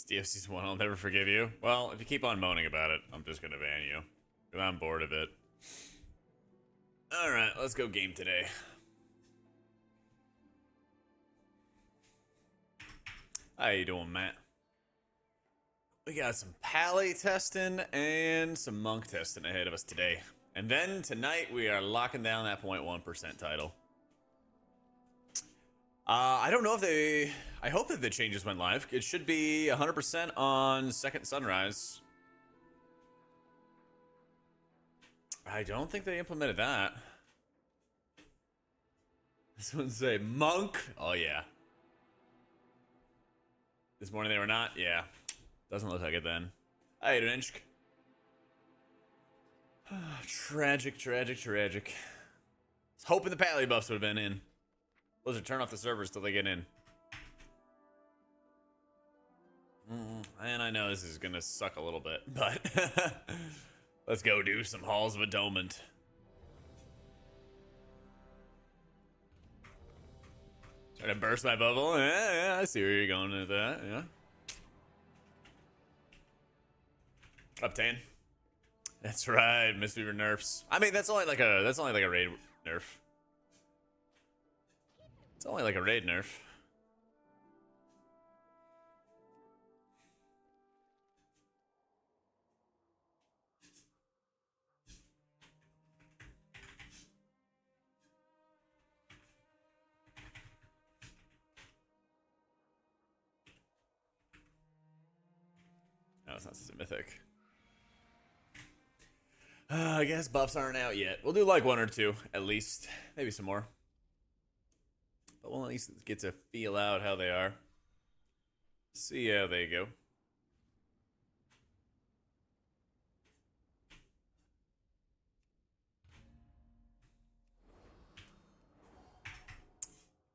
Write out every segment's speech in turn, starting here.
DFC's one, I'll never forgive you. Well, if you keep on moaning about it, I'm just gonna ban you. Because I'm bored of it. Alright, let's go game today. How you doing, Matt? We got some Pally testing and some Monk testing ahead of us today. And then tonight we are locking down that 0.1% title. I don't know if they... I hope that the changes went live. It should be 100% on Second Sunrise. I don't think they implemented that. This one say Monk. Oh, yeah. This morning they were not? Yeah. Doesn't look like it then. I ate an inch. Tragic, tragic, tragic. I was hoping the Pally buffs would have been in. Blizzard, turn off the servers till they get in. And I know this is gonna suck a little bit, but let's go do some Halls of Atonement. Trying to burst my bubble. Yeah, I see where you're going with that. Yeah. Up 10. That's right, Mistweaver nerfs. I mean, that's only like a raid nerf. It's only like a raid nerf. No, it's not such a mythic. I guess buffs aren't out yet. We'll do like one or two, at least. Maybe some more. But we'll at least get to feel out how they are. See how they go.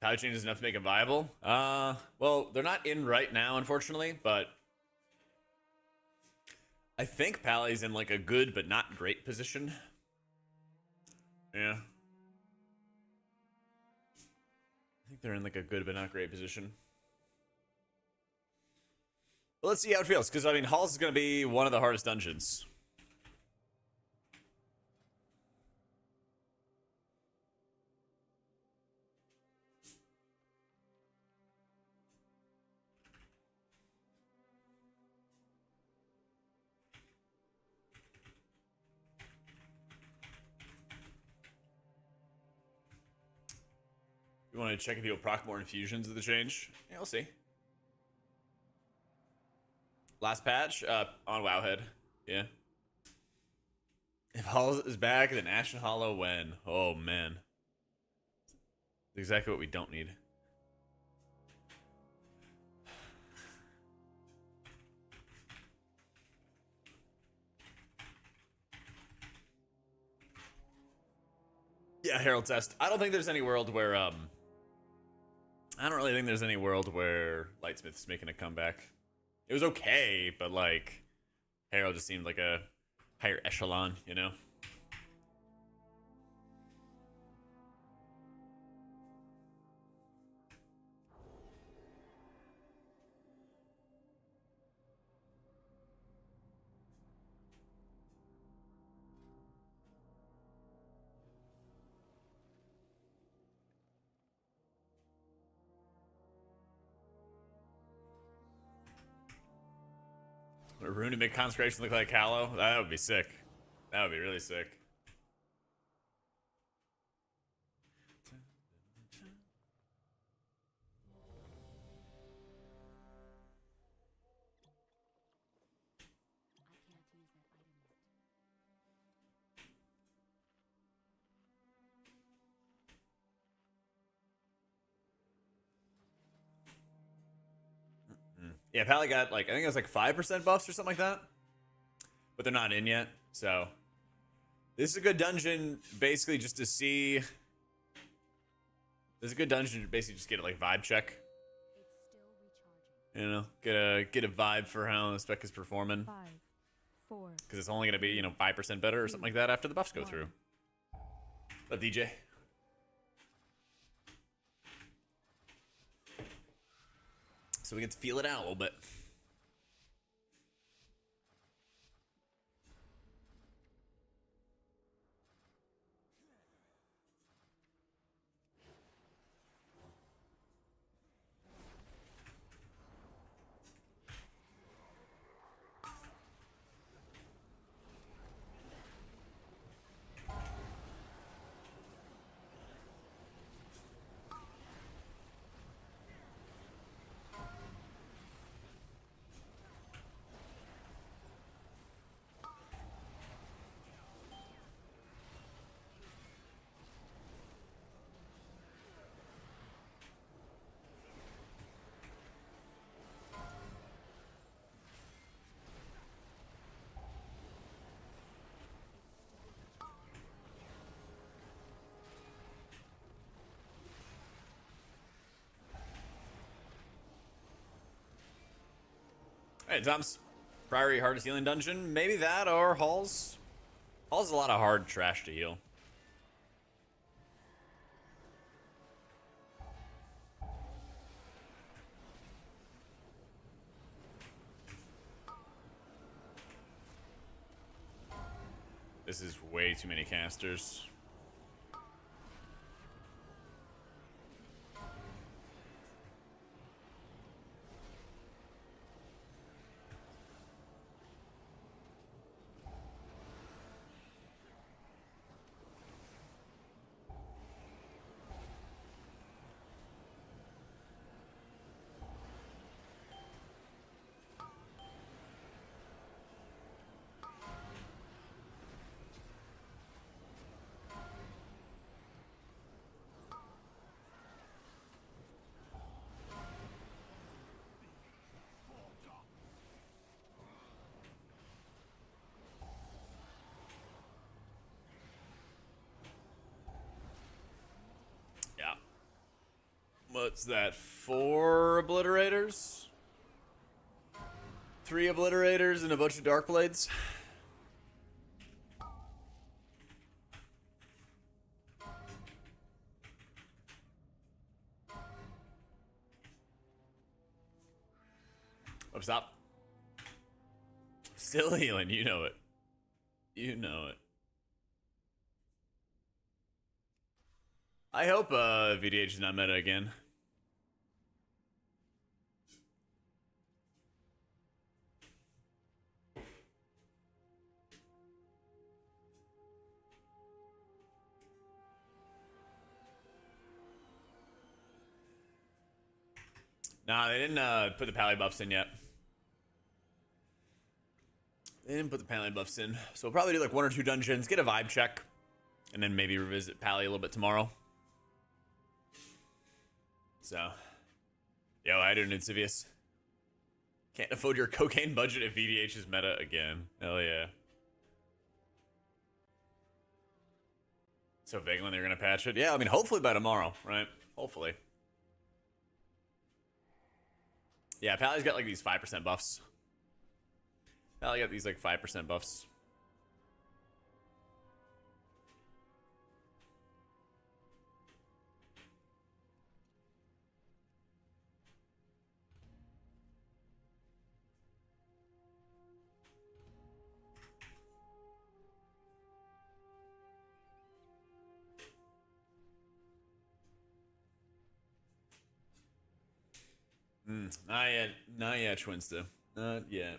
Power change is enough to make it viable? Well, they're not in right now, unfortunately, but I think Pally's in like a good but not great position. Yeah. I think they're in like a good but not great position. But let's see how it feels, because I mean, Halls is going to be one of the hardest dungeons. You want to check if you'll proc more infusions of the change? Yeah, we'll see. Last patch, on Wowhead. Yeah. If Halls is back, then Ashen Hollow when? Oh, man. Exactly what we don't need. Yeah, Herald Test. I don't think there's any world where, I don't really think there's any world where Lightsmith's making a comeback. It was okay, but like Herald just seemed like a higher echelon, you know? A rune to make Consecration look like Hallow? That would be sick. That would be really sick. Yeah, Pally got like, I think it was like 5% buffs or something like that. But they're not in yet, so. This is a good dungeon, basically just to see. This is a good dungeon to basically just get a like vibe check. You know, get a vibe for how the spec is performing. 5, 4. Because it's only gonna be, you know, 5% better or something like that after the buffs go through. But DJ. So we get to feel it out a little bit. Hey, Tom's priority hardest healing dungeon. Maybe that or Halls. Halls is a lot of hard trash to heal. This is way too many casters. Yeah. What's that? 4 obliterators? 3 obliterators and a bunch of dark blades? Up stop. Still healing, you know it. You know it. I hope VDH is not meta again. Nah, they didn't put the pally buffs in yet. They didn't put the pally buffs in. So we'll probably do like 1 or 2 dungeons, get a vibe check, and then maybe revisit pally a little bit tomorrow. So, yo, I do Insidious. Can't afford your cocaine budget if VDH is meta again. Hell yeah. So vague when they're gonna patch it. Yeah, I mean, hopefully by tomorrow, right? Hopefully. Yeah, Pally's got like these 5% buffs. Pally got these like 5% buffs. Not yet. Not yet, Twinsta. Not yet.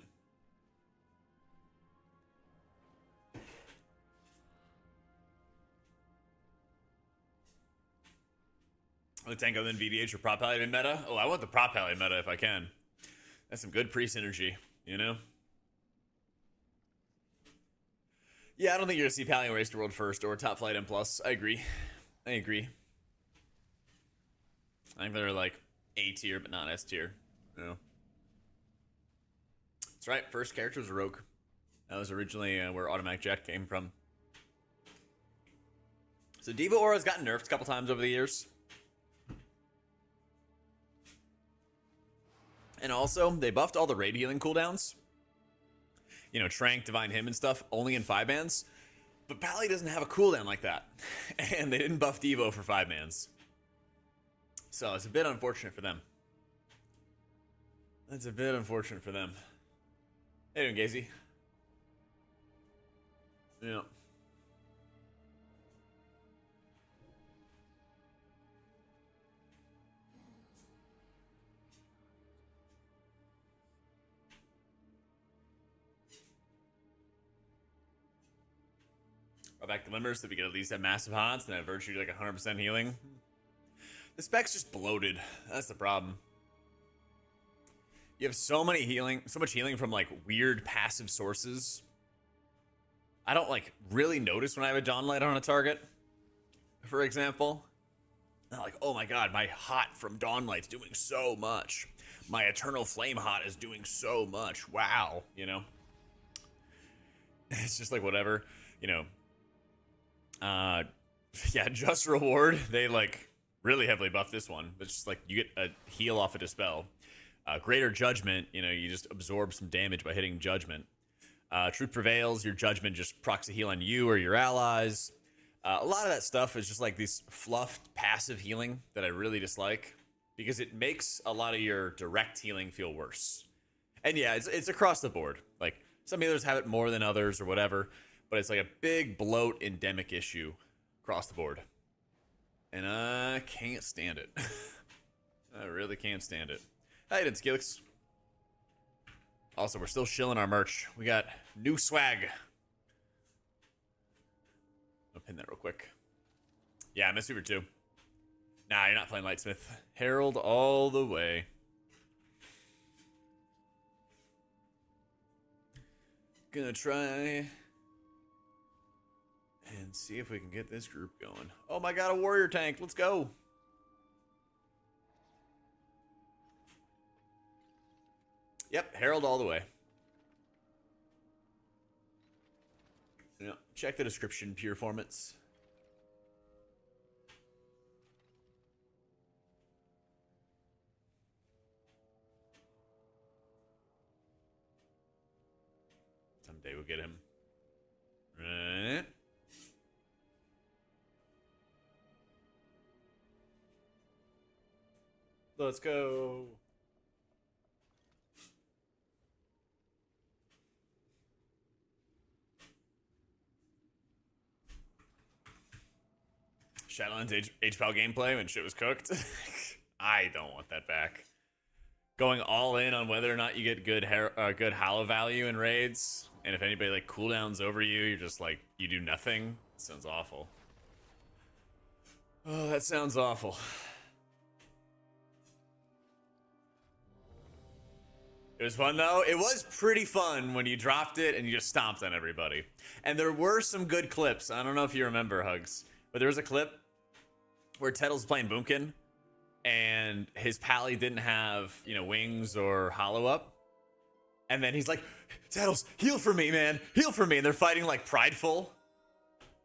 The Tango then VDH or Prop Pally meta? Oh, I want the Prop Pally meta if I can. That's some good pre-synergy, you know? Yeah, I don't think you're gonna see Pally Race to World first or Top Flight M+. I agree. I agree. I think they're like A tier, but not S tier. You know? That's right. First character was a rogue. That was originally where AutomaticJak came from. So Diva Aura's gotten nerfed a couple times over the years. And also, they buffed all the raid healing cooldowns. You know, Trank, Divine Hymn, and stuff, only in 5-bans. But Pally doesn't have a cooldown like that. And they didn't buff Devo for 5-bans. So it's a bit unfortunate for them. That's a bit unfortunate for them. How you doing, Gazy? Yeah. Go back to Limbers so we could at least have massive haunts and have virtue like 100% healing. The spec's just bloated. That's the problem. You have so much healing from like weird passive sources. I don't like really notice when I have a Dawn Light on a target, for example. Not like, oh my god, my hot from Dawn Light's doing so much. My Eternal Flame hot is doing so much. Wow, you know? It's just like whatever, you know. Yeah, Just Reward, they like really heavily buff this one. But it's just like you get a heal off a Dispel. Greater Judgment, you know, you just absorb some damage by hitting Judgment. Truth Prevails, your Judgment just procs a heal on you or your allies. A lot of that stuff is just like these fluffed passive healing that I really dislike because it makes a lot of your direct healing feel worse. And yeah, it's across the board. Like, some healers have it more than others or whatever, but it's like a big bloat endemic issue across the board. And I can't stand it. I really can't stand it. How you doing, Skillix? Also, we're still shilling our merch. We got new swag. I'll pin that real quick. Yeah, I miss Super 2. Nah, you're not playing Lightsmith. Herald all the way. Gonna try and see if we can get this group going. Oh my god, a warrior tank. Let's go. Yep, Herald all the way. Yep, check the description, Pure Formats. Someday we'll get him. Right. Let's go. Shadowlands HPal gameplay when shit was cooked. I don't want that back. Going all in on whether or not you get good good hollow value in raids, and if anybody like cooldowns over you, you're just like you do nothing. Sounds awful. Oh, that sounds awful. It was fun though. It was pretty fun when you dropped it and you just stomped on everybody. And there were some good clips. I don't know if you remember, Hugs, but there was a clip where Tettle's playing Boomkin and his pally didn't have, you know, wings or hollow up. And then he's like, Tettles, heal for me, man. Heal for me. And they're fighting like Prideful.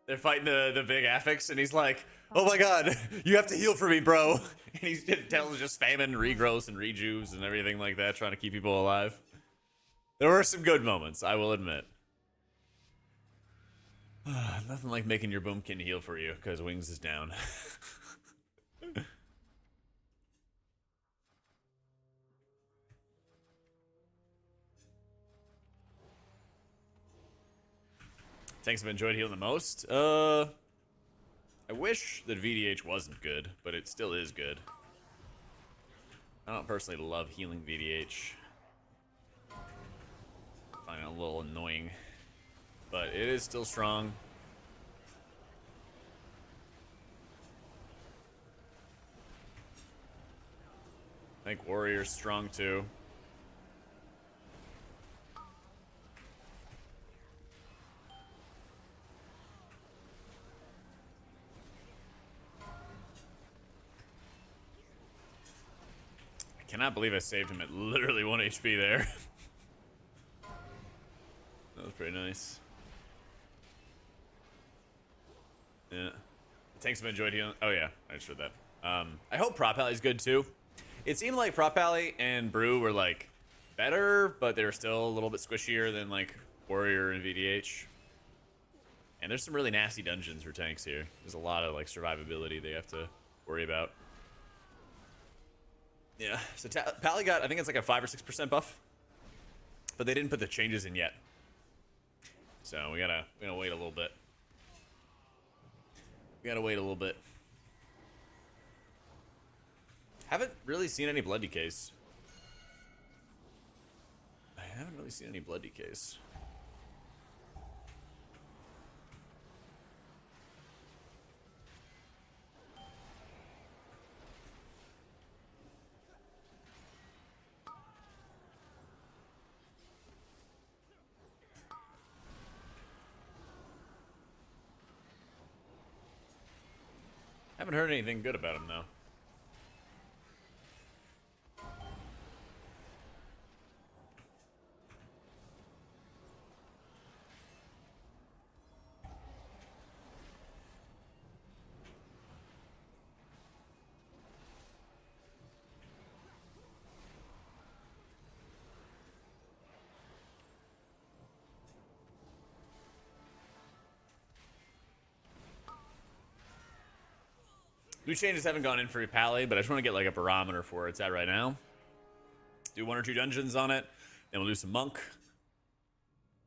They're fighting the big affix. And he's like, oh my god, you have to heal for me, bro. And Tettle's just spamming regrowths and rejuves and everything like that, trying to keep people alive. There were some good moments, I will admit. Nothing like making your Boomkin heal for you, because Wings is down. Tanks have enjoyed healing the most. I wish that VDH wasn't good, but it still is good. I don't personally love healing VDH. I find it a little annoying, but it is still strong. I think Warrior's strong too. I cannot believe I saved him at literally 1 HP there. That was pretty nice. Yeah. The tanks have enjoyed healing. Oh yeah, I just read that. I hope Prop Alley's good too. It seemed like Prop Alley and Brew were like better, but they were still a little bit squishier than like Warrior and VDH. And there's some really nasty dungeons for tanks here. There's a lot of like survivability they have to worry about. Yeah, so Pally got, I think it's like a 5 or 6% buff, but they didn't put the changes in yet. So we gotta wait a little bit. We gotta wait a little bit. Haven't really seen any blood decays. I haven't really seen any blood decays. Haven't heard anything good about him though. New changes haven't gone in for Pally, but I just want to get like a barometer for where it's at right now. Do 1 or 2 dungeons on it, then we'll do some monk.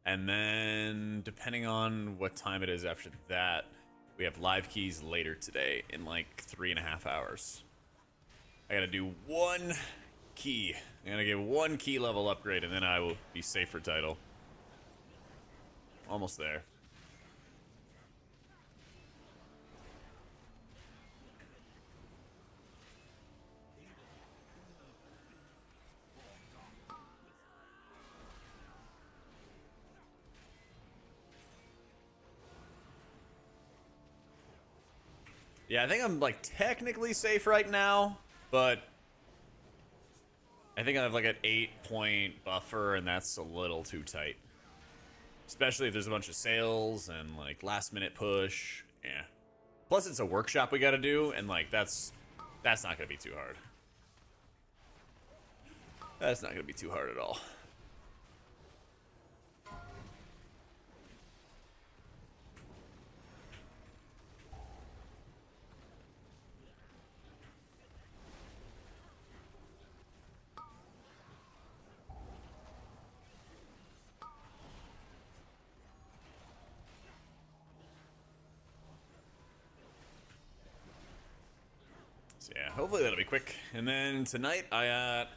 And then, depending on what time it is after that, we have live keys later today in like 3.5 hours. I gotta do 1 key. I'm gonna get 1 key level upgrade, and then I will be safe for title. Almost there. Yeah, I think I'm like technically safe right now, but I think I have like an 8-point buffer, and that's a little too tight. Especially if there's a bunch of sales and like last minute push. Yeah. Plus it's a workshop we gotta do, and like that's not gonna be too hard. That's not gonna be too hard at all. So yeah, hopefully that'll be quick. And then tonight I got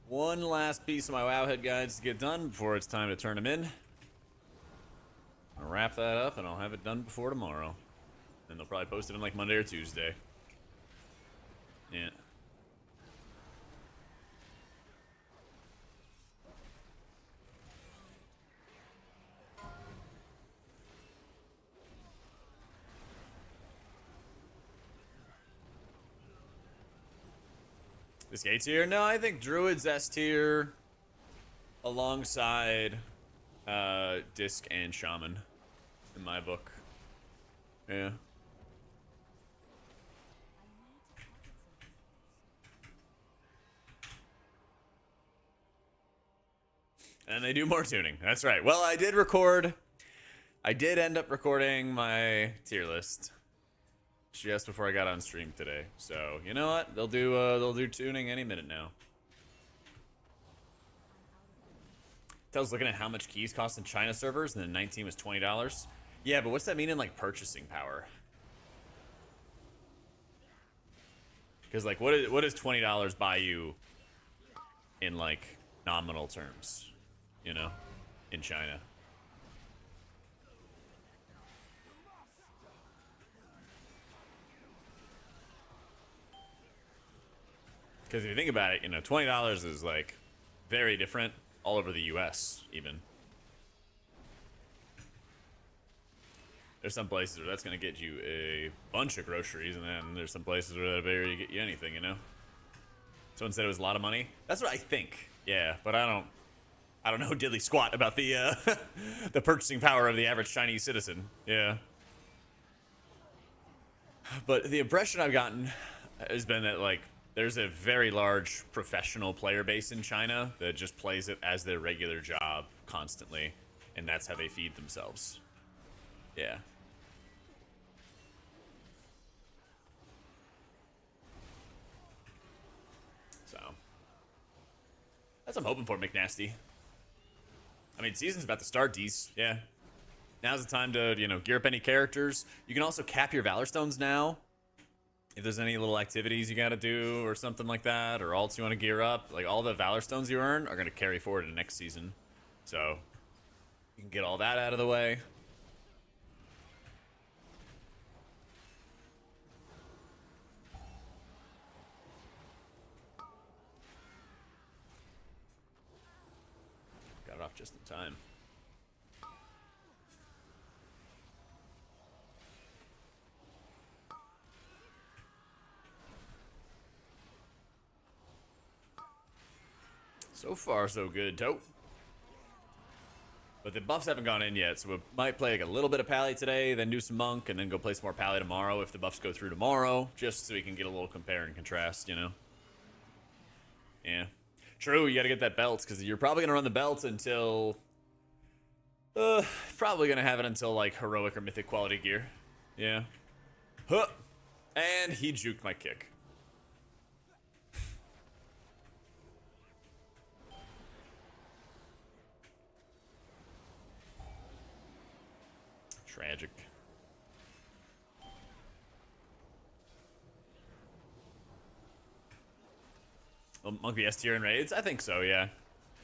1 last piece of my Wowhead guides to get done before it's time to turn them in. I'll wrap that up and I'll have it done before tomorrow. And they'll probably post it in like Monday or Tuesday. Yeah. This gate's tier? No, I think Druid's S tier alongside Disc and Shaman in my book. Yeah. And they do more tuning. That's right. Well, I did end up recording my tier list just before I got on stream today. So, you know what? They'll do tuning any minute now. Tells looking at how much keys cost in China servers, and then 19 was $20. Yeah, but what's that mean in like purchasing power? Because like, what does $20 buy you in like nominal terms? You know, in China. Because if you think about it, you know, $20 is like very different all over the US even. There's some places where that's going to get you a bunch of groceries, and then there's some places where that'll barely get you anything, you know? Someone said it was a lot of money. That's what I think. Yeah, but I don't know diddly squat about the the purchasing power of the average Chinese citizen. Yeah. But the impression I've gotten has been that like there's a very large professional player base in China that just plays it as their regular job constantly, and that's how they feed themselves. Yeah. So that's what I'm hoping for, McNasty. I mean, season's about to start, D's. Yeah. Now's the time to, you know, gear up any characters. You can also cap your Valor Stones now. If there's any little activities you gotta do or something like that, or alts you want to gear up, like all the Valor Stones you earn are gonna carry forward to next season. So you can get all that out of the way. Got it off just in time. So far, so good, Tote. But the buffs haven't gone in yet, so we might play like a little bit of Pally today, then do some Monk, and then go play some more Pally tomorrow if the buffs go through tomorrow, just so we can get a little compare and contrast, you know? Yeah. True, you gotta get that belt, because you're probably gonna run the belt until... probably gonna have it until, like, heroic or mythic quality gear. Yeah. Huh! And he juked my kick. Tragic. Well, Monkey S tier in raids? I think so, yeah. At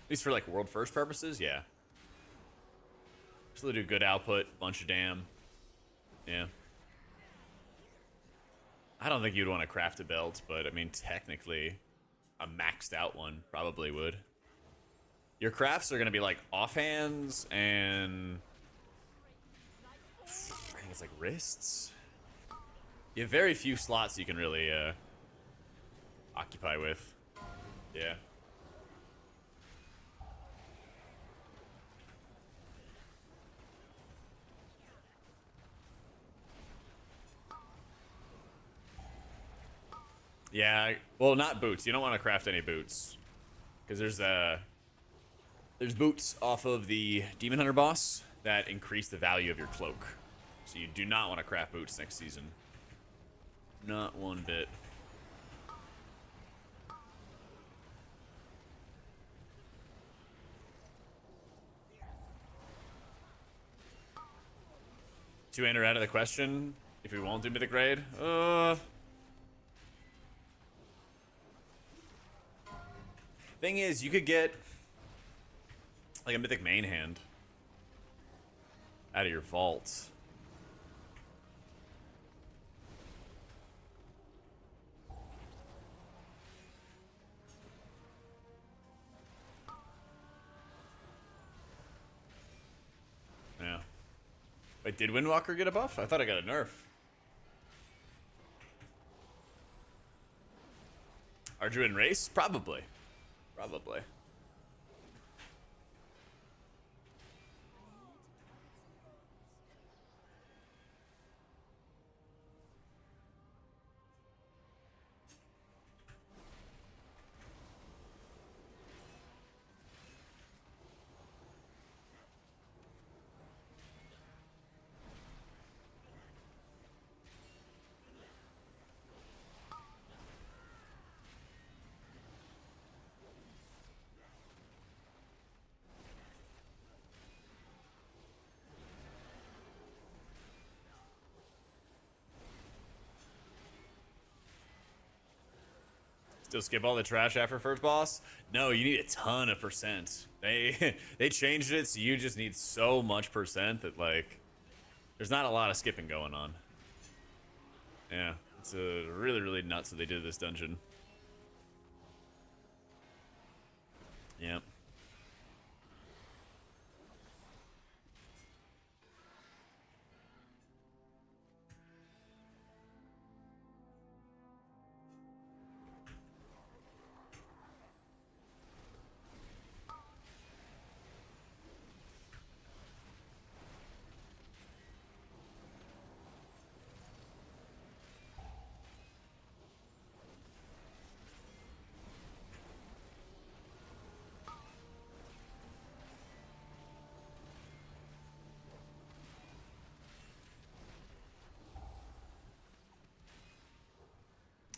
least for like world first purposes, yeah. So they do good output, bunch of damn. Yeah. I don't think you'd want to craft a belt, but I mean, technically, a maxed out one probably would. Your crafts are going to be like offhands and I think it's like wrists. You have very few slots you can really occupy with. Yeah. Yeah, well, not boots. You don't want to craft any boots. Because there's boots off of the Demon Hunter boss that increase the value of your cloak. So you do not want to craft boots next season. Not one bit. Two enter out of the question if we won't do mythic raid. Thing is, you could get like a mythic main hand out of your vault. Yeah. Wait, did Windwalker get a buff? I thought I got a nerf. Are Druid race? Probably. Probably. Still skip all the trash after first boss? No, you need a ton of percent. They they changed it so you just need so much percent that like there's not a lot of skipping going on. Yeah, it's really, really nuts that they did this dungeon. Yep.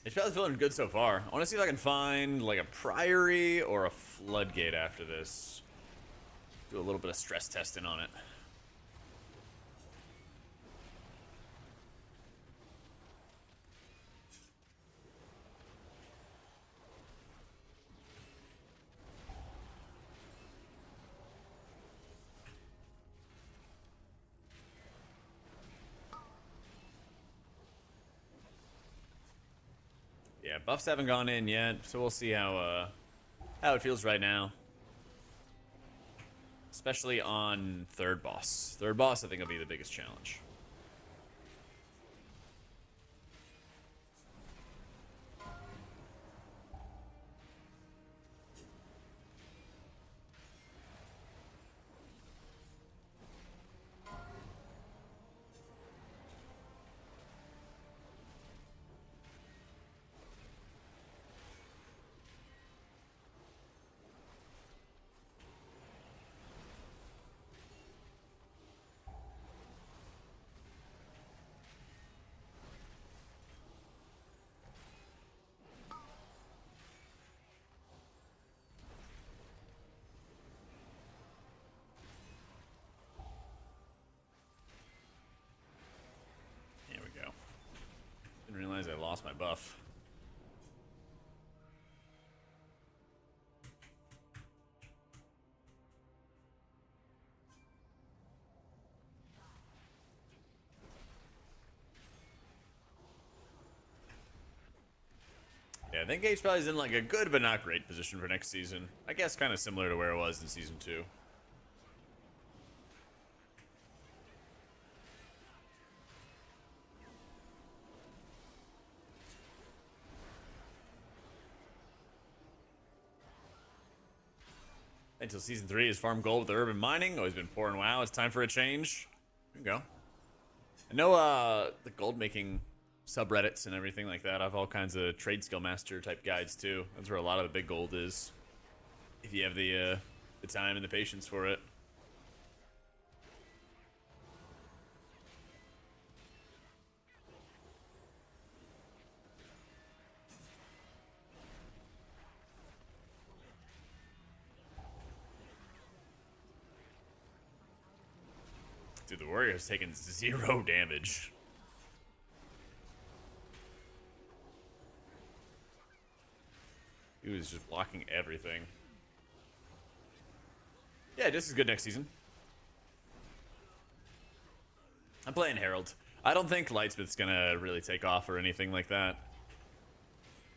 HPal is feeling good so far. I want to see if I can find like a Priory or a Floodgate after this. Do a little bit of stress testing on it. Yeah, buffs haven't gone in yet, so we'll see how it feels right now. Especially on third boss. Third boss, I think, will be the biggest challenge. realize I lost my buff. Yeah, I think HPal is in like a good but not great position for next season. I guess kind of similar to where it was in season 2. Until season 3 is farm gold with the urban mining. Always been poor and WoW. It's time for a change. There you go. I know the gold making subreddits and everything like that have all kinds of trade skill master type guides too. That's where a lot of the big gold is. If you have the time and the patience for it. Dude, the warrior has taken 0 damage. He was just blocking everything. Yeah, this is good next season. I'm playing Herald. I don't think Lightsmith's gonna really take off or anything like that.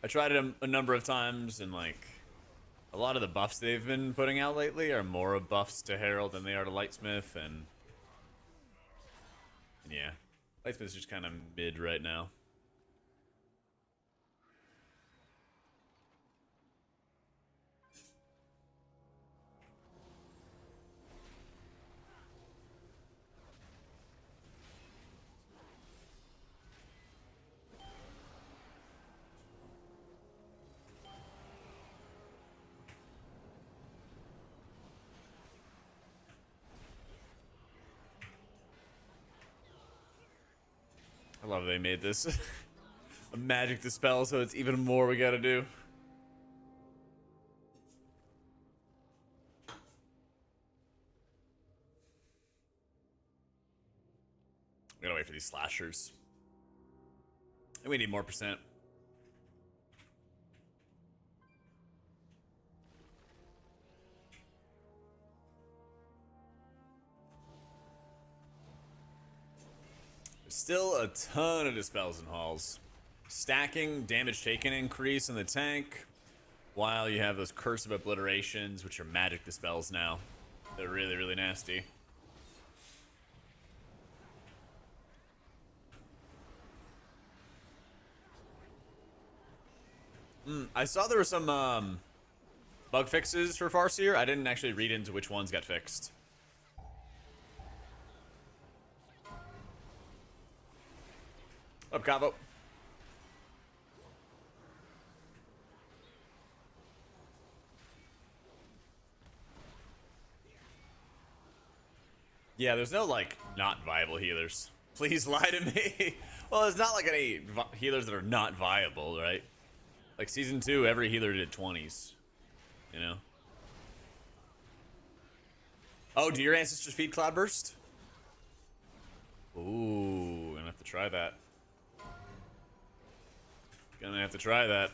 I tried it a number of times, and like a lot of the buffs they've been putting out lately are more of buffs to Herald than they are to Lightsmith, and yeah, Lightsmith's just kind of mid right now. I love they made this a magic dispel, so it's even more we gotta do. We gotta wait for these slashers. And we need more percent. There's still a ton of dispels and hauls. Stacking, damage taken increase in the tank, while you have those curse of obliterations, which are magic dispels now. They're really, really nasty. I saw there were some bug fixes for Farseer. I didn't actually read into which ones got fixed. Up, Cabo. Yeah, there's no, like, not viable healers. Please lie to me. Well, there's not, like, any healers that are not viable, right? Like, Season 2, every healer did 20s. You know? Oh, do your ancestors feed Cloudburst? Ooh, gonna have to try that. Gonna have to try that.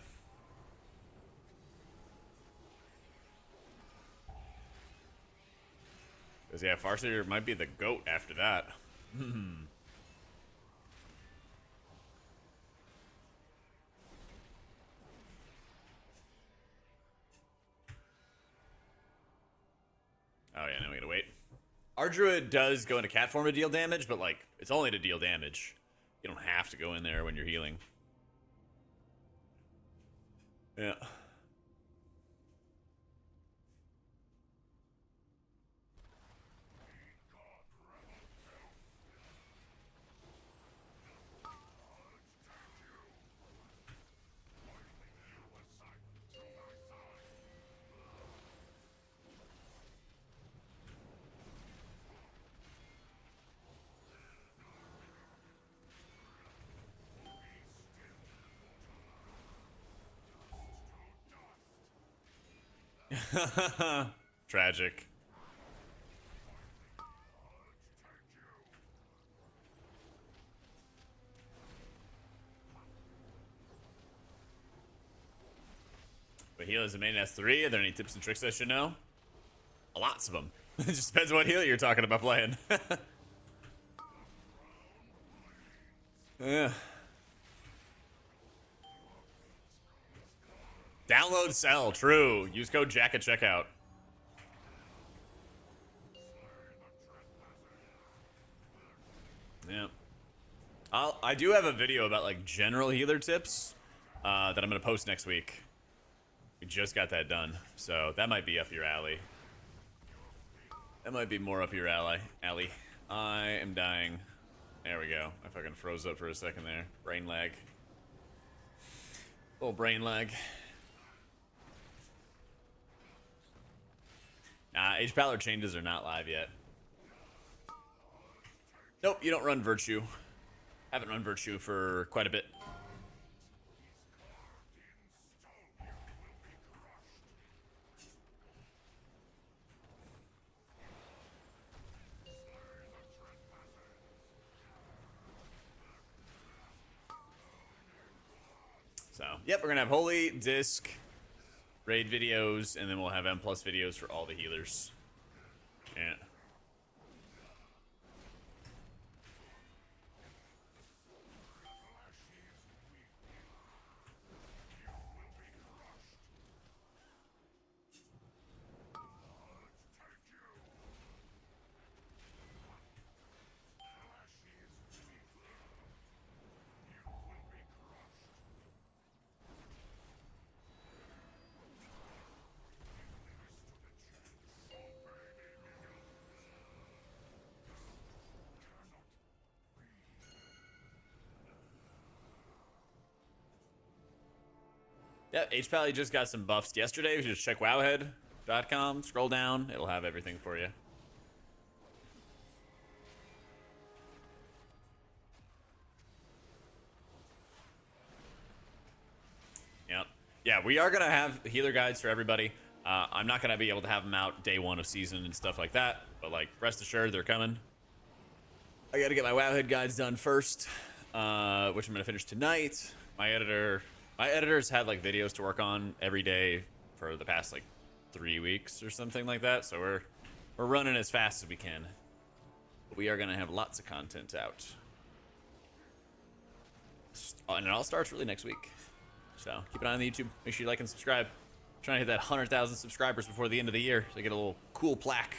Because, yeah, Farseer might be the GOAT after that. Oh, yeah, now we gotta wait. Our druid does go into cat form to deal damage, but, like, it's only to deal damage. You don't have to go in there when you're healing. Yeah. Tragic. healers in main S3. Are there any tips and tricks I should know? Lots of them. It just depends what healer you're talking about playing. Yeah. Download, sell. True. Use code JAK at checkout. Yeah. I do have a video about like general healer tips that I'm gonna post next week. We just got that done, so that might be up your alley. That might be more up your alley. I am dying. There we go. I fucking froze up for a second there. Brain lag. Little brain lag. HPal changes are not live yet. Nope, you don't run Virtue. Haven't run Virtue for quite a bit. So, yep, we're gonna have Holy, Disc, raid videos, and then we'll have M+ videos for all the healers. Yeah. Yeah, HPal just got some buffs yesterday. You just check wowhead.com, scroll down, it'll have everything for you. Yep. Yeah, we are going to have healer guides for everybody. I'm not going to be able to have them out day one of season and stuff like that, but like rest assured they're coming. I got to get my wowhead guides done first, which I'm going to finish tonight. My editor's had like videos to work on every day for the past like 3 weeks or something like that. So we're running as fast as we can. But we are gonna have lots of content out, and it all starts really next week. So keep an eye on the YouTube. Make sure you like and subscribe. Trying to hit that 100,000 subscribers before the end of the year, so I get a little cool plaque.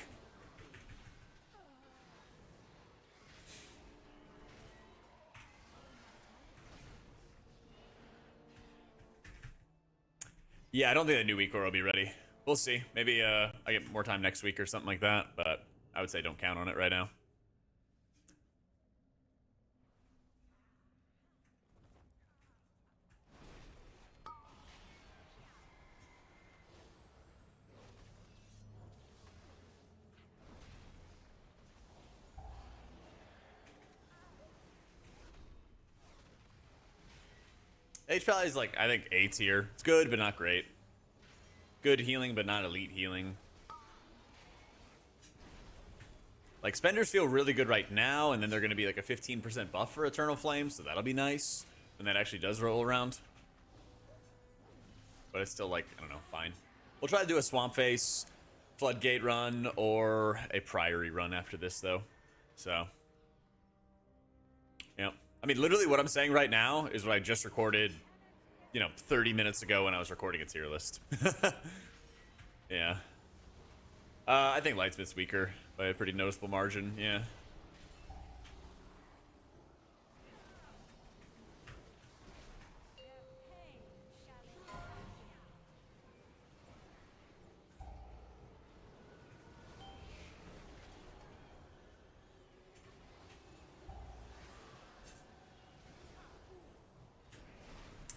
Yeah, I don't think the new week will be ready. We'll see. Maybe I get more time next week or something like that, but I would say don't count on it right now. HPal is like, I think A tier. It's good, but not great. Good healing, but not elite healing. Like, spenders feel really good right now, and then they're going to be like a 15% buff for Eternal Flame, so that'll be nice when that actually does roll around. But it's still like, I don't know, fine. We'll try to do a Swamp Face, Floodgate run, or a Priory run after this, though. So, yeah. I mean, literally what I'm saying right now is what I just recorded, 30 minutes ago when I was recording a tier list. Yeah. I think Lightsmith's weaker by a pretty noticeable margin, yeah.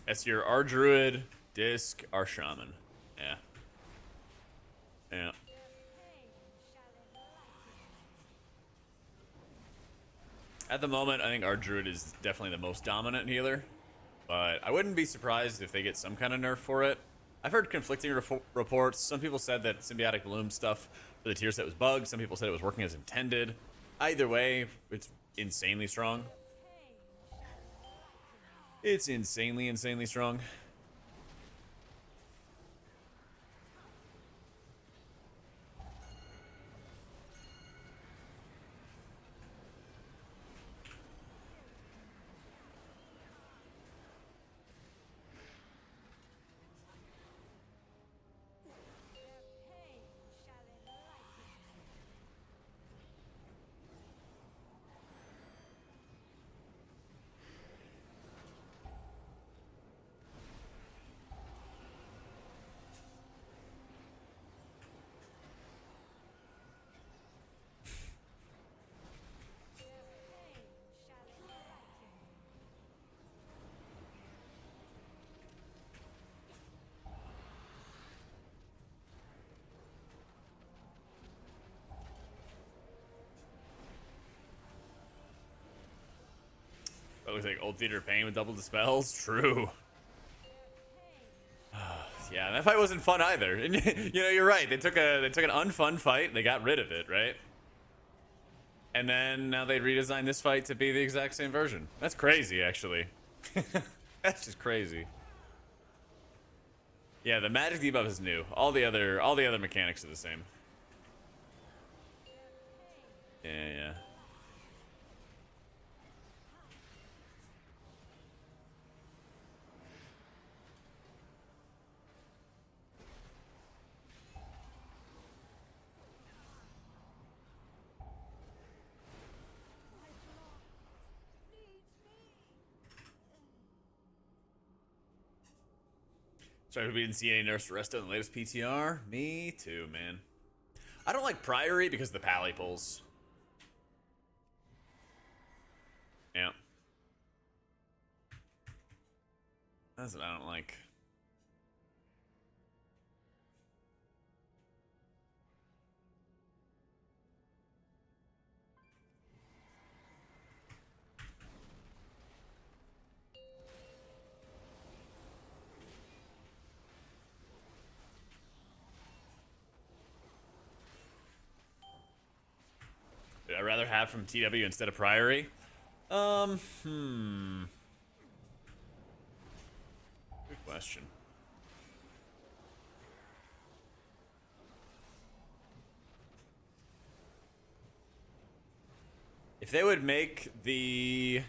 That's your R Druid, Disc, R Shaman. Yeah. Yeah. At the moment, I think our Druid is definitely the most dominant healer, but I wouldn't be surprised if they get some kind of nerf for it. I've heard conflicting reports. Some people said that Symbiotic Bloom stuff for the tier set was bugged. Some people said it was working as intended. Either way, it's insanely strong. It's insanely strong. That looks like old Theater of Pain with double dispels. True. Yeah, that fight wasn't fun either. And you know, you're right. They took an unfun fight. They got rid of it, right? And then now they redesigned this fight to be the exact same version. That's crazy, actually. That's just crazy. Yeah, the magic debuff is new. All the other mechanics are the same. Yeah. Sorry, we didn't see any Nurse Resto in the latest PTR. Me too, man. I don't like Priory because of the pally pulls. Yeah. That's what I don't like. Would I rather have from TW instead of Priory? Good question. If they would make the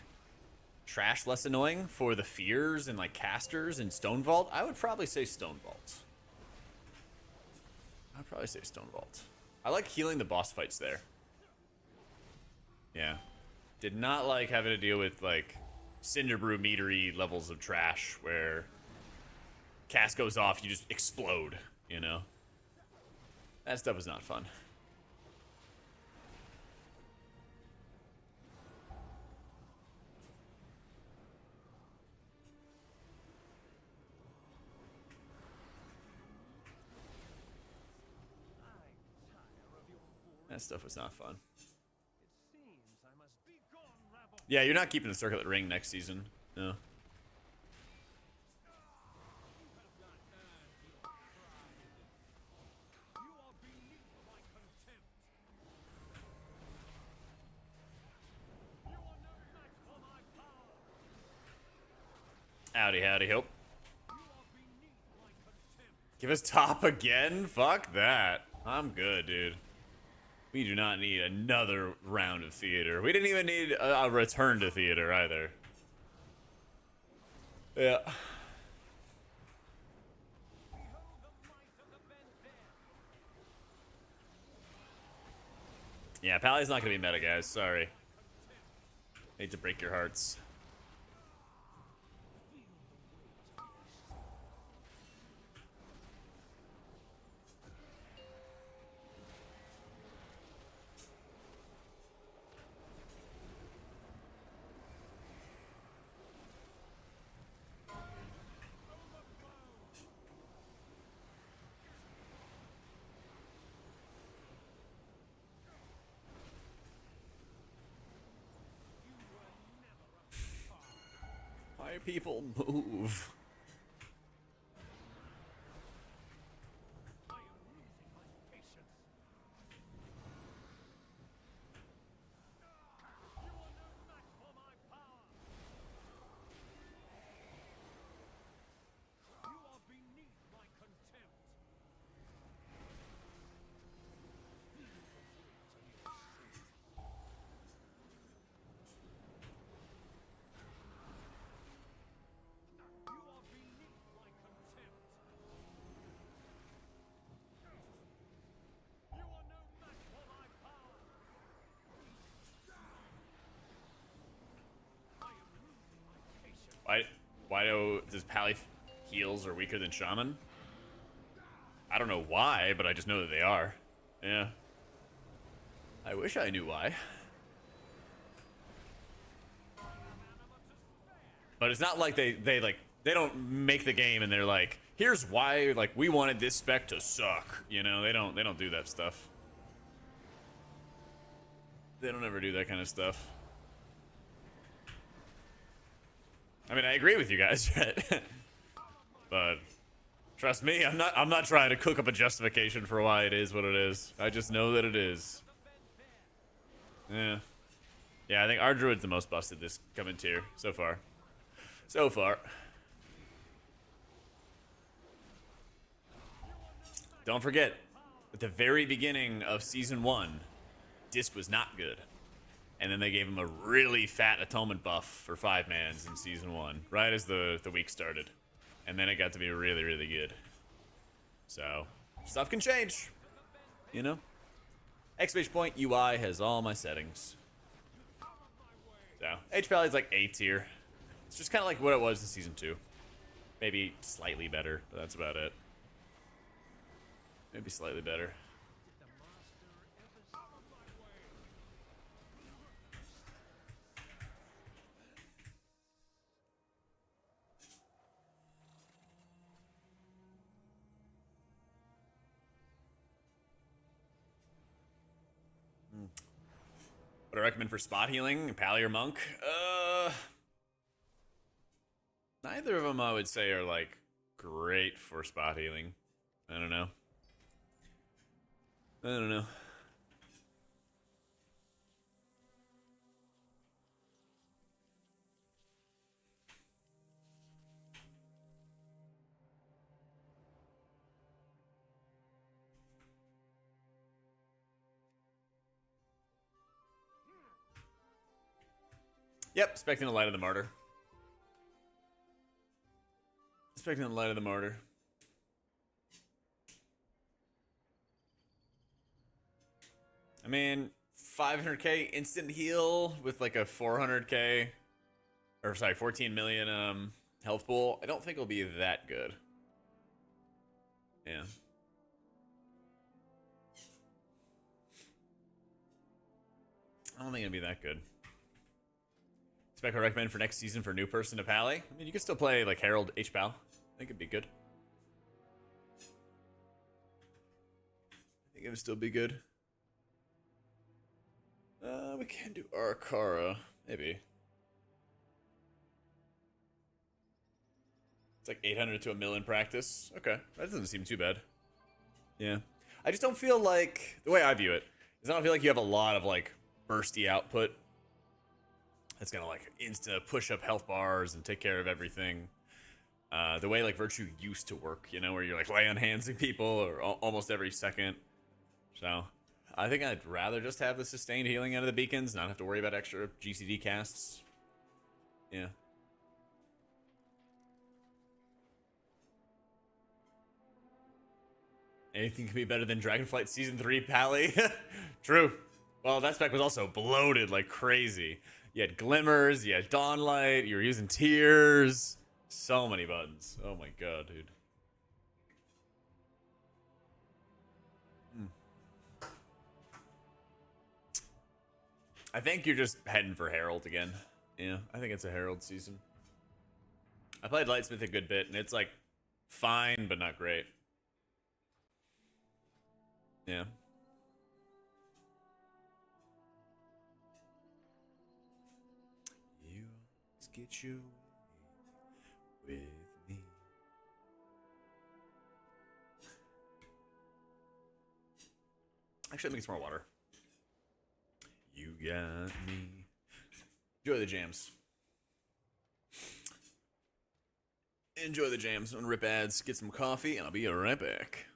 trash less annoying for the fears and like casters in Stone Vault, I would probably say Stone Vault. I'd probably say Stone Vault. I like healing the boss fights there. Yeah. Did not like having to deal with like Cinderbrew metery levels of trash where cast goes off, you just explode, you know? That stuff is not fun. That stuff was not fun. Yeah, you're not keeping the Circlet Ring next season. No. Howdy, hope. Give us top again? Fuck that. I'm good, dude. We do not need another round of theater. We didn't even need a return to theater either. Yeah. Yeah, Pally's not gonna be meta, guys. Sorry. Hate to break your hearts. Why people move? Why does Pally heals are weaker than Shaman? I don't know why, but I just know that they are. Yeah. I wish I knew why. But it's not like they don't make the game and they're like, here's why like we wanted this spec to suck. You know, they don't do that stuff. They don't ever do that kind of stuff. I mean, I agree with you guys, right? But trust me, I'm not trying to cook up a justification for why it is what it is. I just know that it is. Yeah. Yeah, I think our druid's the most busted this coming tier so far. So far. Don't forget, at the very beginning of Season 1, Disc was not good. And then they gave him a really fat atonement buff for 5-mans in Season 1, right as the week started. And then it got to be really, really good. So, stuff can change, you know? Exclamation point UI has all my settings. So, HPal is like A tier. It's just kind of like what it was in Season 2. Maybe slightly better, but that's about it. Maybe slightly better. What I recommend for spot healing, Pally or Monk? Neither of them I would say are like great for spot healing. I don't know. I don't know. Yep, expecting the light of the martyr. Expecting the light of the martyr. I mean, 500k instant heal with like a 400k, or sorry, 14 million health pool. I don't think it'll be that good. Yeah. I don't think it'll be that good. Spec I recommend for next season for new person to Pally. I mean, you could still play like Herald HPal. I think it'd be good. I think it would still be good. We can do Arcara, maybe. It's like 800 to a million practice. Okay, that doesn't seem too bad. Yeah. I just don't feel like, the way I view it, is I don't feel like you have a lot of like bursty output. That's gonna like insta push up health bars and take care of everything. The way like Virtue used to work, you know, where you're like lay on handsing people or almost every second. So I think I'd rather just have the sustained healing out of the beacons, not have to worry about extra GCD casts. Yeah. Anything can be better than Dragonflight Season 3 Pally. True. Well, that spec was also bloated like crazy. You had glimmers, you had Dawnlight, you were using tears. So many buttons. Oh my god, dude. I think you're just heading for Herald again. Yeah, I think it's a Herald season. I played Lightsmith a good bit, and it's like fine, but not great. Yeah. You always get your way with me. Actually, let me get some more water. You got me. Enjoy the jams. Enjoy the jams. I'm gonna rip ads, get some coffee, and I'll be right back.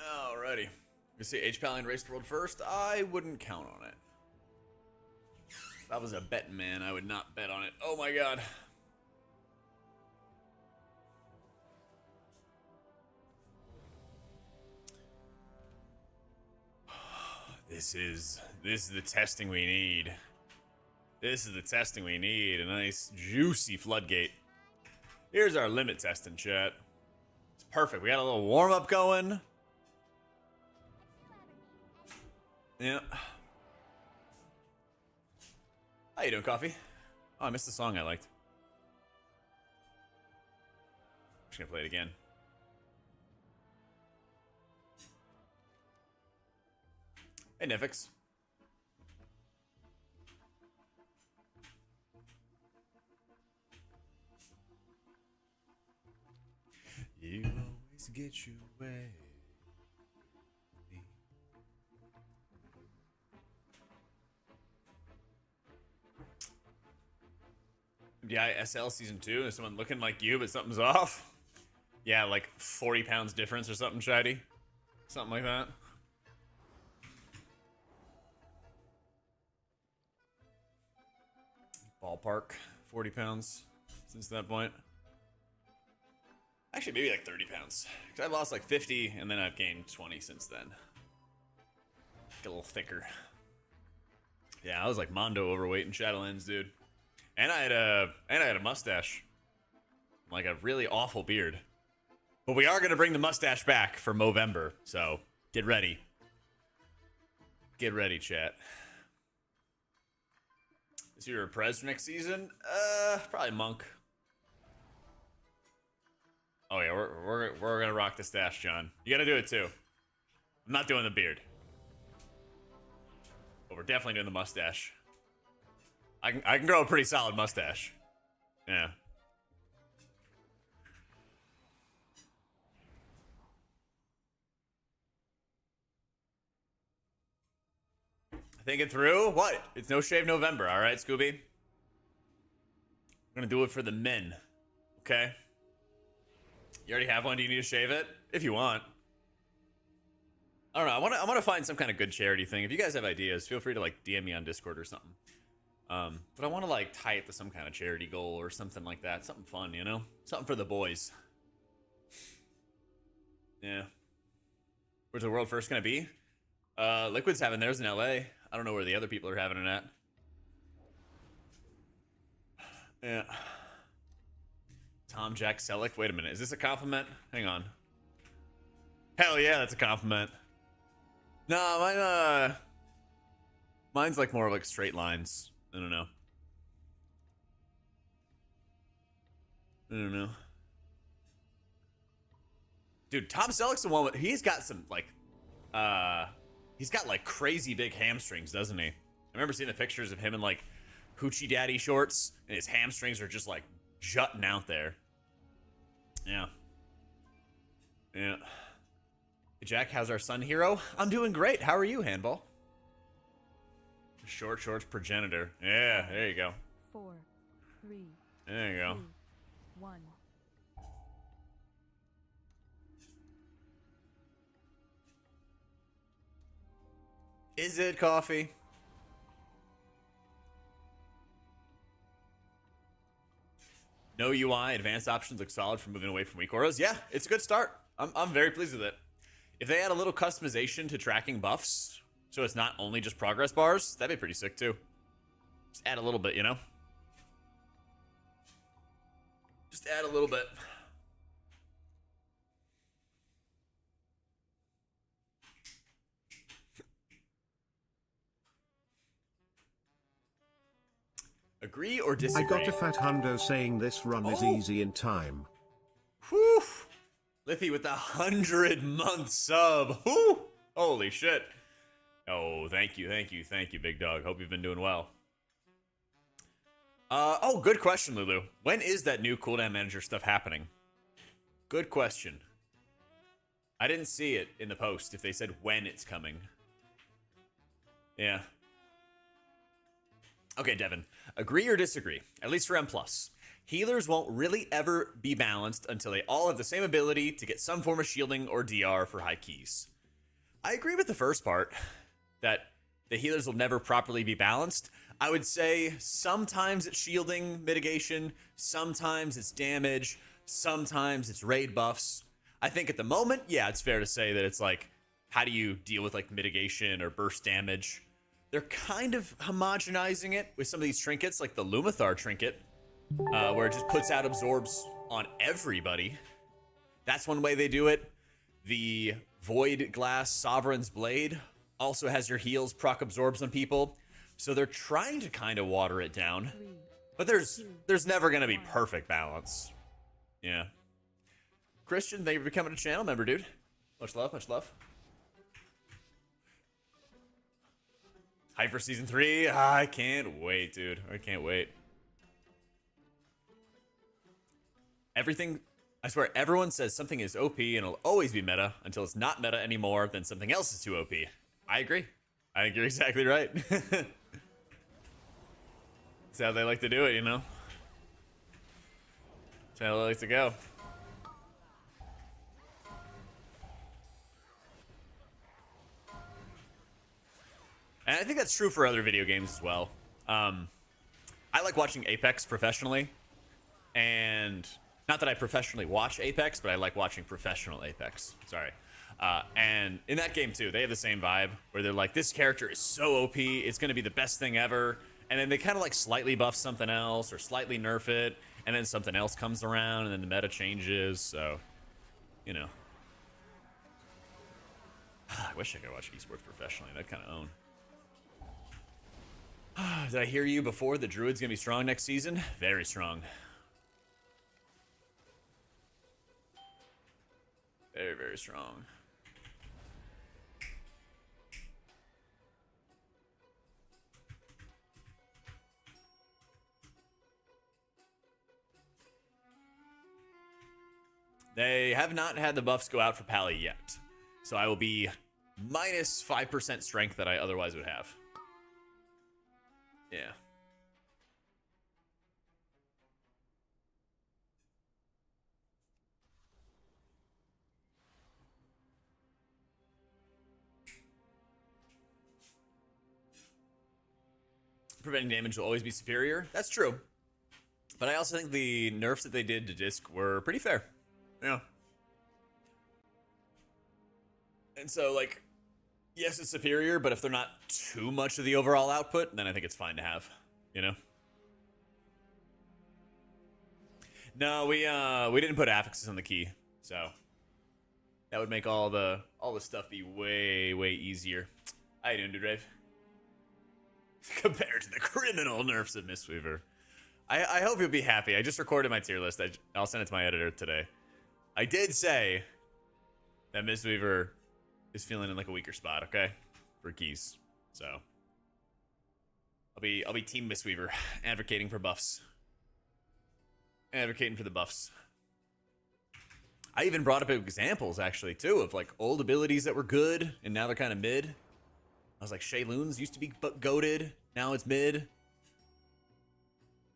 Alrighty. You see HPal race the world first? I wouldn't count on it. If I was a betting man, I would not bet on it. Oh my god. This is the testing we need. This is the testing we need. A nice juicy floodgate. Here's our limit testing, chat. It's perfect. We got a little warm up going. Yeah. How you doing, Coffee? Oh, I missed the song I liked. I'm just gonna play it again. Hey, Nifix. You always get your way. Yeah, SL season 2. Is someone looking like you, but something's off? Yeah, like 40 pounds difference or something, Shady. Something like that. Ballpark, 40 pounds since that point. Actually, maybe like 30 pounds. Because I lost like 50, and then I've gained 20 since then. Get a little thicker. Yeah, I was like Mondo overweight in Shadowlands, dude. And I had a mustache. Like a really awful beard. But we are going to bring the mustache back for Movember, so get ready. Get ready, chat. Is your Prez for next season? Probably Monk. Oh yeah, we're gonna rock the stash, John. You gotta do it too. I'm not doing the beard, but we're definitely doing the mustache. I can grow a pretty solid mustache. Yeah. Thinking through? What? It's No Shave November, all right, Scooby? We're gonna do it for the men, okay? You already have one. Do you need to shave it? If you want. I don't know. I want to find some kind of good charity thing. If you guys have ideas, feel free to like DM me on Discord or something. But I want to like tie it to some kind of charity goal or something like that. Something fun, you know? Something for the boys. Yeah. Where's the world first gonna be? Liquid's having theirs in LA. I don't know where the other people are having it at. Yeah. Tom Jack Selleck. Wait a minute. Is this a compliment? Hang on. Hell yeah, that's a compliment. No, mine's like more like straight lines. I don't know. Dude, Tom Selleck's the one with, he's got some like, he's got like crazy big hamstrings, doesn't he? I remember seeing the pictures of him in like hoochie daddy shorts, and his hamstrings are just like jutting out there. Yeah. Yeah. Hey, Jack, how's our son hero? I'm doing great. How are you, Handball? Short shorts progenitor. Yeah, there you go. 4, 3. There you go. 2, 1. Is it coffee? No UI, advanced options look solid for moving away from weak auras. Yeah, it's a good start. I'm very pleased with it. If they add a little customization to tracking buffs, so it's not only just progress bars, that'd be pretty sick too. Just add a little bit, you know? Just add a little bit. Agree or disagree? I got a fat hundo saying this run is easy in time. Whew. Liffy with the 100-month sub. Whew. Holy shit. Oh, thank you, big dog. Hope you've been doing well. Oh, good question, Lulu. When is that new cooldown manager stuff happening? Good question. I didn't see it in the post if they said when it's coming. Yeah. Okay, Devin. Agree or disagree? At least for M+. Healers won't really ever be balanced until they all have the same ability to get some form of shielding or DR for high keys. I agree with the first part, that the healers will never properly be balanced. I would say sometimes it's shielding mitigation, sometimes it's damage, sometimes it's raid buffs. I think at the moment, yeah, it's fair to say that it's like, how do you deal with like mitigation or burst damage? They're kind of homogenizing it with some of these trinkets, like the Lumathar trinket, where it just puts out absorbs on everybody. That's one way they do it. The Void Glass Sovereign's Blade also has your heals proc absorbs on people. So they're trying to kind of water it down. 3, But there's never going to be perfect balance. Yeah. Christian, thank you for becoming a channel member, dude. Much love, much love. Hype for season 3. I can't wait, dude. I can't wait. Everything, I swear, everyone says something is OP and it'll always be meta until it's not meta anymore, then something else is too OP. I agree. I think you're exactly right. That's how they like to do it, you know? That's how they like to go. And I think that's true for other video games as well. I like watching Apex professionally. And not that I professionally watch Apex, but I like watching professional Apex. Sorry. And in that game too, they have the same vibe where they're like, this character is so OP, it's going to be the best thing ever. And then they kind of like slightly buff something else or slightly nerf it. And then something else comes around and then the meta changes. So, you know. I wish I could watch esports professionally. That'd kind of own. Did I hear you before? The Druid's going to be strong next season? Very strong. Very, very strong. They have not had the buffs go out for Pally yet. So I will be minus 5% strength that I otherwise would have. Yeah. Preventing damage will always be superior. That's true. But I also think the nerfs that they did to Disc were pretty fair. Yeah. And so, like, yes, it's superior, but if they're not too much of the overall output, then I think it's fine to have, you know? No, we didn't put affixes on the key, so that would make all the stuff be way, way easier. How you doing, dude, Rave? Compared to the criminal nerfs of Mistweaver. I hope you'll be happy. I just recorded my tier list. I'll send it to my editor today. I did say that Mistweaver is feeling in like a weaker spot, okay? For keys. So I'll be team Mistweaver, advocating for buffs. Advocating for the buffs. I even brought up examples actually too of like old abilities that were good and now they're kind of mid. I was like, Shayloons used to be goated, now it's mid.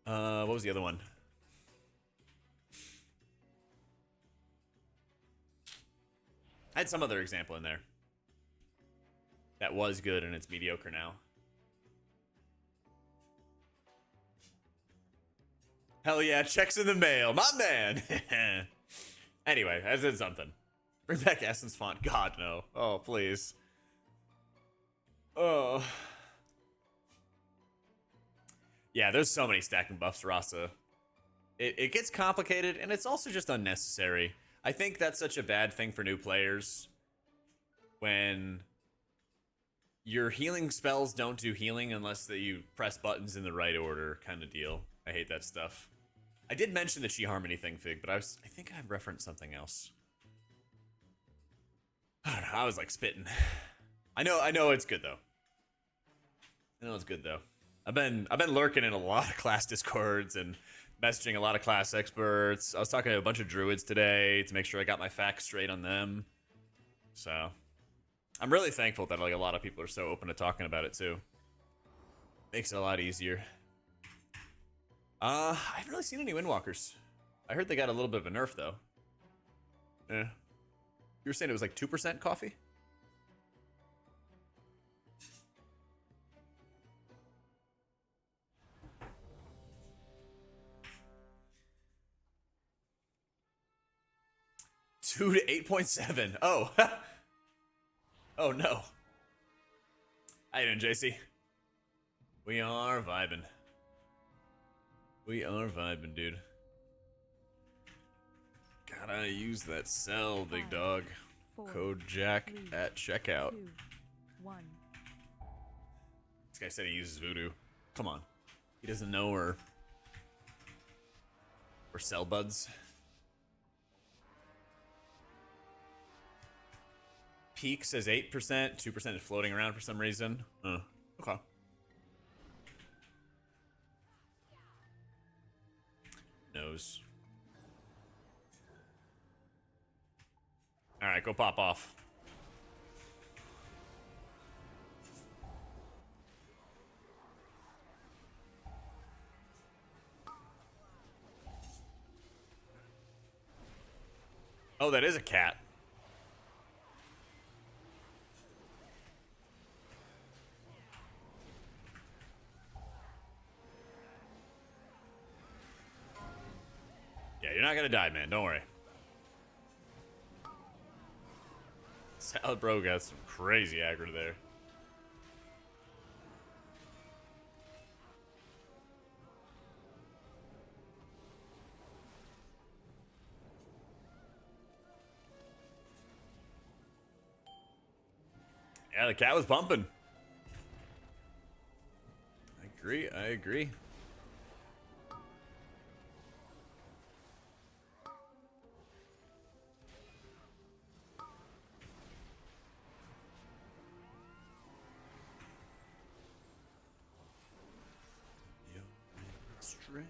What was the other one? I had some other example in there that was good and it's mediocre now. Hell yeah, checks in the mail, my man. Anyway, I said something. Bring back Essence font. God, no. Oh, please. Oh. Yeah, there's so many stacking buffs, Rasa. It gets complicated, and it's also just unnecessary. I think that's such a bad thing for new players. When your healing spells don't do healing unless that you press buttons in the right order kind of deal. I hate that stuff. I did mention the Chi Harmony thing, Fig, but I think I referenced something else. I don't know, I was like spitting. I know it's good though. I know it's good though. I've been lurking in a lot of class discords and messaging a lot of class experts. I was talking to a bunch of druids today to make sure I got my facts straight on them. So I'm really thankful that like a lot of people are so open to talking about it too. Makes it a lot easier. I haven't really seen any Windwalkers. I heard they got a little bit of a nerf though. Yeah. You were saying it was like 2% coffee? 2 to 8.7. Oh. Oh no. How you doing, JC? We are vibing. We are vibing, dude. Gotta use that cell, big dog. 4, Code Jack 3, at checkout. 2, 1. This guy said he uses voodoo. Come on. He doesn't know we're cell buds. Peak says 8%, 2% is floating around for some reason. Okay. Knows. Alright, go pop off. Oh, that is a cat. Yeah, you're not gonna die, man. Don't worry. Salad Bro got some crazy aggro there. Yeah, the cat was bumping. I agree. I agree. Strange.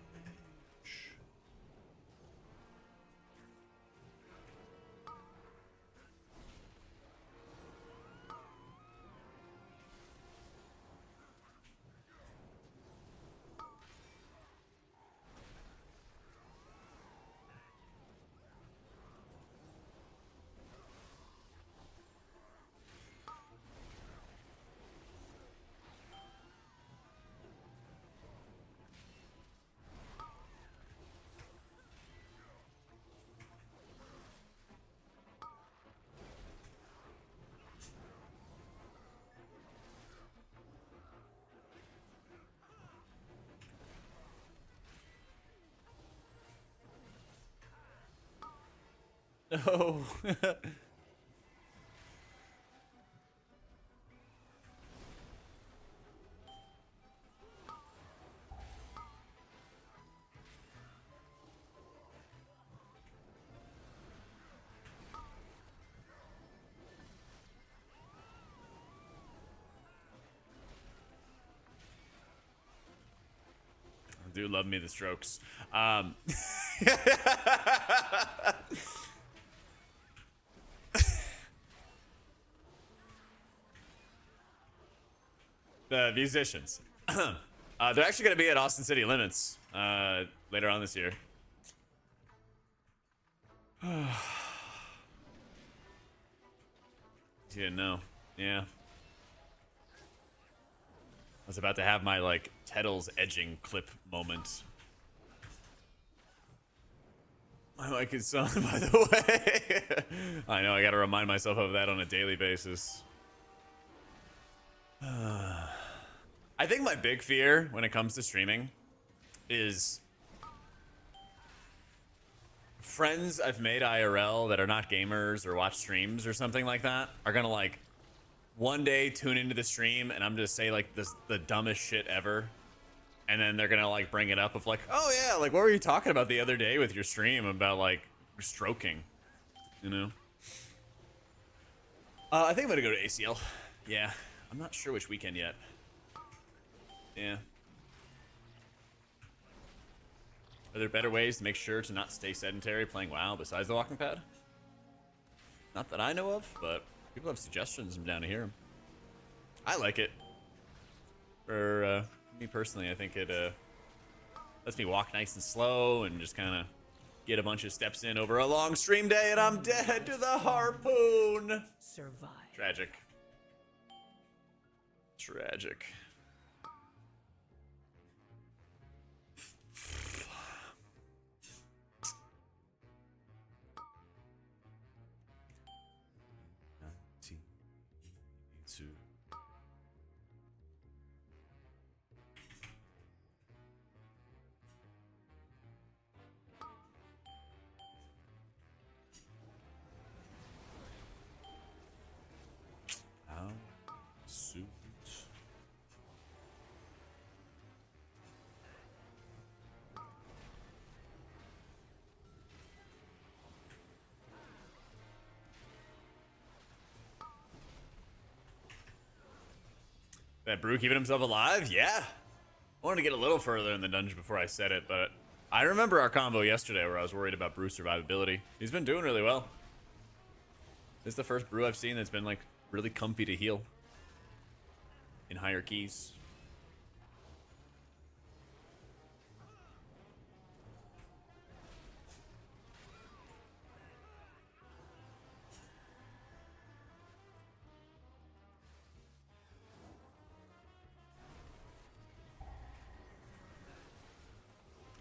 No. Do love me the strokes. The musicians. They're actually going to be at Austin City Limits later on this year. You didn't know. Yeah. I was about to have my, like, Tettles edging clip moment. My mic is on, by the way. I know, I gotta remind myself of that on a daily basis. I think my big fear when it comes to streaming is friends I've made IRL that are not gamers or watch streams or something like that are gonna, like, one day tune into the stream and I'm just say like the dumbest shit ever, and then they're gonna like bring it up of like, oh yeah, like what were you talking about the other day with your stream about like stroking, you know? I think I'm gonna go to ACL. Yeah, I'm not sure which weekend yet. Yeah. Are there better ways to make sure to not stay sedentary playing WoW besides the walking pad? Not that I know of, but people have suggestions. I'm down to hear them. I like it. For me personally, I think it lets me walk nice and slow and just kind of get a bunch of steps in over a long stream day, and I'm dead to the harpoon. Survive. Tragic. Tragic. That brew keeping himself alive? Yeah. I wanted to get a little further in the dungeon before I said it, but I remember our combo yesterday where I was worried about brew survivability. He's been doing really well. This is the first brew I've seen that's been like really comfy to heal in higher keys.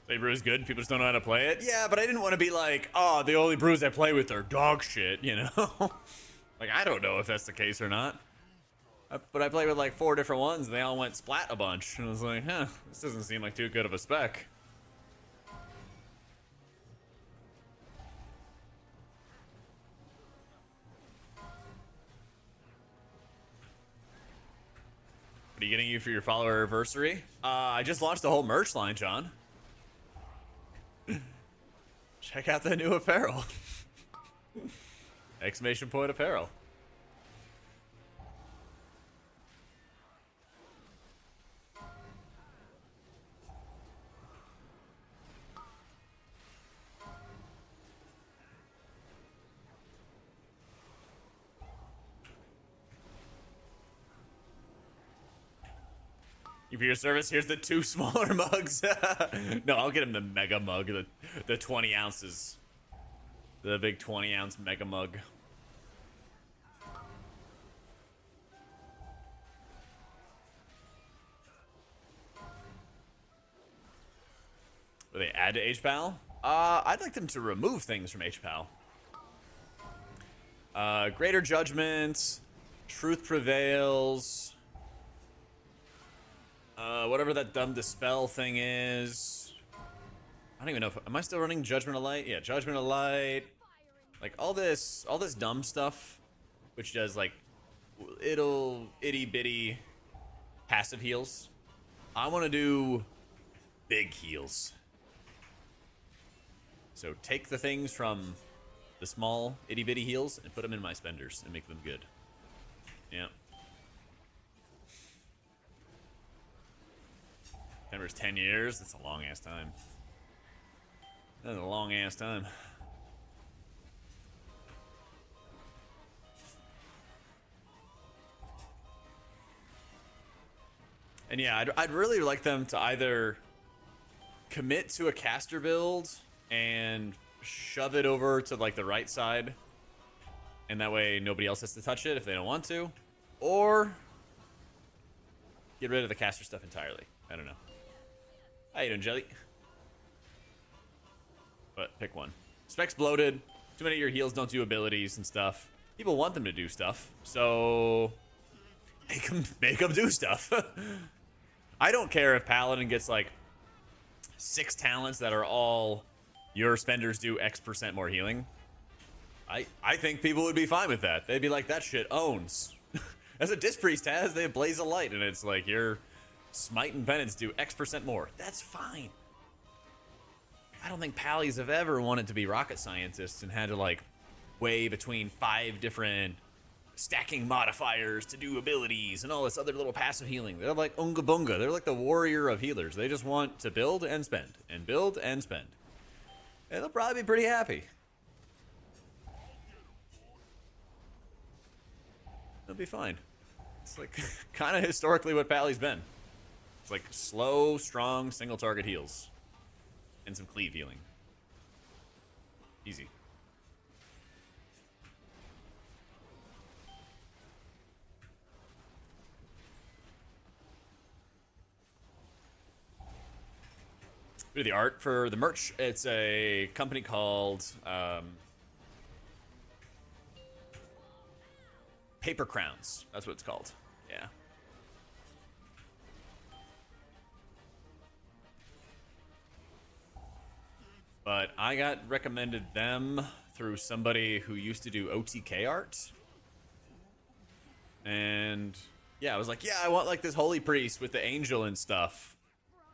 Say brew is good, people just don't know how to play it. Yeah, but I didn't want to be like, oh, the only brews I play with are dog shit, you know? Like, I don't know if that's the case or not. But I played with like 4 different ones, and they all went splat a bunch. And I was like, huh, this doesn't seem like too good of a spec. What are you getting you for your follower anniversary? I just launched the whole merch line, John. Check out the new apparel. Exclamation point apparel. For your service, here's the 2 smaller mugs. No, I'll get him the mega mug, the 20 ounces. The big 20-ounce mega mug. Will they add to HPal? I'd like them to remove things from HPal. Greater judgment, truth prevails. Whatever that dumb dispel thing is. I don't even know if am I still running Judgment of Light? Yeah, Judgment of Light. Like all this dumb stuff, which does like itty bitty passive heals. I want to do big heals. So take the things from the small itty bitty heals and put them in my spenders and make them good. Yeah. Denver's 10 years. That's a long ass time. That's a long ass time. And yeah, I'd really like them to either commit to a caster build and shove it over to like the right side, and that way nobody else has to touch it if they don't want to, or get rid of the caster stuff entirely. I don't know. How you doing, Jelly? But pick one. Specs bloated. Too many of your heals don't do abilities and stuff. People want them to do stuff, so make them do stuff. I don't care if Paladin gets like 6 talents that are all your spenders do X% more healing. I think people would be fine with that. They'd be like, that shit owns. As a Disc Priest has, they have Blaze of Light, and it's like your Smite and Penance do X% more. That's fine. I don't think Pallies have ever wanted to be rocket scientists and had to like weigh between 5 different stacking modifiers to do abilities and all this other little passive healing. They're like Unga Bunga. They're like the warrior of healers. They just want to build and spend and build and spend. And they'll probably be pretty happy. They'll be fine. It's like kind of historically what Pally's been. It's like slow, strong, single target heals. And some cleave healing. Easy. We do the art for the merch. It's a company called Paper Crowns. That's what it's called. Yeah. But I got recommended them through somebody who used to do OTK art. And yeah, I was like, yeah, I want like this holy priest with the angel and stuff.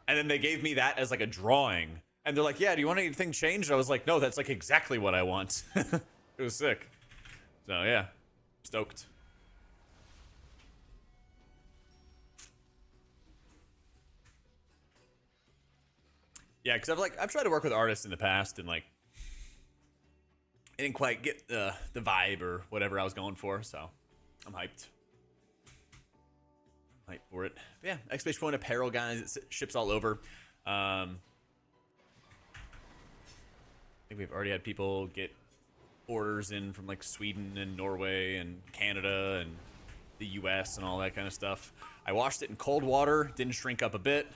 And then they gave me that as like a drawing. And they're like, yeah, do you want anything changed? I was like, no, that's like exactly what I want. It was sick. So yeah, stoked. Yeah, because I've tried to work with artists in the past, and like I didn't quite get the vibe or whatever I was going for, so I'm hyped. Hyped for it. But yeah, exclamation point apparel, guys. It ships all over. I think we've already had people get orders in from like Sweden and Norway and Canada and the US and all that kind of stuff. I washed it in cold water, didn't shrink up a bit.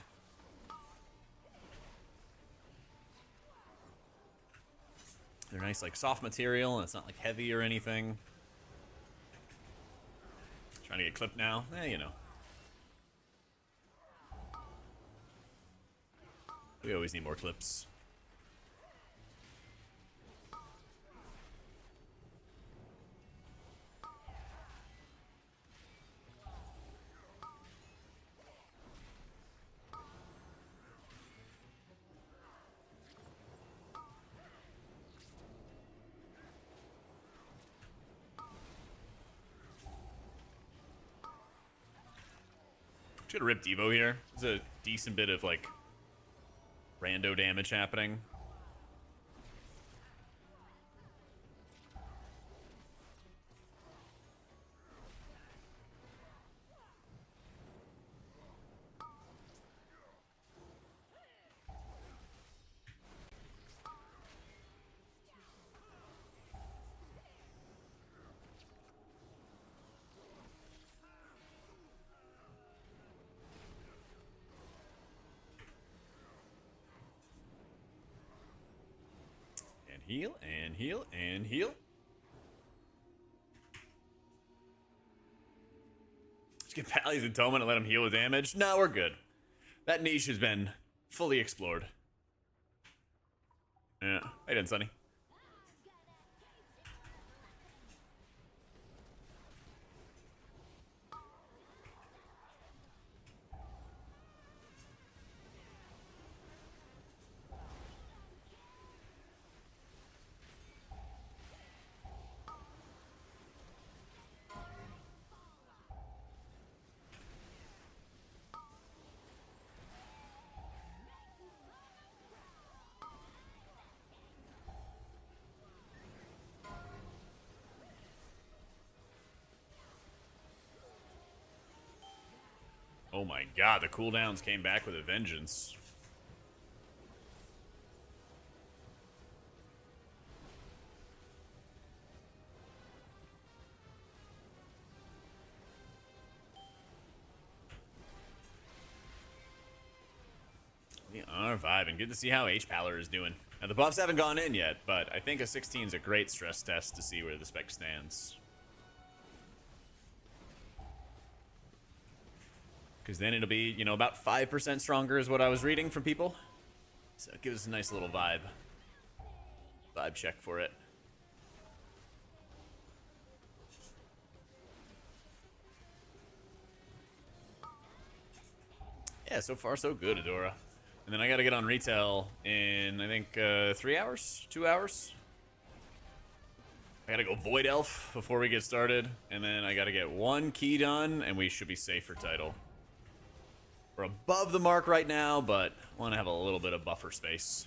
They're nice, like soft material, and it's not like heavy or anything. Trying to get clipped now? You know. We always need more clips. Just gonna rip Devo here. There's a decent bit of like rando damage happening. Heal and heal and heal. Just get Pally's Atonement and let him heal the damage. No, we're good. That niche has been fully explored. Yeah. Hey then, Sonny. Oh my god, the cooldowns came back with a vengeance. We are vibing. Good to see how HPaler is doing. Now, the buffs haven't gone in yet, but I think a 16 is a great stress test to see where the spec stands. Because then it'll be, you know, about 5% stronger is what I was reading from people. So it gives us a nice little vibe check for it. Yeah, so far so good, Adora. And then I gotta get on retail in, I think, 3 hours? 2 hours? I gotta go Void Elf before we get started. And then I gotta get one key done, and we should be safe for title. We're above the mark right now, but want to have a little bit of buffer space.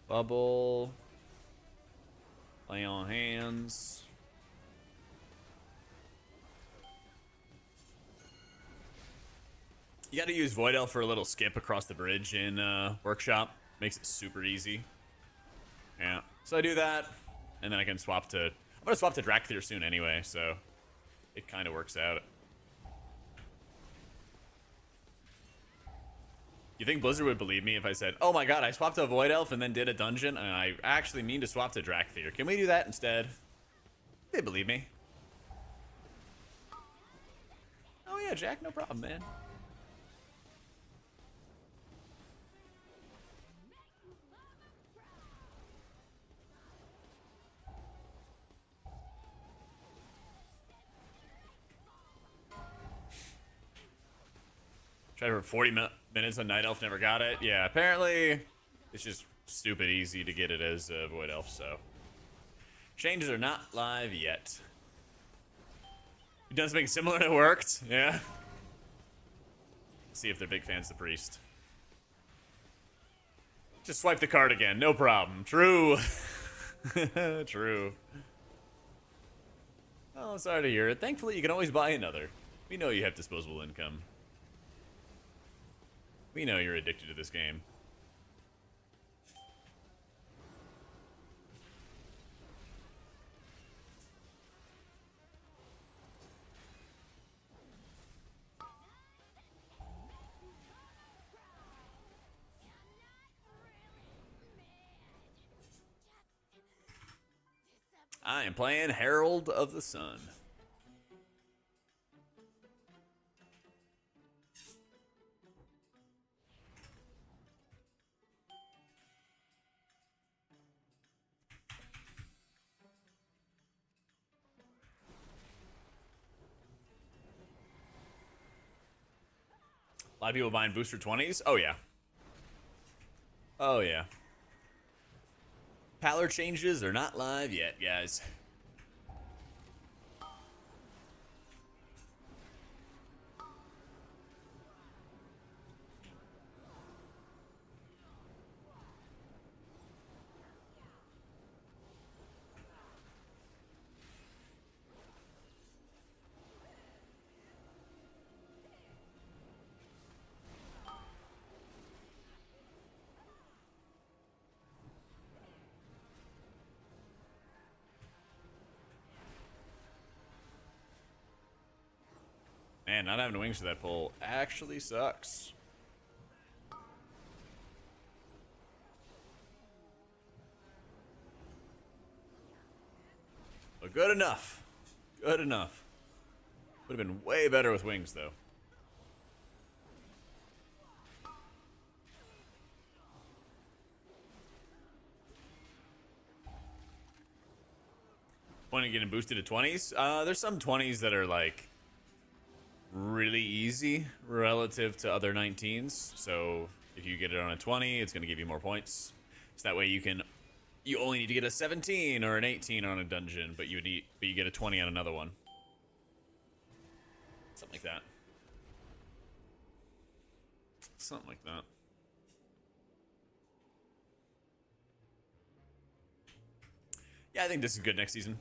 Bubble. Lay on hands. You gotta use Void Elf for a little skip across the bridge in Workshop. Makes it super easy. Yeah. So I do that, and then I can swap to... I'm gonna swap to Drakthir soon anyway, so it kind of works out. You think Blizzard would believe me if I said, oh my god, I swapped to a Void Elf and then did a dungeon, and I actually mean to swap to Drakthir. Can we do that instead? They believe me. Oh yeah, Jack, no problem, man. Tried for 40 minutes on Night Elf, never got it. Yeah, apparently it's just stupid easy to get it as Void Elf, so. Changes are not live yet. You've done something similar and it worked? Yeah. See if they're big fans of the Priest. Just swipe the card again, no problem. True. True. Oh, sorry to hear it. Thankfully, you can always buy another. We know you have disposable income. We know you're addicted to this game. I am playing Herald of the Sun. A lot of people buying booster 20s. Oh, yeah. Oh, yeah. Pallor changes are not live yet, guys. Man, not having wings for that pull actually sucks. But good enough. Good enough. Would have been way better with wings, though. Point of getting boosted to 20s? There's some 20s that are, like, really easy relative to other 19s. So if you get it on a 20, it's going to give you more points. So that way you only need to get a 17 or an 18 on a dungeon, but you get a 20 on another one. Something like that. Something like that. Yeah, I think this is good next season.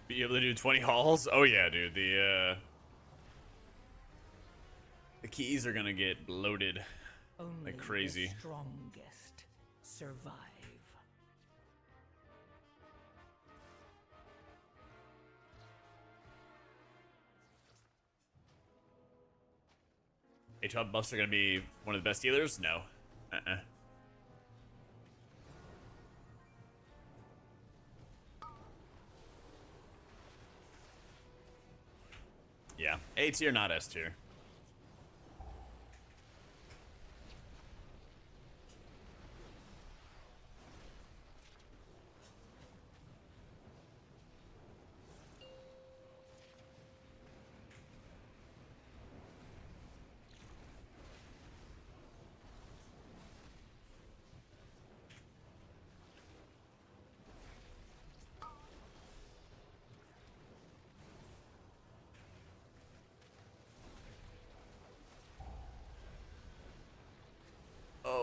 Be able to do 20 hauls? Oh yeah, dude. The keys are gonna get bloated like crazy. The strongest survive. HPal buffs are gonna be one of the best healers? No. Yeah, A tier, not S tier.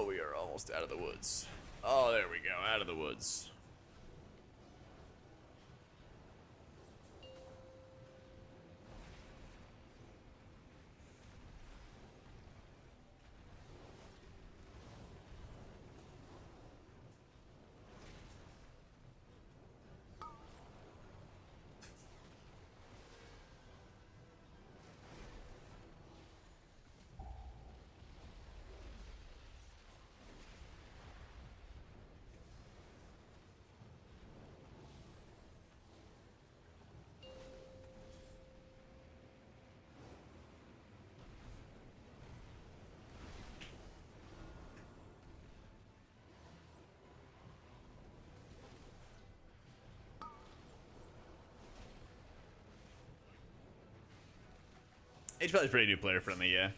Oh, we are almost out of the woods. Oh, there we go, out of the woods. HPal is pretty new player friendly, yeah.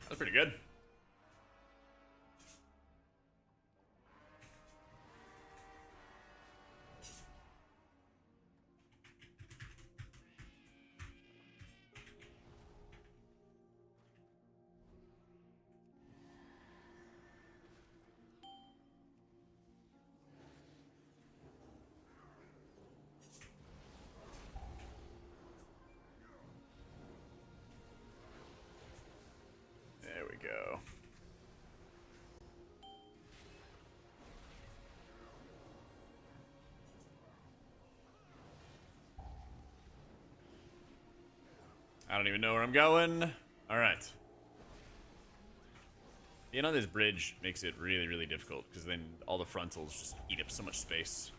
That's pretty good. There we go. I don't even know where I'm going. All right. Being on this bridge makes it really, really difficult because then all the frontals just eat up so much space.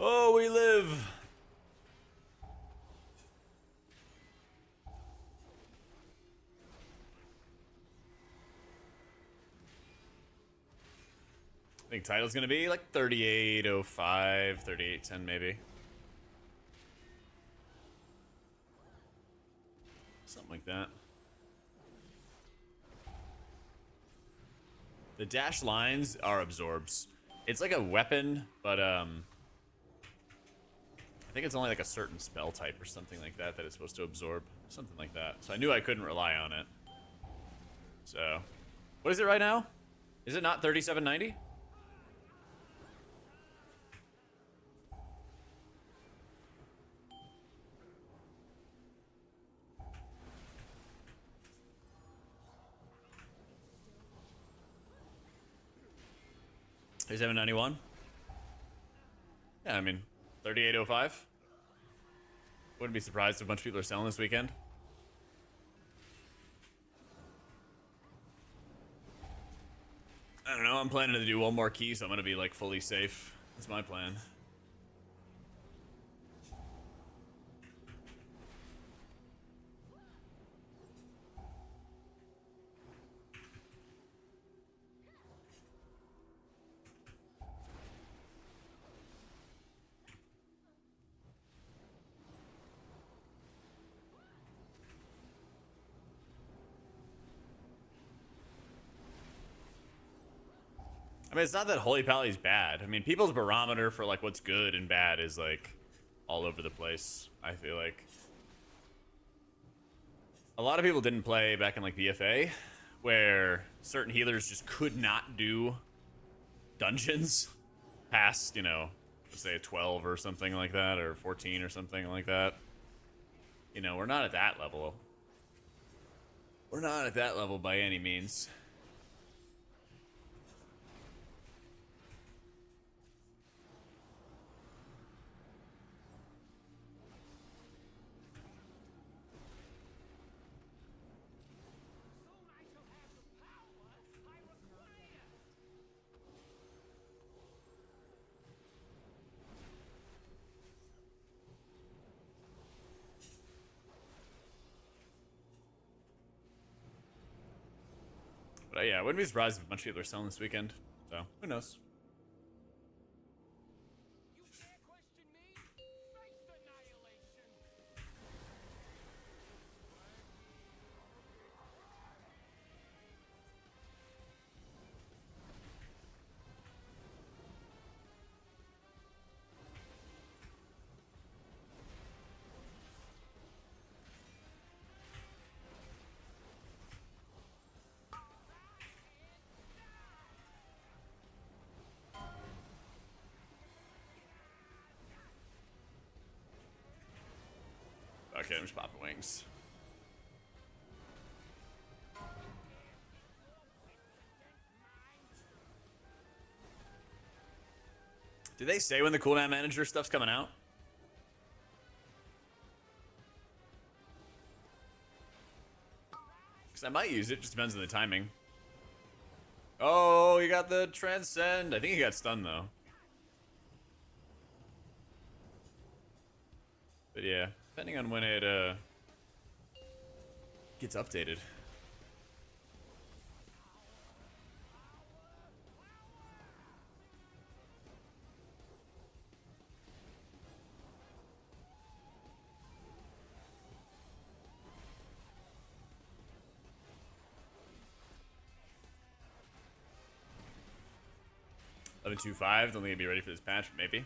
Oh, we live. I think title's gonna be like 3805, 3810 maybe. Something like that. The dash lines are absorbs. It's like a weapon, but I think it's only like a certain spell type or something like that that it's supposed to absorb. Something like that. So I knew I couldn't rely on it. So, what is it right now? Is it not 3790? Is 791? Yeah, I mean, 3805. Wouldn't be surprised if a bunch of people are selling this weekend. I don't know. I'm planning to do one more key, so I'm gonna be like fully safe. That's my plan. I mean, it's not that Holy Pally's bad. I mean, people's barometer for like what's good and bad is like all over the place. I feel like a lot of people didn't play back in like BFA, where certain healers just could not do dungeons past, you know, let's say 12 or something like that, or 14 or something like that. You know, we're not at that level. We're not at that level by any means. But yeah, I wouldn't be surprised if a bunch of people are selling this weekend. So, who knows? Okay, I'm just popping wings. Did they say when the cooldown manager stuff's coming out? Because I might use it, just depends on the timing. Oh, you got the transcend. I think he got stunned though. But yeah, depending on when it gets updated. $11.25. Don't think I'd be ready for this patch, maybe.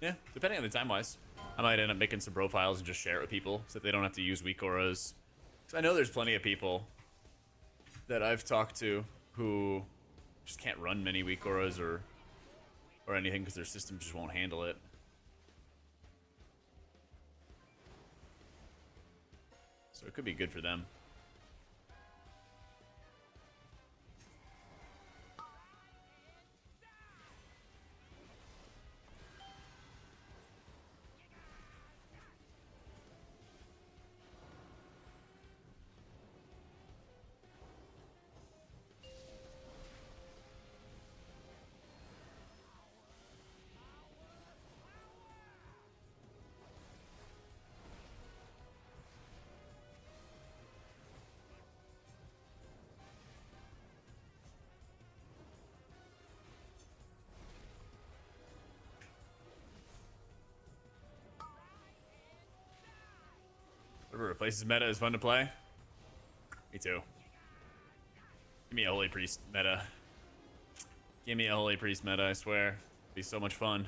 Yeah, depending on the time wise. I might end up making some profiles and just share it with people so that they don't have to use weak auras. Because I know there's plenty of people that I've talked to who just can't run many weak auras or anything because their system just won't handle it. So it could be good for them. Whatever replaces meta is fun to play. Me too. Give me a Holy Priest meta. Give me a Holy Priest meta, I swear. It'd be so much fun.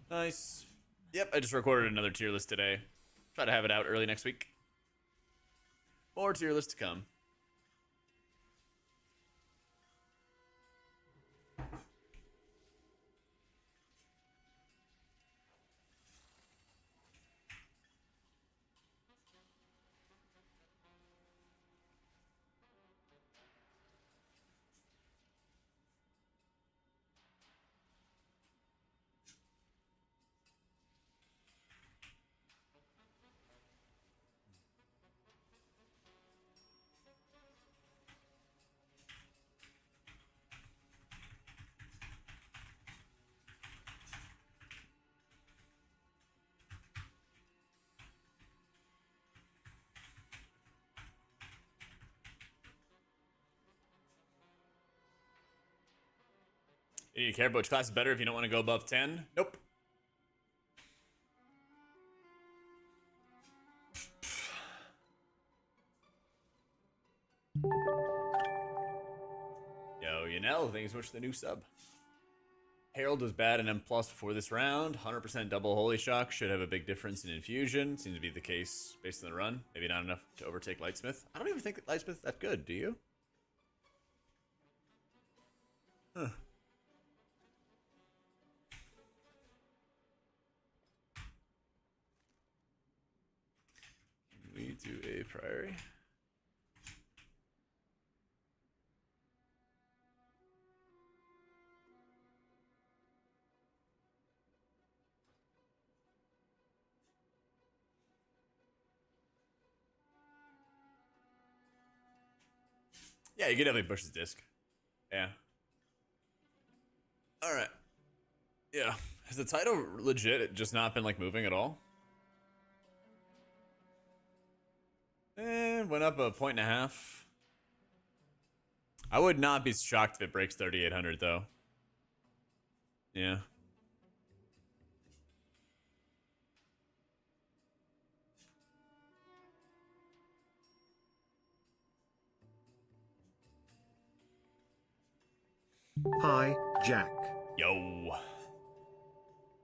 Nice. Yep, I just recorded another tier list today. Try to have it out early next week. More tier list to come. You need to care about which class is better if you don't want to go above 10? Nope. Yo, Yanel, thanks so much for the new sub. Herald was bad in M plus before this round. 100% double Holy Shock should have a big difference in infusion. Seems to be the case based on the run. Maybe not enough to overtake Lightsmith. I don't even think that Lightsmith's that good, do you? Huh. We do a priory. Yeah, you could definitely push his disc. Yeah. Alright. Yeah. Has the title legit just not been like moving at all? Went up a 1.5. I would not be shocked if it breaks 3,800 though. Yeah. Hi, Jack. Yo.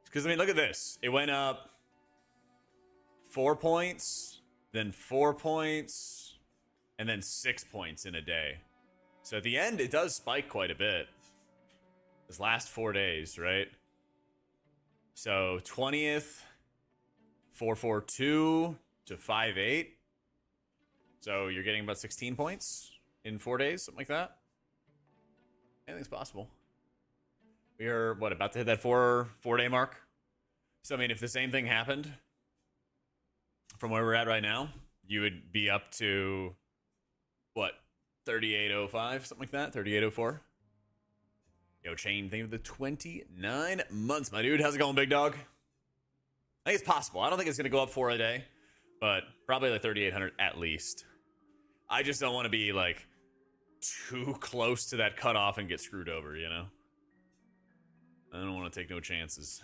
Because, I mean, look at this. It went up 4 points, then 4 points, and then 6 points in a day. So at the end, it does spike quite a bit. This last 4 days, right? So 20th, 442 to 58. So you're getting about 16 points in 4 days, something like that. Anything's possible. We are, what, about to hit that four-day mark? So, I mean, if the same thing happened from where we're at right now, you would be up to, what, 3805, something like that? 3804? Yo, Chain, think of the 29 months, my dude. How's it going, big dog? I think it's possible. I don't think it's going to go up 4 a day, but probably like 3,800 at least. I just don't want to be, like, too close to that cutoff and get screwed over, you know? I don't want to take no chances.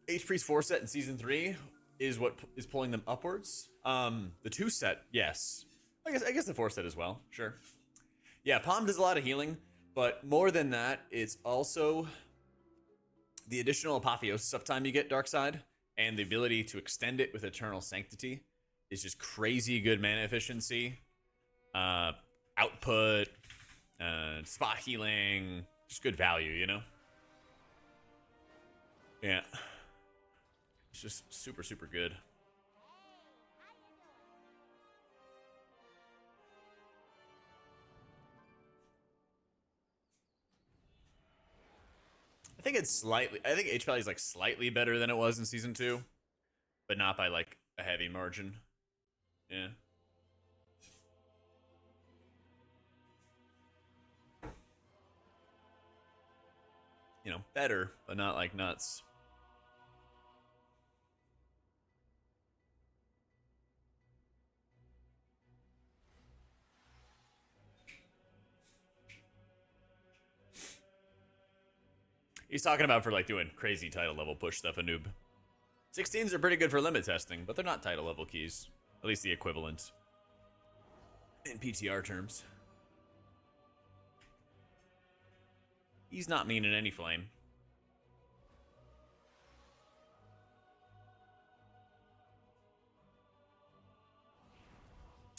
HP's 4 set in season 3 is what is pulling them upwards. The 2 set, yes. I guess the 4 set as well, sure. Yeah, Palm does a lot of healing, but more than that, it's also the additional apotheosis uptime you get, Darkside, and the ability to extend it with Eternal Sanctity is just crazy good mana efficiency, output, spot healing, just good value, you know? Yeah. It's just super, super good. I think HPal is like slightly better than it was in season 2, but not by like a heavy margin. Yeah. You know, better, but not like nuts. He's talking about for like doing crazy title level push stuff, a noob. 16s are pretty good for limit testing, but they're not title level keys. At least the equivalent. In PTR terms. He's not mean in any flame.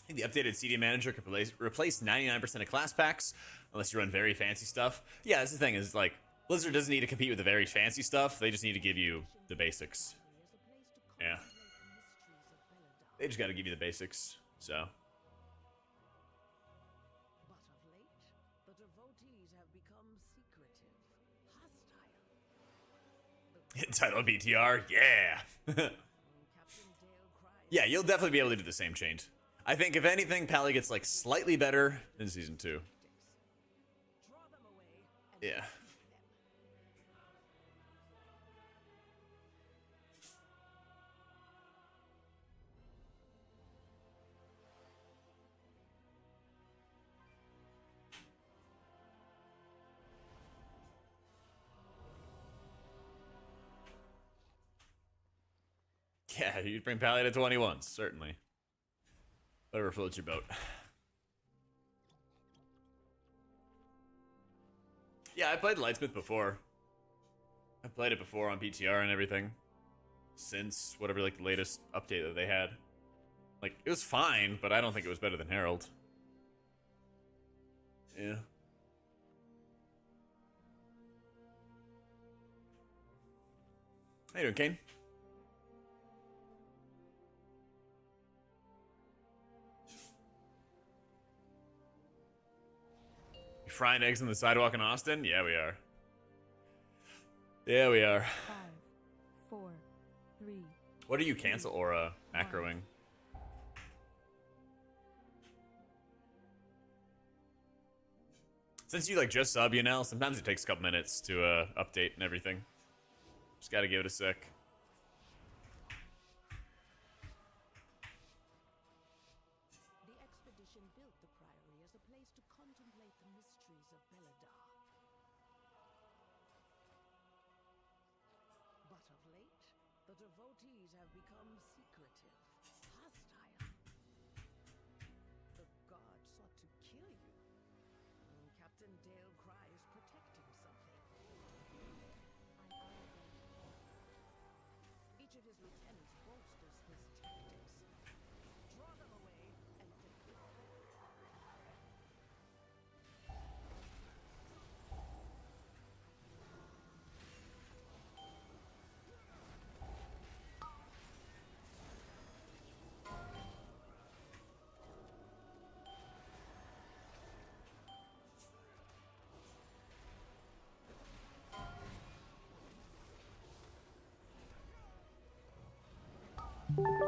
I think the updated CD manager can replace 99% of class packs, unless you run very fancy stuff. Yeah, that's the thing, is like, Blizzard doesn't need to compete with the very fancy stuff, they just need to give you the basics. Yeah. They just gotta give you the basics, so. Title BTR, yeah. Yeah, you'll definitely be able to do the same change. I think if anything, Pally gets like slightly better in season 2. Yeah. Yeah, you'd bring Paladin to 21s, certainly. Whatever floats your boat. Yeah, I played Lightsmith before. I played it before on PTR and everything. Since whatever, like, the latest update that they had. Like, it was fine, but I don't think it was better than Herald. Yeah. How you doing, Kane? You frying eggs on the sidewalk in Austin? Yeah, we are. Yeah, we are. 5, 4, 3. What are you cancel or macroing? Since you like just sub, you know, sometimes it takes a couple minutes to update and everything. Just gotta give it a sec. The expedition built the Priory as a place to contemplate the mysteries of Belladar. But of late, the devotees have become secretive, hostile. The god sought to kill you. Captain Dale Cry is protecting something. Each of his lieutenants bolsters his tactics. Draw them away and defeat them.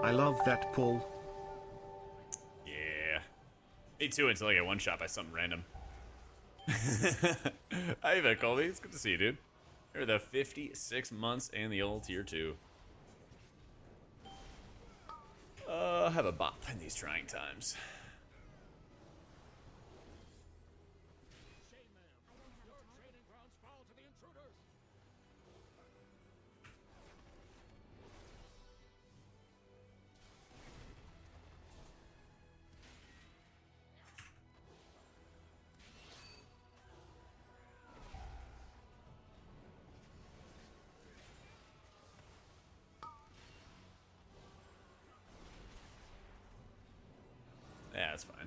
I love that pull. Yeah. Me too, until I get one shot by something random. Hi, Vic Colby. It's good to see you, dude. You're the 56 months and the old tier 2. Have a bop in these trying times. Yeah, that's fine.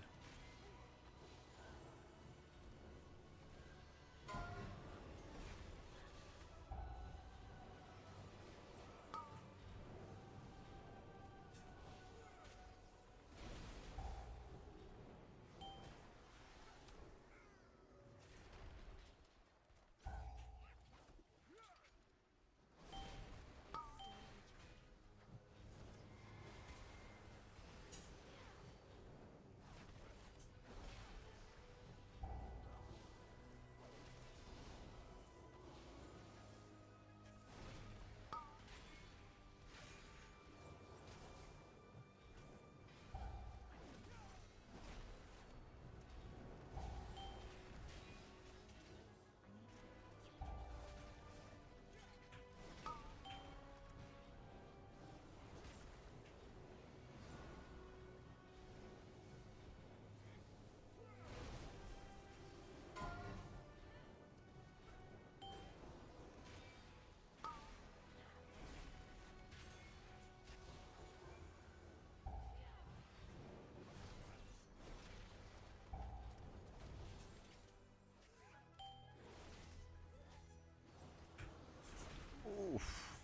Oof.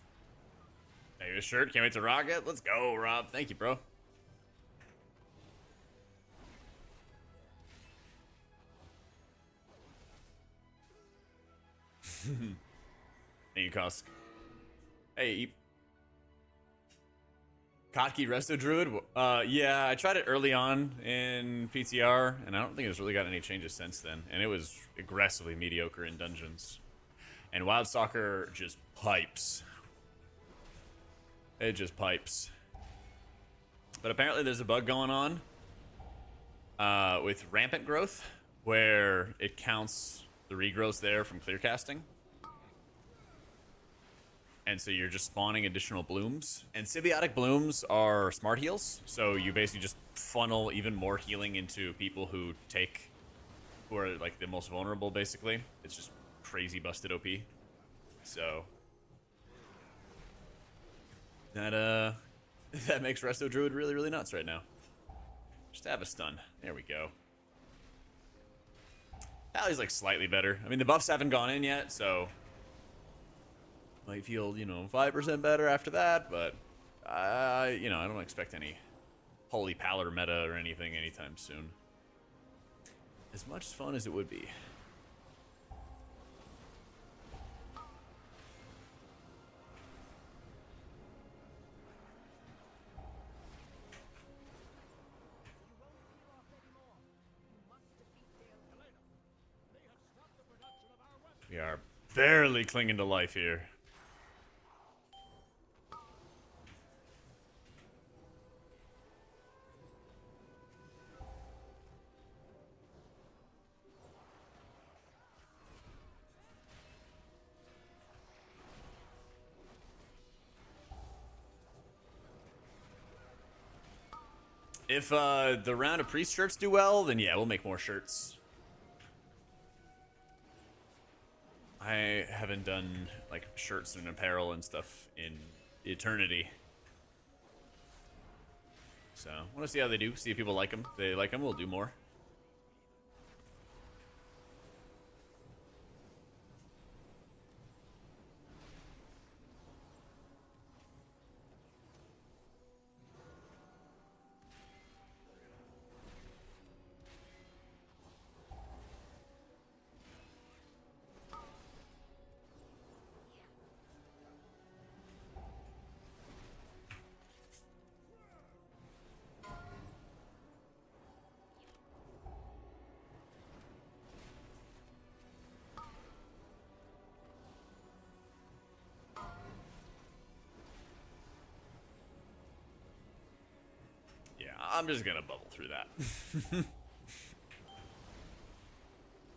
Hey, your shirt. Can't wait to rock it. Let's go, Rob. Thank you, bro. Thank you, Kosk. Hey, Kotkey Resto Druid. Yeah, I tried it early on in PTR, and I don't think it's really got any changes since then. And it was aggressively mediocre in dungeons. And Wild Stalker just pipes. It just pipes. But apparently there's a bug going on with rampant growth, where it counts the regrowths there from clear casting. and so you're just spawning additional blooms. And symbiotic blooms are smart heals, so you basically just funnel even more healing into people who are like the most vulnerable, basically. It's just crazy busted OP. So that that makes Resto Druid really, really nuts right now. Just have a stun. There we go. Pally's like slightly better. I mean, the buffs haven't gone in yet, so might feel, 5% better after that, but I don't expect any holy pallor meta or anything anytime soon. As much fun as it would be. We are barely clinging to life here. If the round of priest shirts do well, then yeah, we'll make more shirts. I haven't done like shirts and apparel and stuff in eternity. So, I want to see how they do, see if people like them. If they like them, we'll do more. I'm just gonna bubble through that.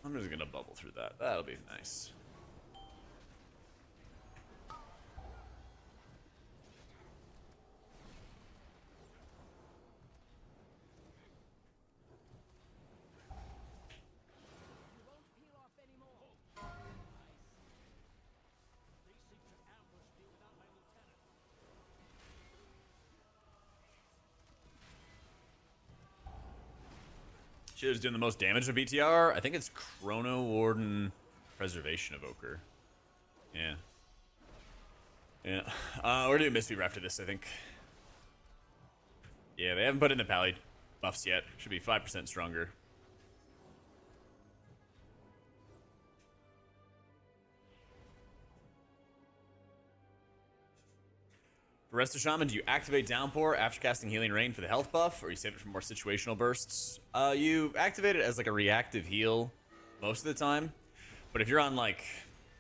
I'm just gonna bubble through that. That'll be nice. Shit is doing the most damage to PTR. I think it's Chrono Warden Preservation Evoker. Yeah. Yeah. We're doing Mistweaver after this, I think. Yeah, they haven't put in the Pally buffs yet. Should be 5% stronger. For Resto Shaman, do you activate Downpour after casting Healing Rain for the health buff, or you save it for more situational bursts? You activate it as like a reactive heal most of the time. But if you're on like,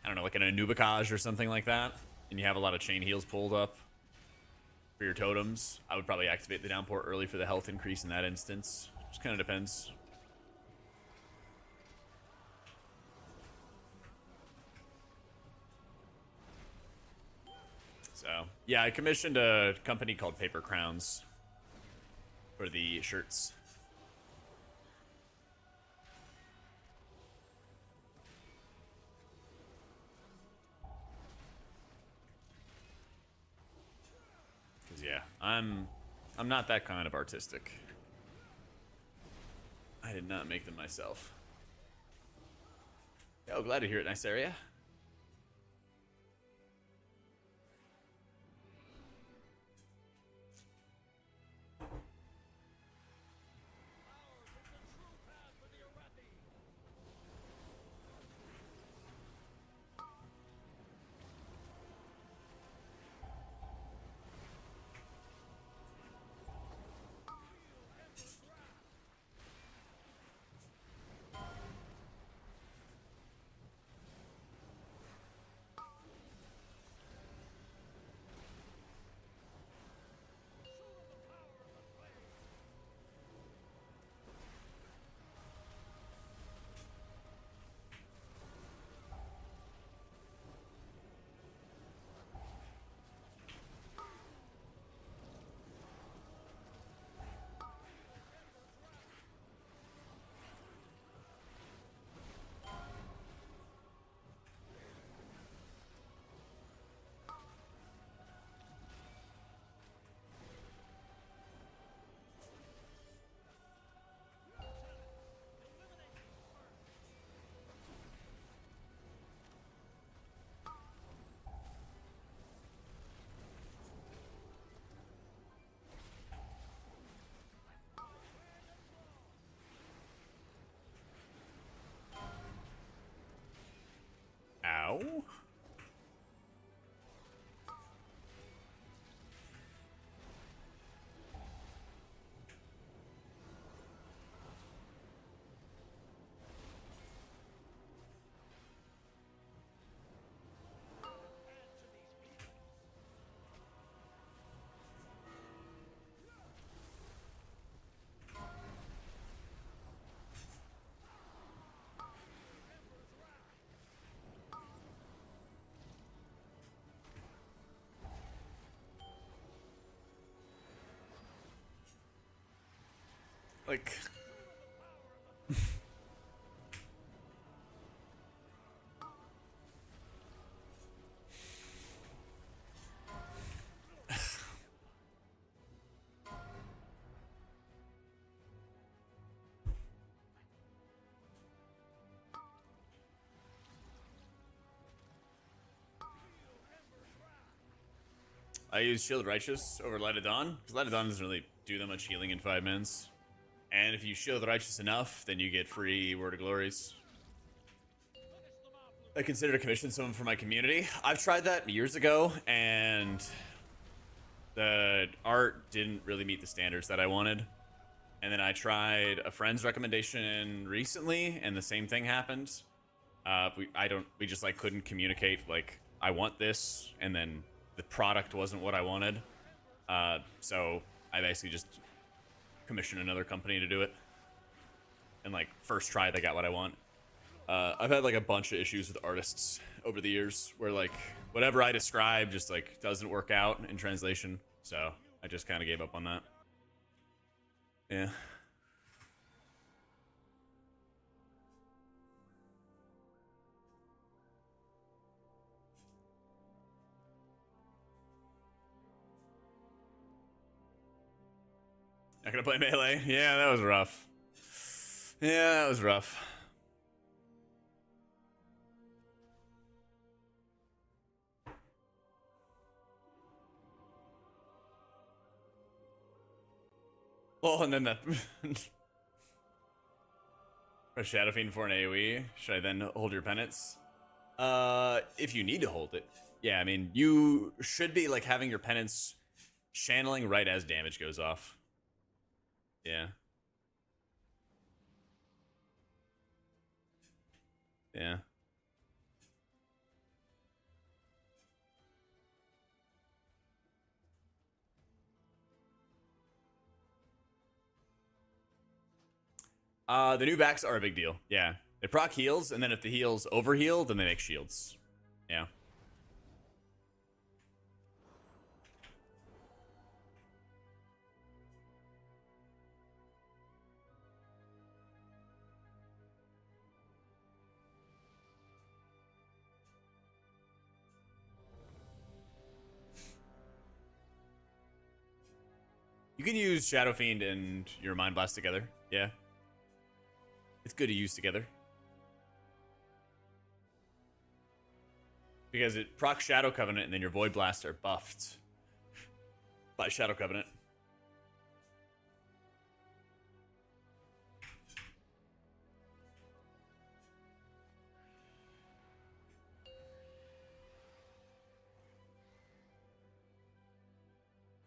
I don't know, like an Anubicage or something like that, and you have a lot of chain heals pulled up for your totems, I would probably activate the Downpour early for the health increase in that instance. Just kind of depends. So, yeah, I commissioned a company called Paper Crowns for the shirts. Cause yeah, I'm not that kind of artistic. I did not make them myself. Oh, glad to hear it. Nice area. No. Like, I use Shield Righteous over Light of Dawn, because Light of Dawn doesn't really do that much healing in 5 minutes. And if you Shield Righteous enough, then you get free Word of Glories. I consider to commission someone for my community. I've tried that years ago, and the art didn't really meet the standards that I wanted. And then I tried a friend's recommendation recently, and the same thing happened. We just like couldn't communicate like I want this, and then the product wasn't what I wanted. So I basically just commissioned another company to do it. And like first try, they got what I want. I've had like a bunch of issues with artists over the years where like whatever I describe just like doesn't work out in translation. So I just kind of gave up on that. Yeah. Not gonna play melee? Yeah, that was rough. Yeah, that was rough. Oh, and then that a Shadow Fiend for an AoE. Should I then hold your penance? If you need to hold it. Yeah, I mean, you should be like having your penance channeling right as damage goes off. Yeah. Yeah. The new backs are a big deal. Yeah. They proc heals, and then if the heals overheal, then they make shields. Yeah. You can use Shadow Fiend and your Mind Blast together. Yeah. It's good to use together. Because it procs Shadow Covenant and then your Void Blast are buffed by Shadow Covenant.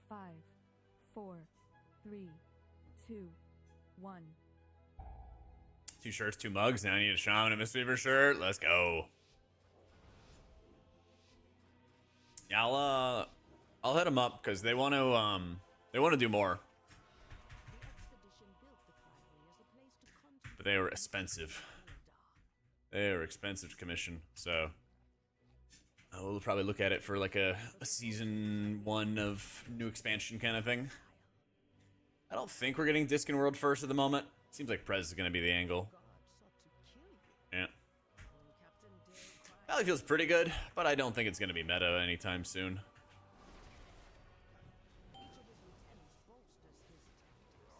Five, 4, 3, 2, 1. 2 shirts, 2 mugs. Now I need a Shaman and a Mistweaver shirt. Let's go. Yeah, I'll hit them up because they want to do more. But they were expensive. They were expensive to commission, so we'll probably look at it for like a season 1 of new expansion kind of thing. I don't think we're getting Diskin World first at the moment. Seems like Prez is going to be the angle. Yeah. Valley feels pretty good, but I don't think it's going to be meta anytime soon.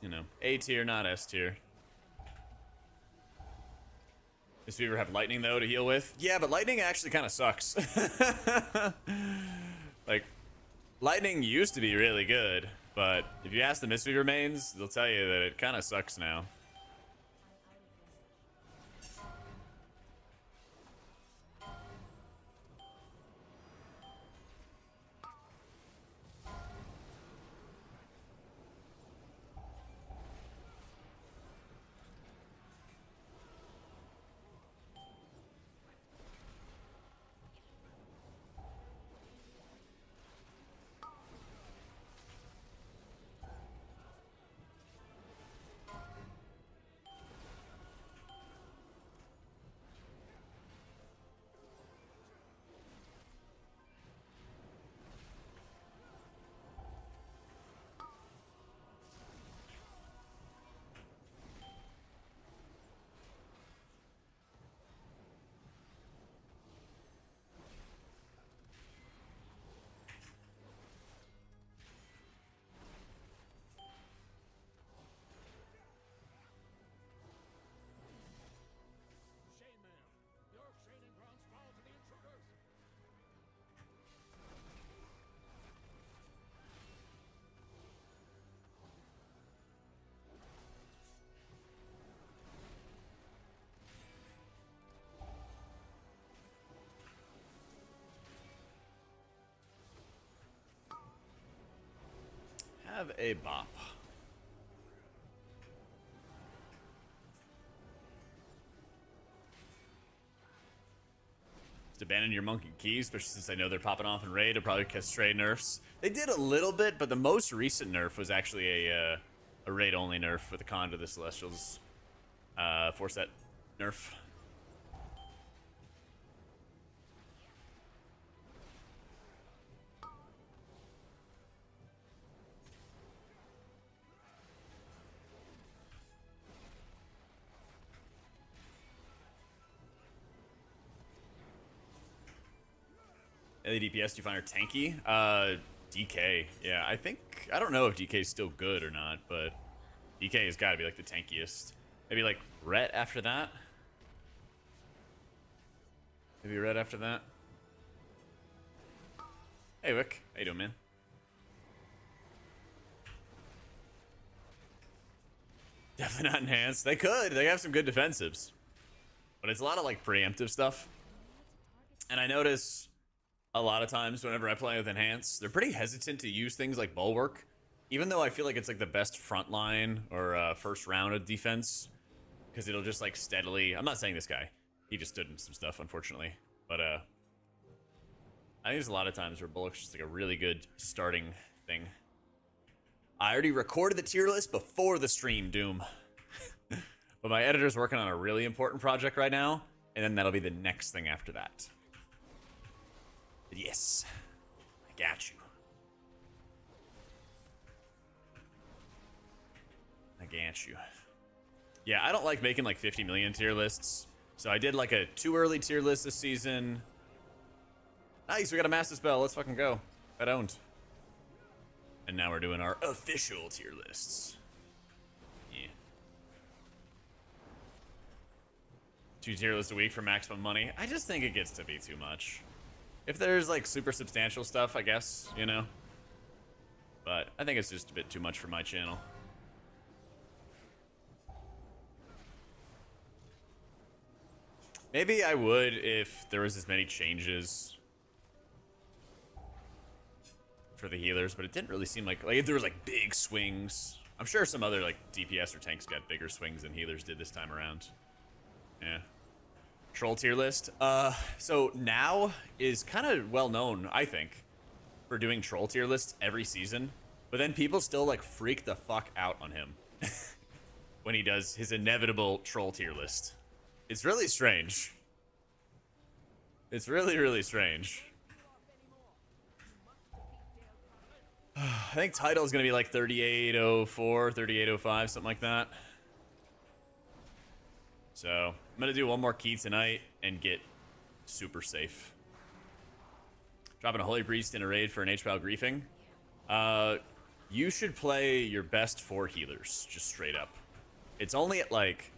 You know, A tier, not S tier. Does Weaver have lightning though to heal with? Yeah, but lightning actually kind of sucks. Like, lightning used to be really good, but if you ask the Mistweaver mains, they'll tell you that it kind of sucks now. have a bop. Just abandon your monkey keys, especially since I know they're popping off in raid. It'll probably catch stray nerfs. They did a little bit, but the most recent nerf was actually a raid only nerf with the con to the Celestials. 4-set nerf. Any DPS do you find are tanky? DK. Yeah, I don't know if DK is still good or not, but DK has got to be like the tankiest. Maybe like Ret after that. Maybe Ret after that. Hey Wick, how you doing, man? Definitely not enhanced. They could. They have some good defensives, but it's a lot of like preemptive stuff. And I notice a lot of times whenever I play with enhanced, they're pretty hesitant to use things like bulwark, even though I feel like it's like the best front line or first round of defense, because it'll just like steadily. I'm not saying this guy, he just stood in some stuff unfortunately, but I think there's a lot of times where bulwark's just like a really good starting thing. I already recorded the tier list before the stream, Doom. But my editor's working on a really important project right now, and then that'll be the next thing after that. But yes, I got you. I got you. Yeah, I don't like making like 50 million tier lists, so I did like a too early tier list this season. Nice, we got a master spell. Let's fucking go. I don't. And now we're doing our official tier lists. Yeah. 2 tier lists a week for maximum money. I just think it gets to be too much. If there's like super substantial stuff, I guess, you know. But I think it's just a bit too much for my channel. Maybe I would if there was as many changes for the healers, but it didn't really seem like if there was like big swings. I'm sure some other like DPS or tanks got bigger swings than healers did this time around. Yeah. Troll tier list. So now is kind of well known, I think, for doing troll tier lists every season, but then people still like freak the fuck out on him when he does his inevitable troll tier list. It's really strange. It's really, really strange. I think title is going to be like 3804, 3805, something like that. So I'm going to do one more key tonight and get super safe. Dropping a Holy Priest in a raid for an HPal griefing. You should play your best 4 healers, just straight up. It's only at like,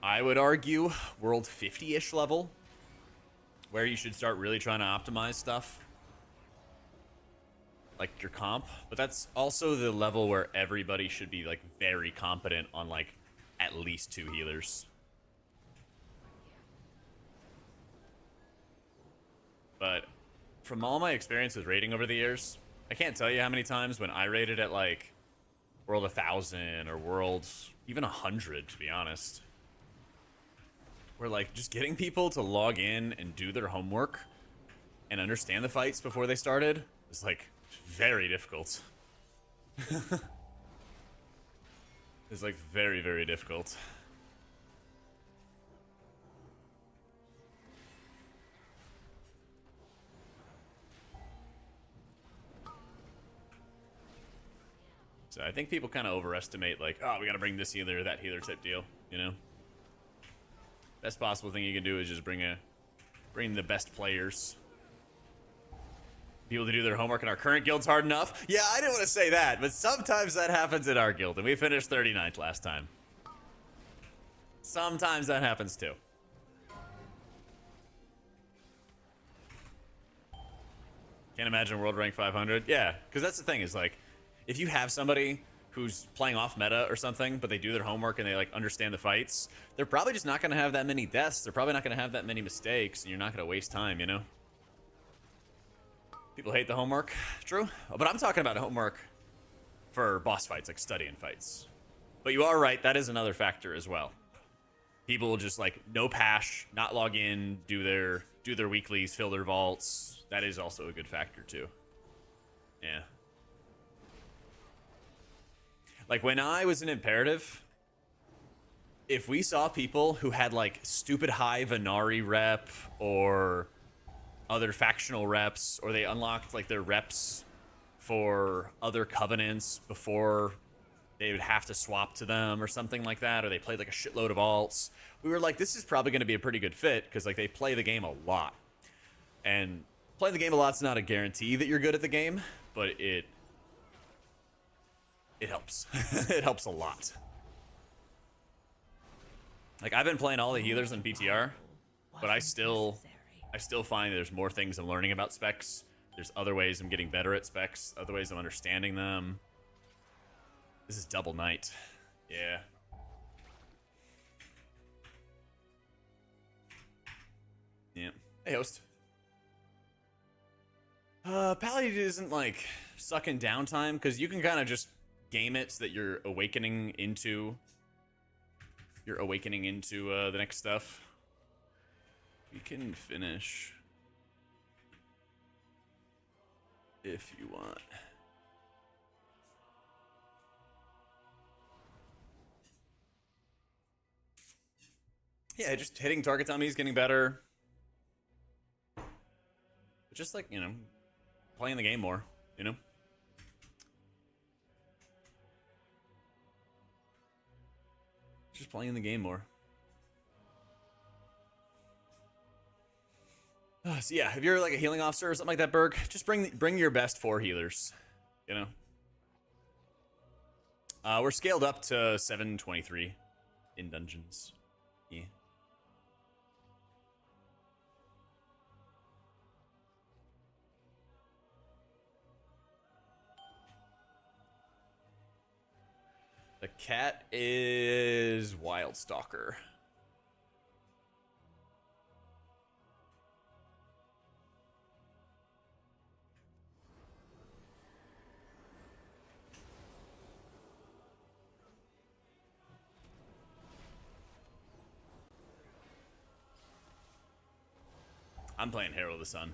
I would argue, world 50-ish level, where you should start really trying to optimize stuff. Like your comp, but that's also the level where everybody should be like very competent on like at least 2 healers. But from all my experience with raiding over the years, I can't tell you how many times when I raided at like World 1000 or World even 100, to be honest, where like just getting people to log in and do their homework and understand the fights before they started was like very difficult. It's like very, very difficult. So I think people kind of overestimate like, oh, we got to bring this healer or that healer type deal, you know? Best possible thing you can do is just bring the best players. People to do their homework in our current guild's hard enough. Yeah, I didn't want to say that, but sometimes that happens in our guild, and we finished 39th last time. Sometimes that happens too. Can't imagine world rank 500. Yeah, because that's the thing is like, if you have somebody who's playing off meta or something, but they do their homework and they like understand the fights, they're probably just not going to have that many deaths. They're probably not going to have that many mistakes, and you're not going to waste time, you know? People hate the homework. True. But I'm talking about homework for boss fights, like study-in fights. But you are right, that is another factor as well. People will just like no pash, not log in, do their weeklies, fill their vaults. That is also a good factor too. Yeah. Like when I was in Imperative, if we saw people who had like stupid high Venari rep or other factional reps, or they unlocked like their reps for other covenants before they would have to swap to them or something like that, or they played like a shitload of alts, we were like, this is probably going to be a pretty good fit because like they play the game a lot. And playing the game a lot's not a guarantee that you're good at the game, but it helps. It helps a lot. Like I've been playing all the healers in PTR, but I still find there's more things I'm learning about specs. There's other ways I'm getting better at specs, other ways I'm understanding them. This is double knight. Yeah. Yeah. Hey, host. Paladin isn't like sucking downtime because you can kind of just game it so that you're awakening into the next stuff. We can finish if you want. Yeah, just hitting targets on me is getting better. But just like, you know, playing the game more, you know? Just playing the game more. So yeah, if you're like a healing officer or something like that, Berg, just bring your best 4 healers, you know? We're scaled up to 723 in dungeons. Yeah. The cat is Wildstalker. I'm playing Herald of the Sun.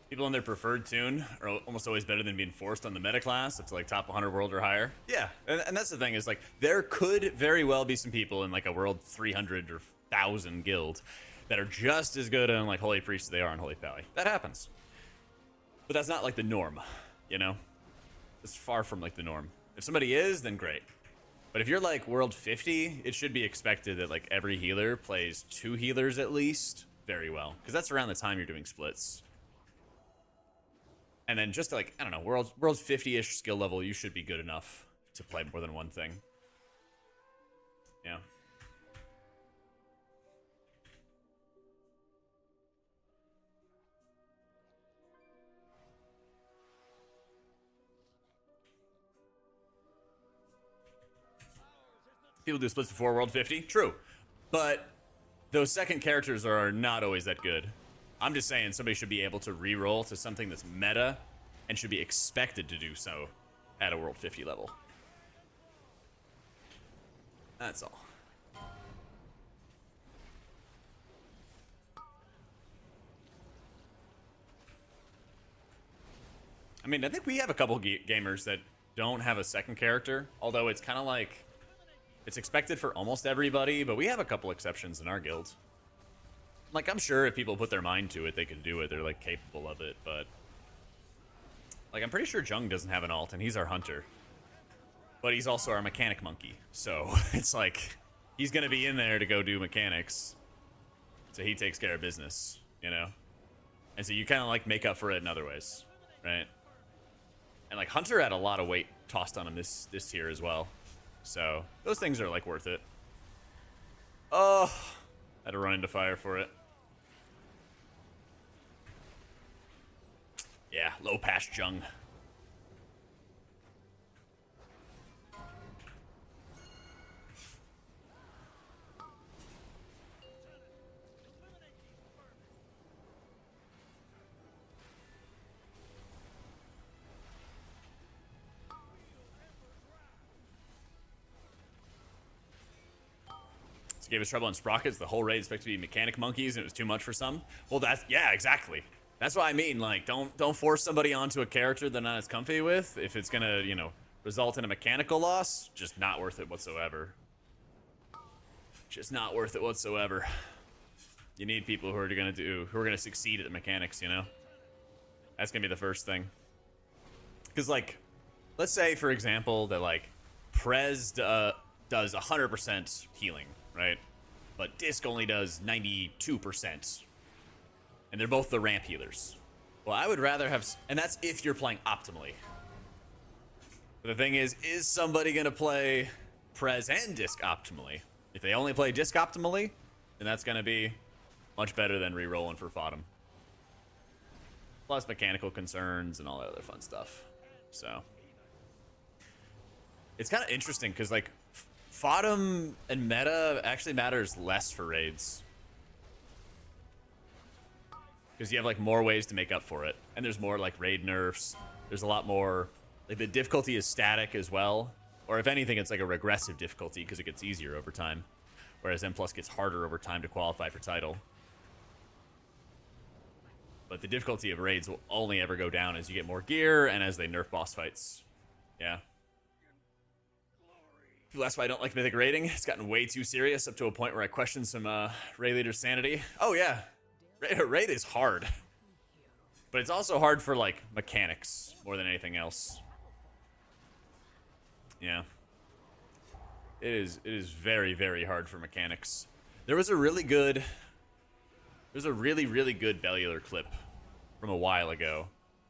People in their preferred tune are almost always better than being forced on the meta class. It's like top 100 world or higher. Yeah, and that's the thing is like there could very well be some people in like a world 300 or 1,000 guild that are just as good on like Holy Priest as they are on Holy Pally. That happens. But that's not like the norm, you know? It's far from like the norm. If somebody is, then great. But if you're like world 50, it should be expected that like every healer plays 2 healers at least very well. Because that's around the time you're doing splits. And then just like, I don't know, world 50-ish skill level, you should be good enough to play more than one thing. Yeah. People do splits before world 50, true. But those second characters are not always that good. I'm just saying somebody should be able to reroll to something that's meta and should be expected to do so at a world 50 level. That's all. I mean, I think we have a couple gamers that don't have a second character, although it's kind of like it's expected for almost everybody, but we have a couple exceptions in our guild. Like, I'm sure if people put their mind to it, they can do it. They're, like, capable of it, but... Like, I'm pretty sure Jung doesn't have an ult, and he's our hunter. But he's also our mechanic monkey. So, it's like, he's gonna be in there to go do mechanics. So he takes care of business, you know? And so you kind of, like, make up for it in other ways, right? And, like, Hunter had a lot of weight tossed on him this tier as well. So, those things are, like, worth it. Oh, I had to run into fire for it. Yeah, low pass Jung. Gave us trouble in Sprockets. The whole raid is expected to be mechanic monkeys, and it was too much for some. Well, that's, yeah, exactly. That's what I mean. Like, don't force somebody onto a character they're not as comfy with. If it's gonna, you know, result in a mechanical loss, just not worth it whatsoever. Just not worth it whatsoever. You need people who are gonna succeed at the mechanics, you know? That's gonna be the first thing. Because, like, let's say, for example, that, like, Prez does 100% healing, right? But Disc only does 92%. And they're both the ramp healers. Well, I would rather have... And that's if you're playing optimally. But the thing is somebody going to play Prez and Disc optimally? If they only play Disc optimally, then that's going to be much better than re-rolling for Fodum. Plus mechanical concerns and all that other fun stuff. So... It's kind of interesting, because, like, Fodum and meta actually matters less for raids. Because you have, like, more ways to make up for it. And there's more, like, raid nerfs. There's a lot more... Like, the difficulty is static as well. Or if anything, it's, like, a regressive difficulty, because it gets easier over time. Whereas M+ gets harder over time to qualify for title. But the difficulty of raids will only ever go down as you get more gear and as they nerf boss fights. Yeah. That's why I don't like Mythic raiding. It's gotten way too serious up to a point where I question some raid leader's sanity. Oh yeah, raid is hard. But it's also hard for, like, mechanics more than anything else. Yeah. It is very, very hard for mechanics. There was a really good... There's a really, really good Bellular clip from a while ago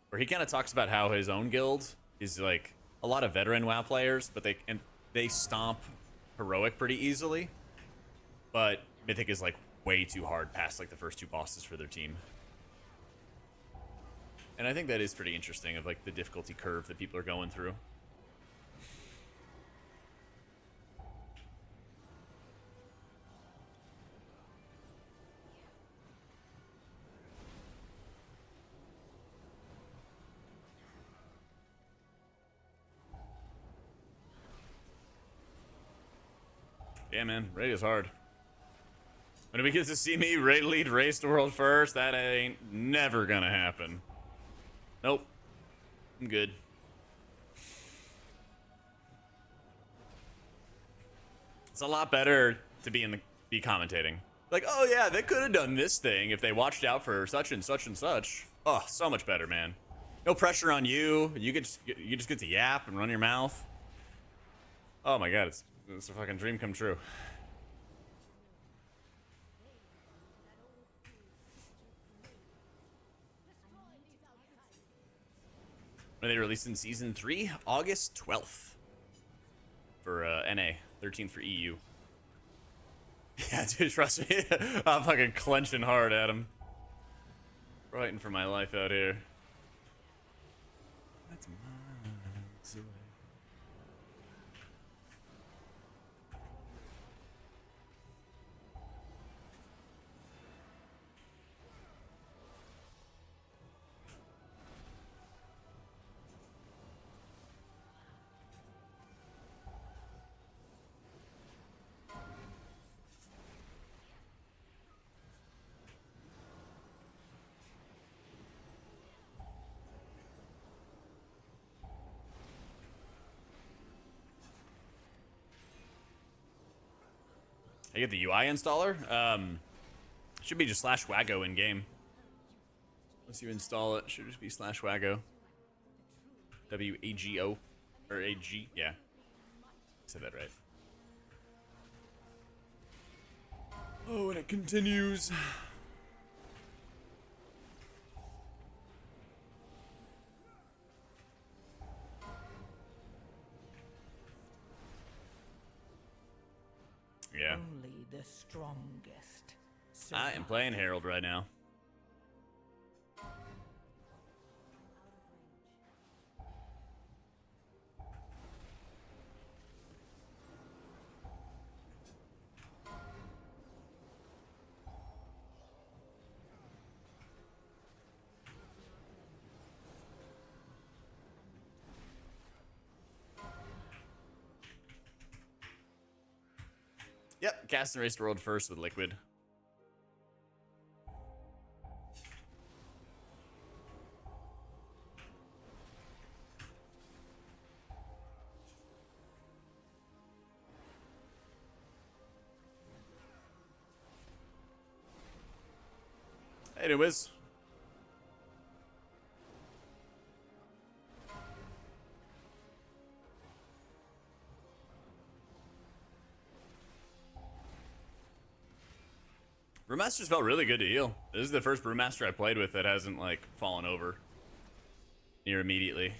where he kind of talks about how his own guild is, like, a lot of veteran WoW players, but they stomp Heroic pretty easily, but Mythic is, like, way too hard past, like, the first two bosses for their team. And I think that is pretty interesting of, like, the difficulty curve that people are going through. Yeah, man, raid is hard. When we get to see me raid lead race to world first, that ain't never gonna happen. Nope. I'm good. It's a lot better to be commentating. Like, oh yeah, they could have done this thing if they watched out for such and such and such. Oh, so much better, man. No pressure on you. You just get to yap and run your mouth. Oh my god, it's a fucking dream come true. When are they released in Season 3? August 12th. For NA. 13th for EU. Yeah, dude, trust me. I'm fucking clenching hard at him. Fighting for my life out here. That's miles away. I get the UI installer. Should be just /wago in game. Once you install it, should just be /wago. WAGO or AG, yeah. Said that right. Oh, and it continues. Yeah. Only the strongest. I am playing Herald right now. Yep, cast and race the world first with Liquid. Hey, Wiz. Brewmasters felt really good to heal. This is the first Brewmaster I played with that hasn't, like, fallen over near immediately.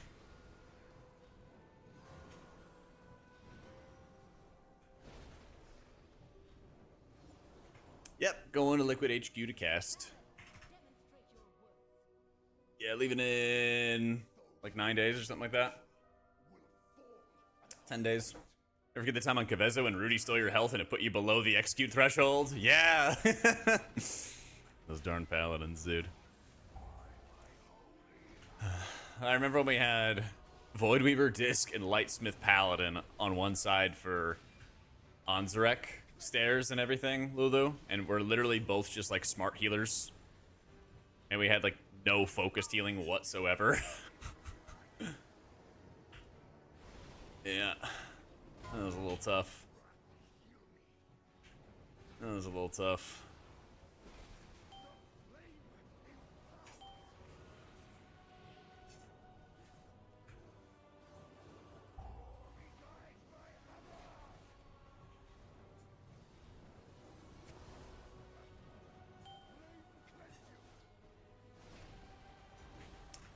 Yep, going to Liquid HQ to cast. Yeah, leaving in, like, 9 days or something like that. 10 days. Ever forget the time on Cavezzo when Rudy stole your health and it put you below the execute threshold? Yeah! Those darn paladins, dude. I remember when we had Voidweaver, Disc, and Lightsmith Paladin on one side for Anzarek stairs and everything, Lulu, and we're literally both just like smart healers. And we had like no focused healing whatsoever. Yeah. That was a little tough. That was a little tough.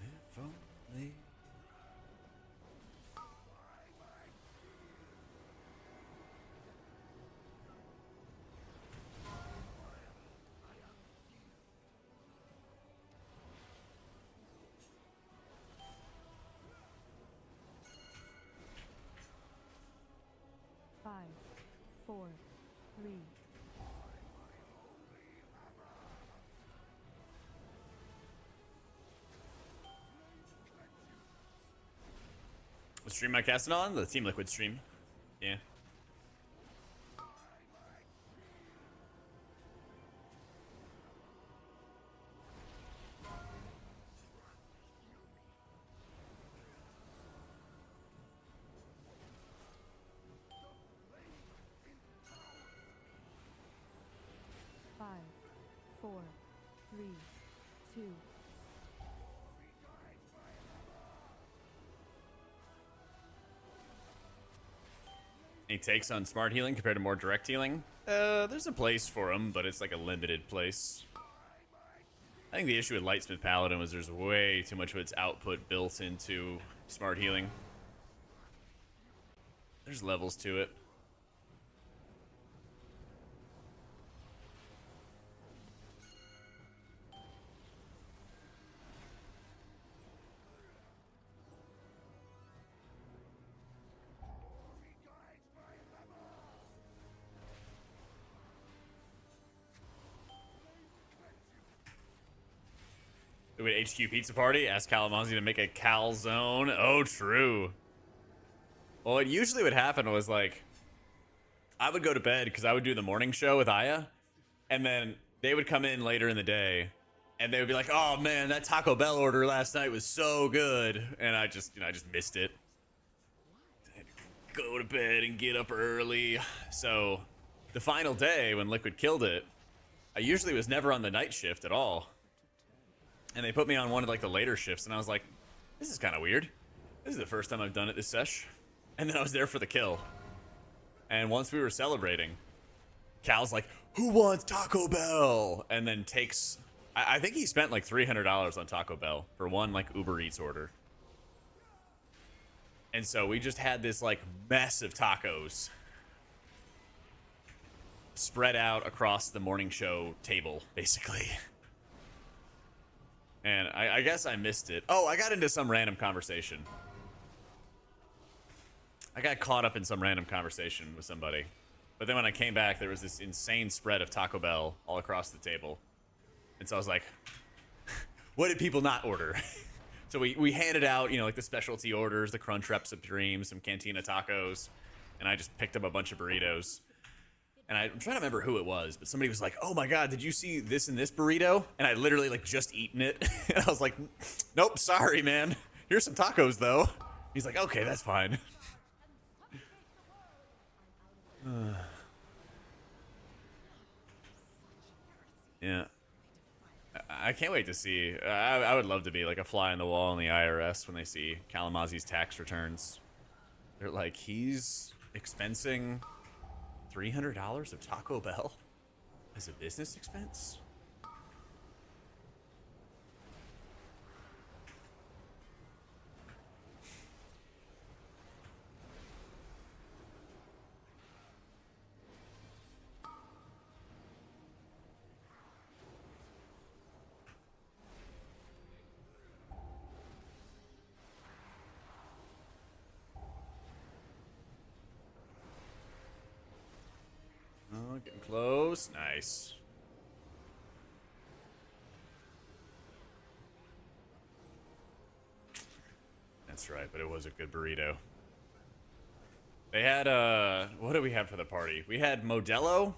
If only. Five, four, three. The stream I casted on? The Team Liquid stream. Yeah. Five, four, three, two. Any takes on smart healing compared to more direct healing? There's a place for them, but it's like a limited place. I think the issue with Lightsmith Paladin was there's way too much of its output built into smart healing. There's levels to it. We had HQ Pizza Party. Ask Kalamazoo to make a calzone. Oh, true. Well, what usually would happen was like, I would go to bed because I would do the morning show with Aya, and then they would come in later in the day, and they would be like, "Oh man, that Taco Bell order last night was so good," and I just missed it. I'd go to bed and get up early. So, the final day when Liquid killed it, I usually was never on the night shift at all. And they put me on one of like the later shifts, and I was like, this is kind of weird. This is the first time I've done it this sesh. And then I was there for the kill. And once we were celebrating, Cal's like, who wants Taco Bell? And then takes, I think he spent like $300 on Taco Bell for one like Uber Eats order. And so we just had this like mess of tacos spread out across the morning show table, basically. And I guess I missed it. Oh, I got into some random conversation. I got caught up in some random conversation with somebody. But then when I came back, there was this insane spread of Taco Bell all across the table. And so I was like, what did people not order? So we handed out, you know, like the specialty orders, the Crunchwrap Supreme, some Cantina tacos. And I just picked up a bunch of burritos. And I'm trying to remember who it was, but somebody was like, oh my God, did you see this and this burrito? And I literally like just eaten it. And I was like, nope, sorry, man. Here's some tacos though. He's like, okay, that's fine. Yeah. I can't wait to see. I would love to be like a fly on the wall in the IRS when they see Kalamaz's tax returns. They're like, he's expensing $300 of Taco Bell as a business expense? Oh, getting close. Nice. That's right, but it was a good burrito. They had, what did we have for the party? We had Modelo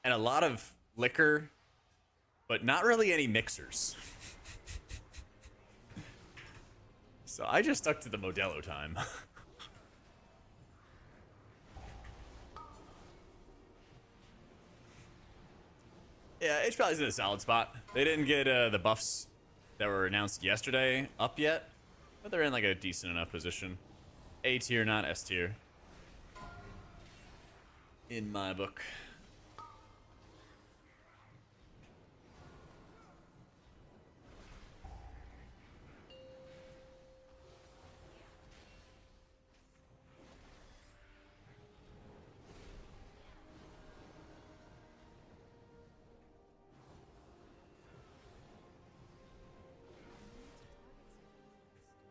and a lot of liquor, but not really any mixers. So I just stuck to the Modelo time. Yeah, HPal is in a solid spot. They didn't get the buffs that were announced yesterday up yet, but they're in like a decent enough position. A tier, not S tier. In my book.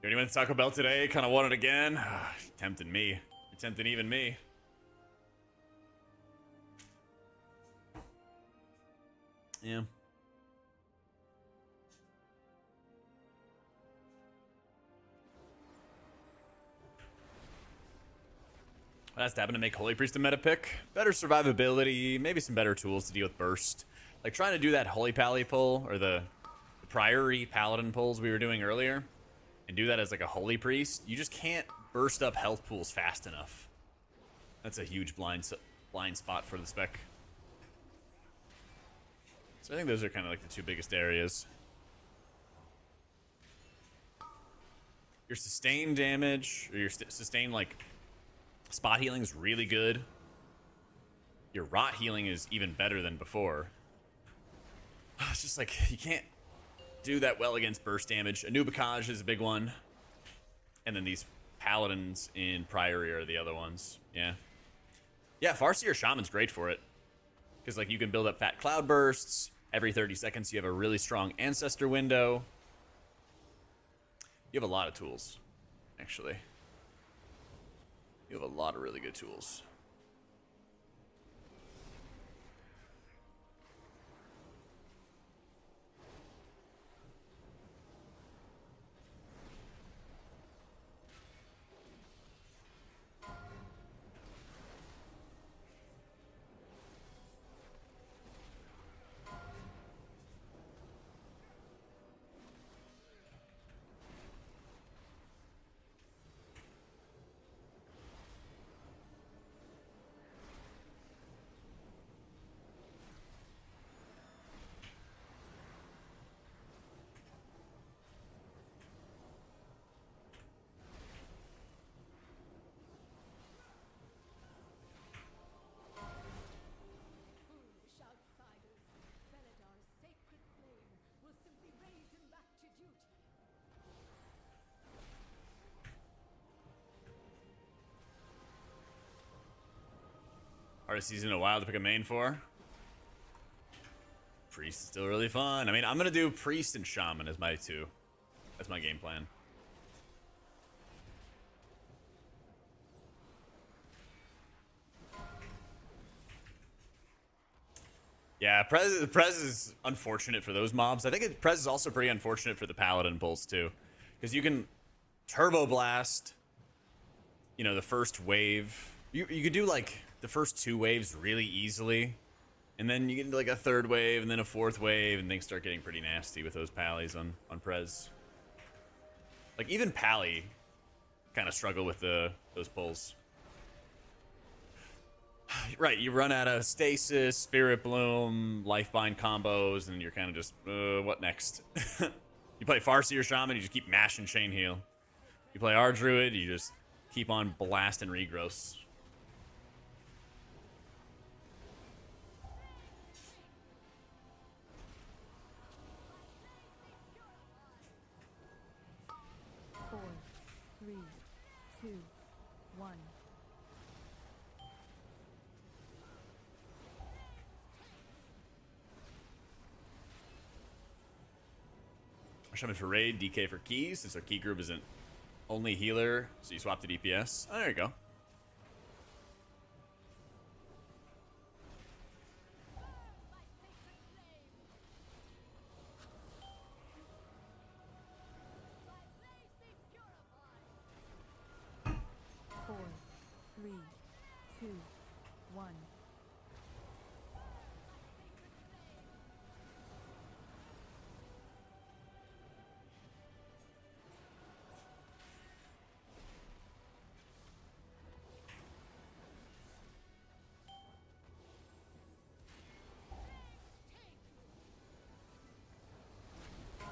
You went to Taco Bell today? Kind of want it again? Tempting me. You're tempting even me. Yeah. That's happened to make Holy Priest a meta pick. Better survivability, maybe some better tools to deal with burst. Like trying to do that Holy Pally pull, or the Priory Paladin pulls we were doing earlier, and do that as like a Holy Priest, you just can't burst up health pools fast enough. That's a huge blind spot for the spec. So I think those are kind of like the two biggest areas. Your sustained damage, or your sustained like spot healing is really good. Your rot healing is even better than before. It's just like, you can't do that well against burst damage. Anubicage is a big one. And then these Paladins in Priory are the other ones. Yeah. Yeah, Farseer Shaman's great for it. Because like you can build up fat cloud bursts. Every 30 seconds you have a really strong ancestor window. You have a lot of tools, actually. You have a lot of really good tools. Hardest season in a while to pick a main for. Priest is still really fun. I mean, I'm gonna do Priest and Shaman as my two. That's my game plan. Yeah, Prez is unfortunate for those mobs. I think Prez is also pretty unfortunate for the Paladin pulls too, because you can Turbo Blast, you know, the first wave. You could do like the first 2 waves really easily, and then you get into like a 3rd wave and then a 4th wave, and things start getting pretty nasty with those Pallies on Prez. Like even Pally kind of struggle with those pulls. Right, you run out of Stasis, Spirit Bloom, Lifebind combos, and you're kind of just, what next? You play Farseer Shaman, you just keep mashing Chain Heal. You play our Druid, you just keep on blasting Regrowths. Four, three, two, one. Shaman for raid, DK for keys, since our key group isn't only healer, so you swap to DPS. Oh, there you go. Four, three, two, one.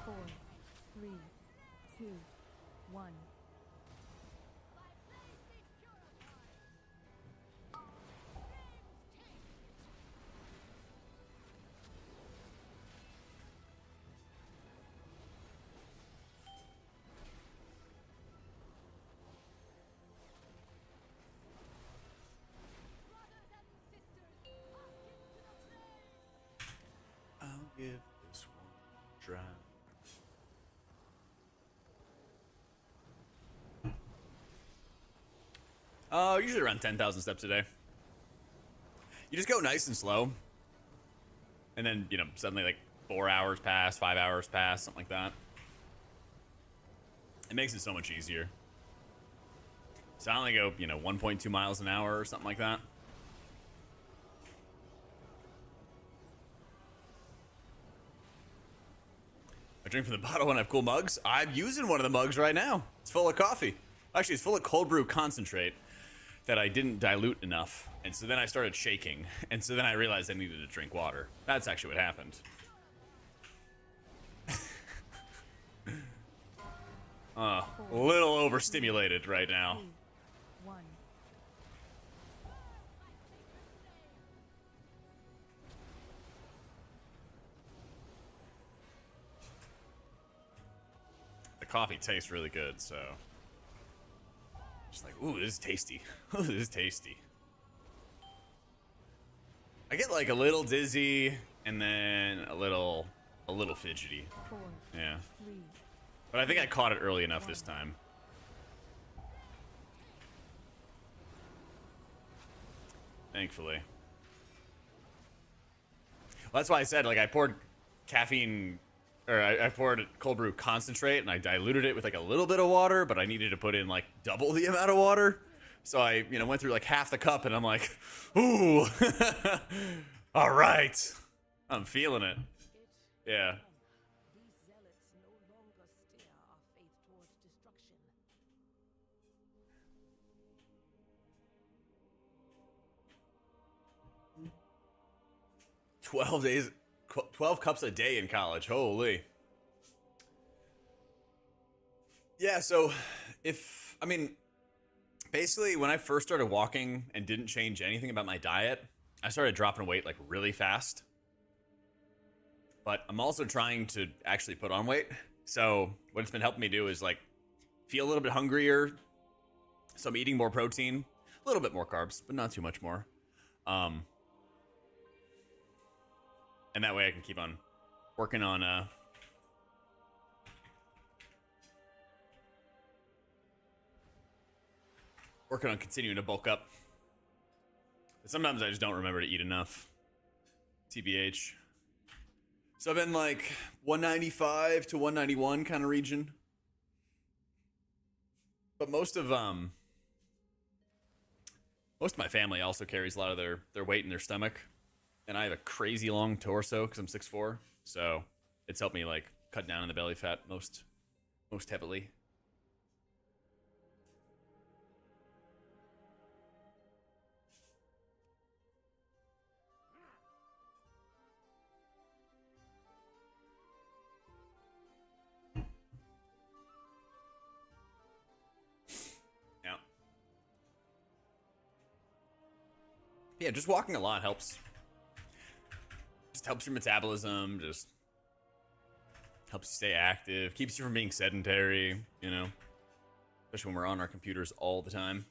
Four, three, two, one. I'll give this one a try. Usually around 10,000 steps a day. You just go nice and slow. And then, you know, suddenly like 4 hours pass, 5 hours pass, something like that. It makes it so much easier. So I only go, you know, 1.2 miles an hour or something like that. I drink from the bottle when I have cool mugs. I'm using one of the mugs right now. It's full of coffee. Actually, it's full of cold brew concentrate that I didn't dilute enough. And so then I started shaking. And so then I realized I needed to drink water. That's actually what happened. A little overstimulated right now. Two, one. The coffee tastes really good, so just like, ooh, this is tasty. Ooh, this is tasty. I get like a little dizzy and then a little fidgety. Four, Yeah. three, But I think I caught it early enough this time. Thankfully. Well, that's why I said, like, I poured caffeine, or I poured cold brew concentrate, and I diluted it with, like, a little bit of water, but I needed to put in, like, double the amount of water. So I, you know, went through, like, half the cup, and I'm like, ooh, all right. I'm feeling it. Yeah. These zealots no longer steer our faith towards destruction. 12 days, 12 cups a day in college. Holy. Yeah, so I mean, basically when I first started walking and didn't change anything about my diet, I started dropping weight like really fast. But I'm also trying to actually put on weight. So what it's been helping me do is like feel a little bit hungrier. So I'm eating more protein, a little bit more carbs, but not too much more. Um, and that way I can keep on working on continuing to bulk up. But sometimes I just don't remember to eat enough. TBH. So I've been like 195 to 191 kind of region. But most of my family also carries a lot of their weight in their stomach. And I have a crazy long torso because I'm 6'4". So it's helped me like cut down on the belly fat most heavily. Yeah. Yeah, just walking a lot helps. Just helps your metabolism, just helps you stay active, keeps you from being sedentary, you know, especially when we're on our computers all the time.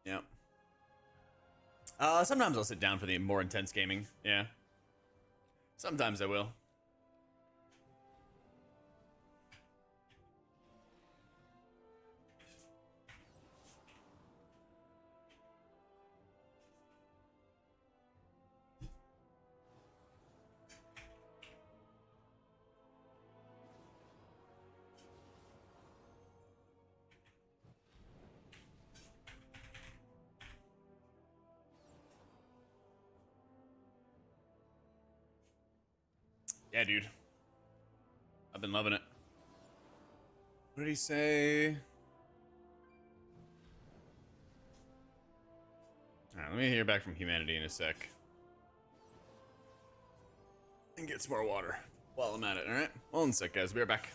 Yeah. Sometimes I'll sit down for the more intense gaming. Yeah. Sometimes I will. Yeah, dude. I've been loving it. What did he say? Alright, let me hear back from humanity in a sec. And get some more water while I'm at it, alright? Hold on a sec, guys. Be right back.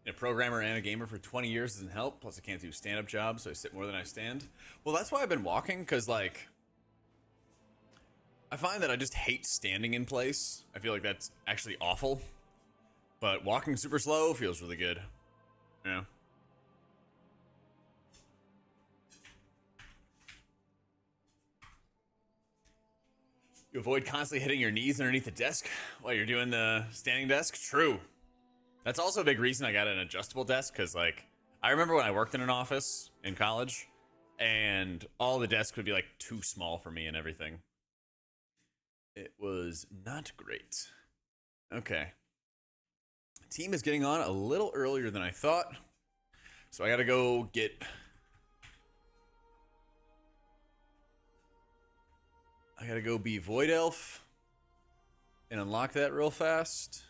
A programmer and a gamer for 20 years doesn't help. Plus, I can't do stand-up jobs, so I sit more than I stand. Well, that's why I've been walking, because, like, I find that I just hate standing in place. I feel like that's actually awful. But walking super slow feels really good. You know? You avoid constantly hitting your knees underneath the desk while you're doing the standing desk. True. That's also a big reason I got an adjustable desk, because, like, I remember when I worked in an office in college, and all the desks would be, like, too small for me and everything. It was not great. Okay. Team is getting on a little earlier than I thought, so I gotta go get... I gotta go be Void Elf and unlock that real fast,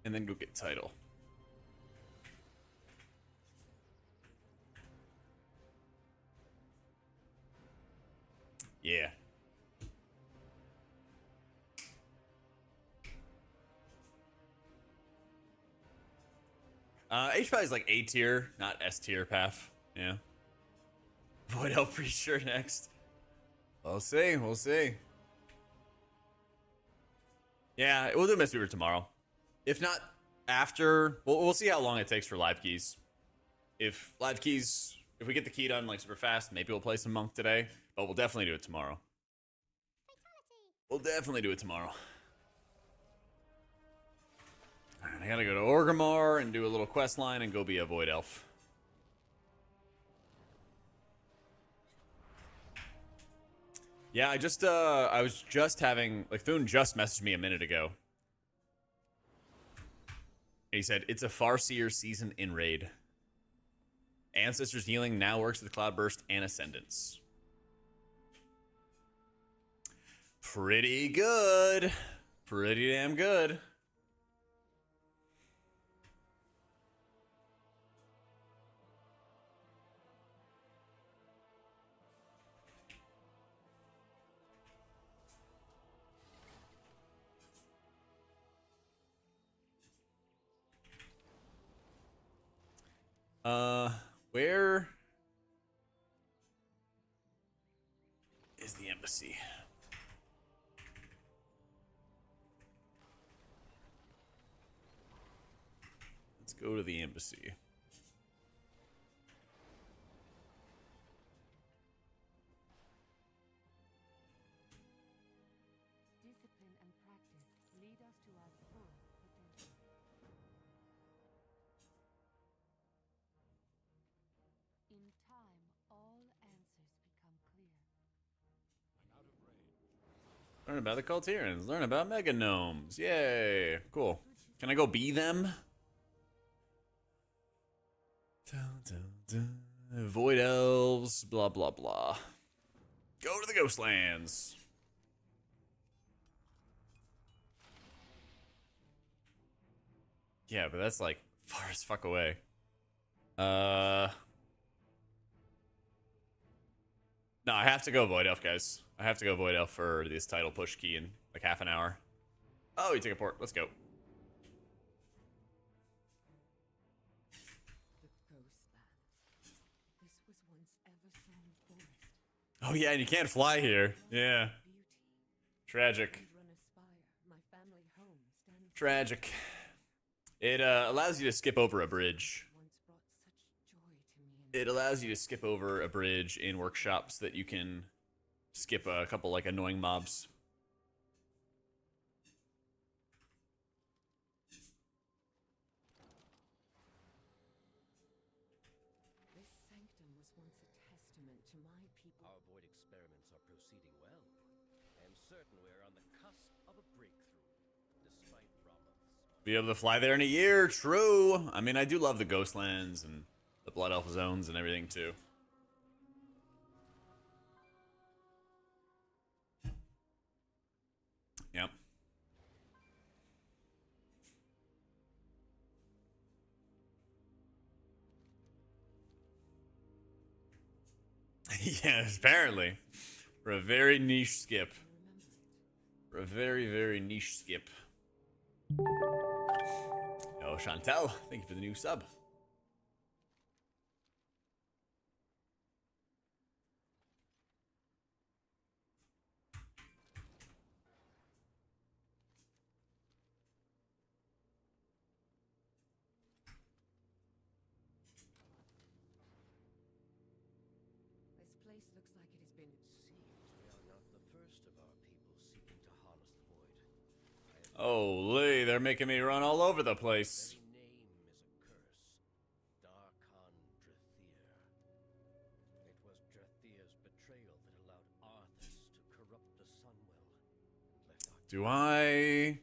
and then go get title. Yeah. HPal is like A tier, not S tier path. Yeah. Void Elf pretty sure next. We'll see. We'll see. Yeah, we'll do Mistweaver tomorrow. If not after, we'll see how long it takes for live keys. If we get the key done like super fast, maybe we'll play some Monk today. But we'll definitely do it tomorrow. We'll definitely do it tomorrow. Alright, I gotta go to Orgrimmar and do a little quest line and go be a Void Elf. Yeah, I was just having, like, Thune just messaged me a minute ago. And he said, it's a Farseer season in raid. Ancestors Healing now works with Cloudburst and Ascendance. Pretty good. Pretty damn good. Where is the embassy? Let's go to the embassy. Discipline and practice lead us to our full potential. In time, all answers become clear. Learn about the Cultirians. Learn about Mega Gnomes. Yay. Cool. Can I go be them? Void Elves. Blah, blah, blah. Go to the Ghostlands. Yeah, but that's like far as fuck away. No, I have to go Void Elf, guys. I have to go Void Elf for this title push key in like half an hour. Oh, you take a port. Let's go. The Ghostlands. This was once Eversong Forest. Oh yeah, and you can't fly here. Yeah. Beauty. Tragic. And run a spire. My family home stands Tragic. It allows you to skip over a bridge. once brought such joy to me. It allows you to skip over a bridge in workshops that you can skip a couple like annoying mobs. This sanctum was once a testament to my people. Our void experiments are proceeding well. I am certain we're on the cusp of a breakthrough, despite problems. Be able to fly there in a year, true. I mean, I do love the Ghostlands and the Blood Elf zones and everything too. Yep. Yes, apparently. For a very niche skip. For a very, very niche skip. Oh, Chantel, thank you for the new sub. This place looks like it has been. It seems we are not the first of our peoples hoping to harness the void. Holy, they're making me run all over the place. Very name is a curse. Darkon Drathir. It was Drathir's betrayal that allowed Arthas to corrupt the Sunwell and let our Do I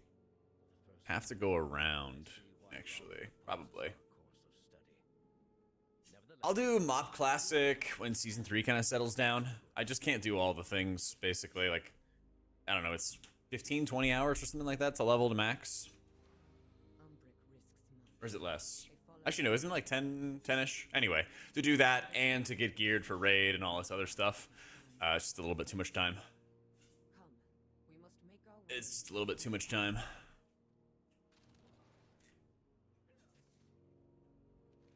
have to go around? Actually, probably. I'll do Mop Classic when Season 3 kind of settles down. I just can't do all the things, basically. Like, I don't know, it's 15, 20 hours or something like that to level to max. Or is it less? Actually, no, isn't it like 10-ish? Anyway, to do that and to get geared for raid and all this other stuff, it's just a little bit too much time. It's just a little bit too much time.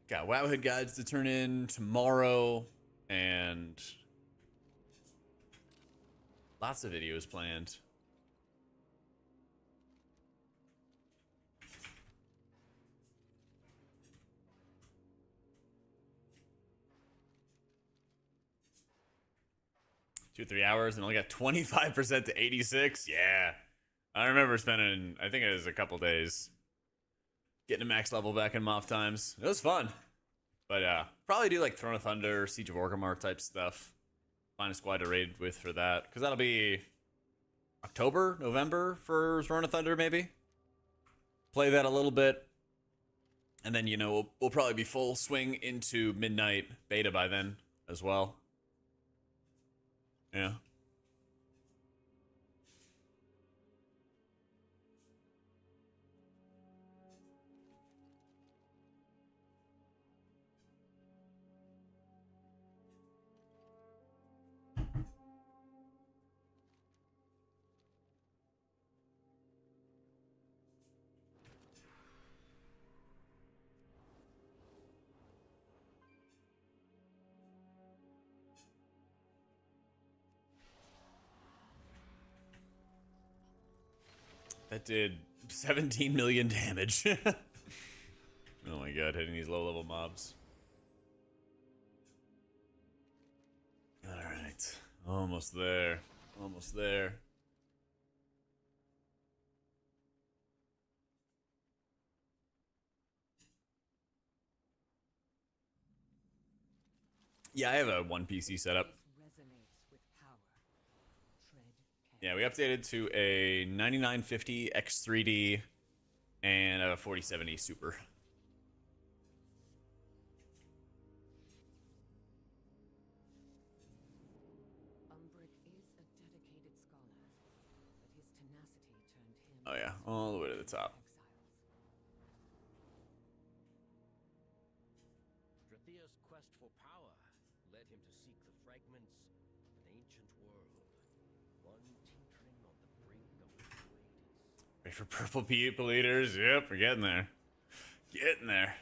Got Wowhead guides to turn in tomorrow, and lots of videos planned. Two, 3 hours, and only got 25% to 86. Yeah, I remember spending, I think it was a couple days, getting to max level back in MOF times. It was fun. But probably do like Throne of Thunder, Siege of Orgrimmar type stuff. Find a squad to raid with for that. Because that'll be October, November for Throne of Thunder, maybe. Play that a little bit. And then, you know, we'll probably be full swing into Midnight beta by then as well. Yeah. That did 17 million damage. Oh my god, hitting these low-level mobs. Alright. Almost there. Almost there. Yeah, I have a one PC setup. Yeah, we updated to a 9950 X3D and a 4070 Super. Oh yeah, all the way to the top. Drathir's quest for power led him to seek the fragments of an ancient world, one teetering on the brink of the void. Wait for purple people eaters. Yep, we're getting there. Getting there.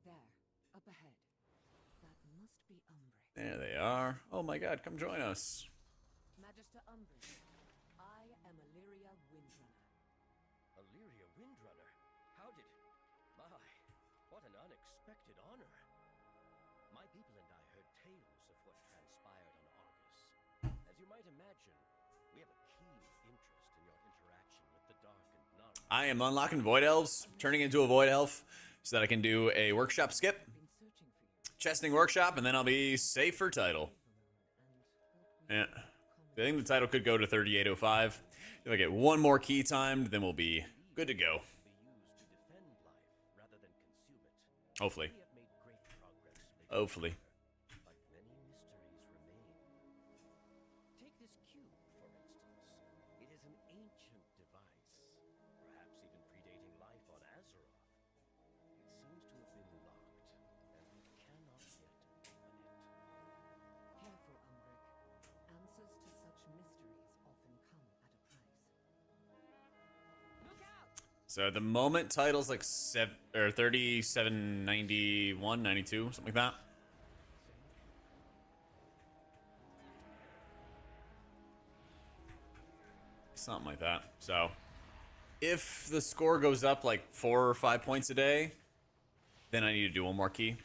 There, up ahead. That must be Umbridge. There they are. Oh my god, come join us. Magister Umbridge, I am Illyria Windrunner. Illyria Windrunner? How did... My, what an unexpected honor. My people and I heard tales of what transpired on Argus. As you might imagine, we have a keen interest in your interaction with the dark and knowledge. I am unlocking Void Elves, turning into a Void Elf, so that I can do a workshop skip, chesting workshop, and then I'll be safe for title. Yeah. I think the title could go to 3805. If I get one more key timed, then we'll be good to go. Hopefully. Hopefully. But many mysteries remain. Take this cube, for instance. It is an ancient device, perhaps even predating life on Azeroth. It seems to have been locked, and we cannot yet open it. Careful, Umbridge. Answers to such mysteries often come at a price. Look out! So at the moment, title's like 3791, 92, something like that. Something like that. So if the score goes up like 4 or 5 points a day, then I need to do one more key.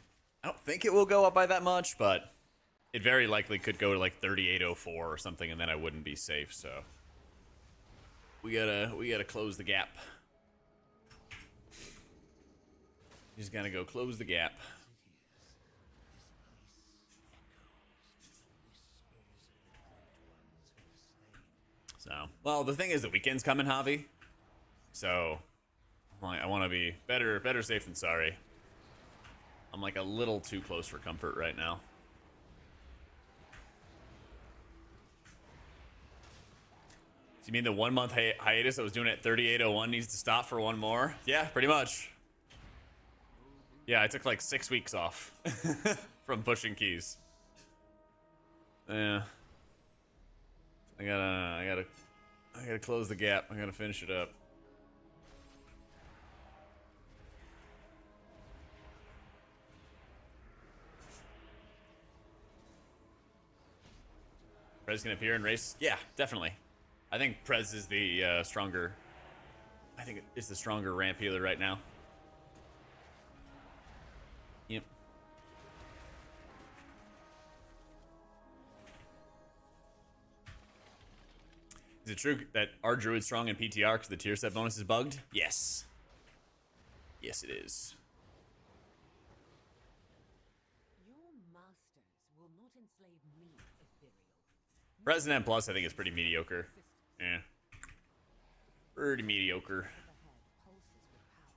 I don't think it will go up by that much, but it very likely could go to like 3804 or something, and then I wouldn't be safe. So we gotta close the gap. Just gotta go close the gap. So, well, the thing is, the weekend's coming, Javi. So, like, I want to be better safe than sorry. I'm like a little too close for comfort right now. So you mean the 1 month hiatus I was doing at 3801 needs to stop for one more? Yeah, pretty much. Yeah, I took like 6 weeks off from pushing keys. Yeah. I gotta close the gap. I gotta finish it up. Prez can appear in race? Yeah, definitely. I think Prez is the stronger. I think it's the stronger ramp healer right now. Yep. Is it true that our druid's strong in PTR because the tier set bonus is bugged? Yes. Yes, it is. Your masters will not enslave me, Ethereal. President Plus, I think, is pretty mediocre. Yeah. Pretty mediocre. The head pulses with power.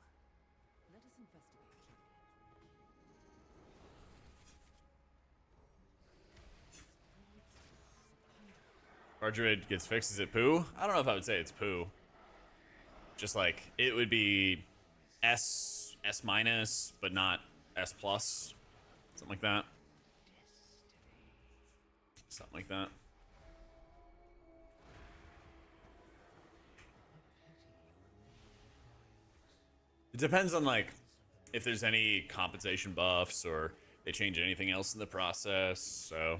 Let us investigate. Our druid gets fixed. Is it poo? I don't know if I would say it's poo. Just like, it would be S minus, but not S plus. Something like that. Something like that. It depends on like if there's any compensation buffs or they change anything else in the process. So,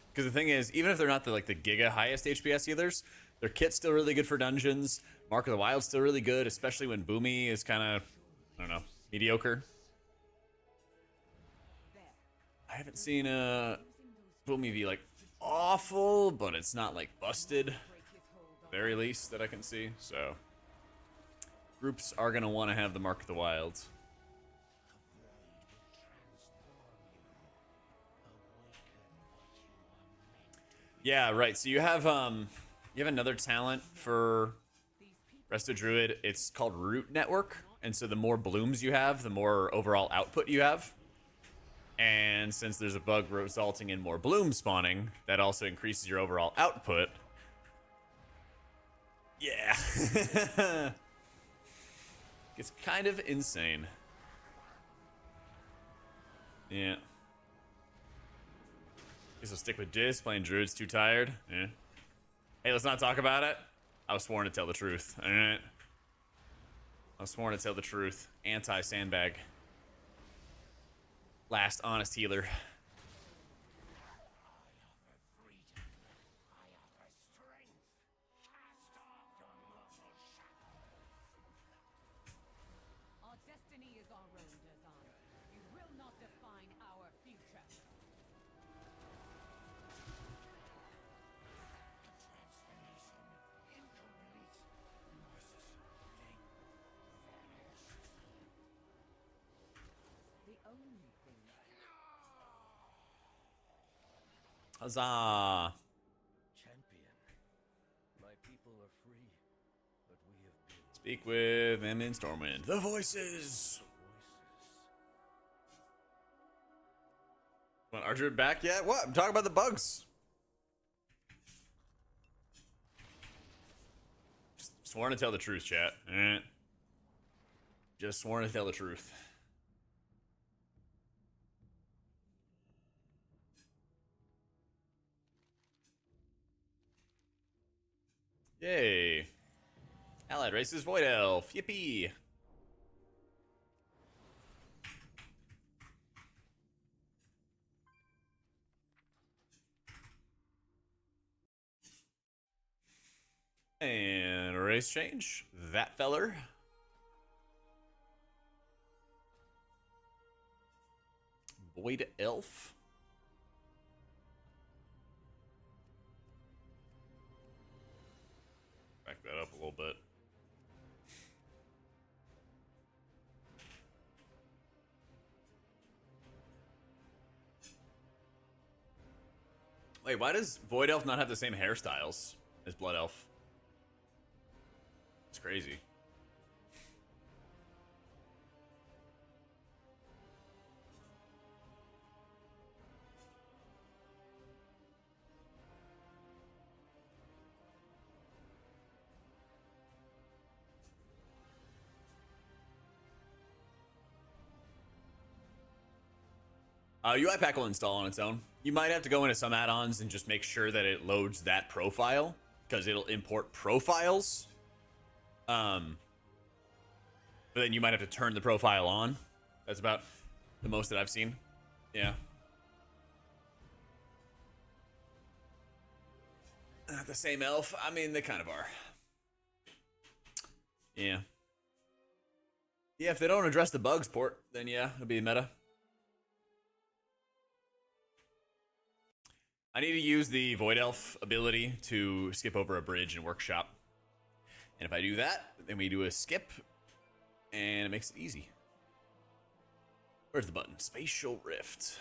because the thing is, even if they're not the like the giga highest HPS healers, their kit's still really good for dungeons. Mark of the Wild's still really good, especially when Boomy is kind of, I don't know, mediocre. I haven't seen Boomy be like awful, but it's not like busted. Very least that I can see. So groups are gonna want to have the Mark of the Wild. Yeah, right. So you have another talent for Resto Druid. It's called Root Network, and so the more blooms you have, the more overall output you have. And since there's a bug resulting in more bloom spawning, that also increases your overall output. Yeah. It's kind of insane. Yeah. Guess I'll stick with Jizz. Playing Druid's too tired. Yeah. Hey, let's not talk about it. I was sworn to tell the truth. Alright. I was sworn to tell the truth. Anti-sandbag. Last honest healer. Our destiny is our own, Dazan. You will not define our future. The only thing Huzzah. Champion. My people are free, but we have been Speak with them in Stormwind. The voices. voices. Want our Druid back yet? What? I'm talking about the bugs. Just sworn to tell the truth, chat. Alright. Just sworn to tell the truth. Yay. Allied races Void Elf. Yippee. And race change. That feller. Void Elf. that up a little bit. Wait, why does Void Elf not have the same hairstyles as Blood Elf? It's crazy. UiPath will install on its own. You might have to go into some add-ons and just make sure that it loads that profile, because it'll import profiles. But then you might have to turn the profile on. That's about the most that I've seen. Yeah. Not the same elf. I mean, they kind of are. Yeah. Yeah, if they don't address the bugs port, then yeah, it'll be meta. I need to use the Void Elf ability to skip over a bridge in Workshop. And if I do that, then we do a skip, and it makes it easy. Where's the button? Spatial Rift.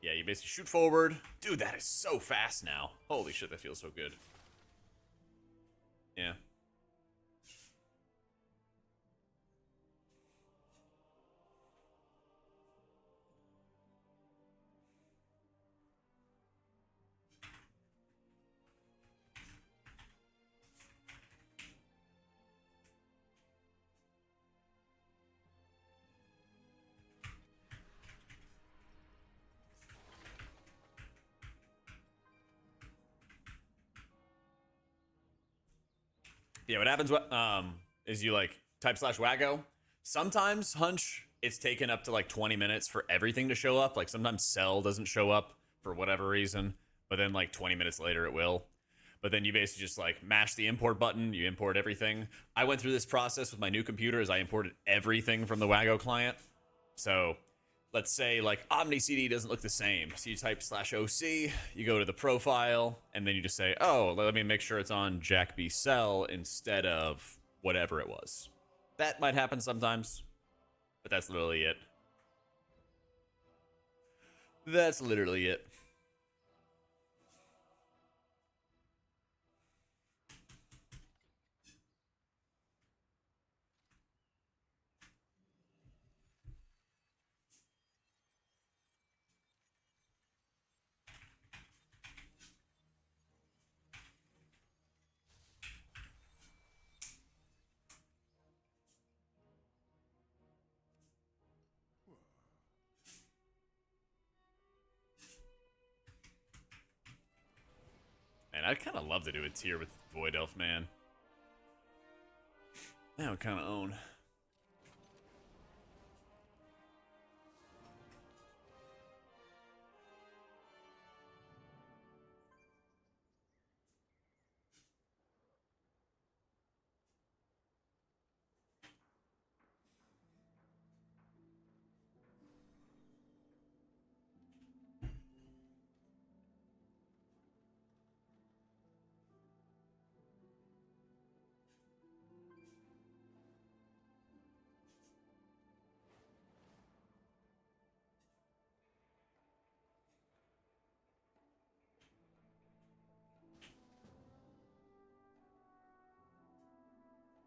Yeah, you basically shoot forward. Dude, that is so fast now. Holy shit, that feels so good. Yeah. Yeah, what happens is you like type /waggo. Sometimes Hunch, it's taken up to like 20 minutes for everything to show up. Like sometimes Cell doesn't show up for whatever reason, but then like 20 minutes later it will. But then you basically just like mash the import button, you import everything. I went through this process with my new computer as I imported everything from the Waggo client. So let's say like Omni CD doesn't look the same. So you type /OC, you go to the profile, and then you just say, oh, let me make sure it's on Jack B Cell instead of whatever it was. That might happen sometimes, but that's literally it. That's literally it. And I'd kind of love to do a tier with Void Elf, man. That would kind of own.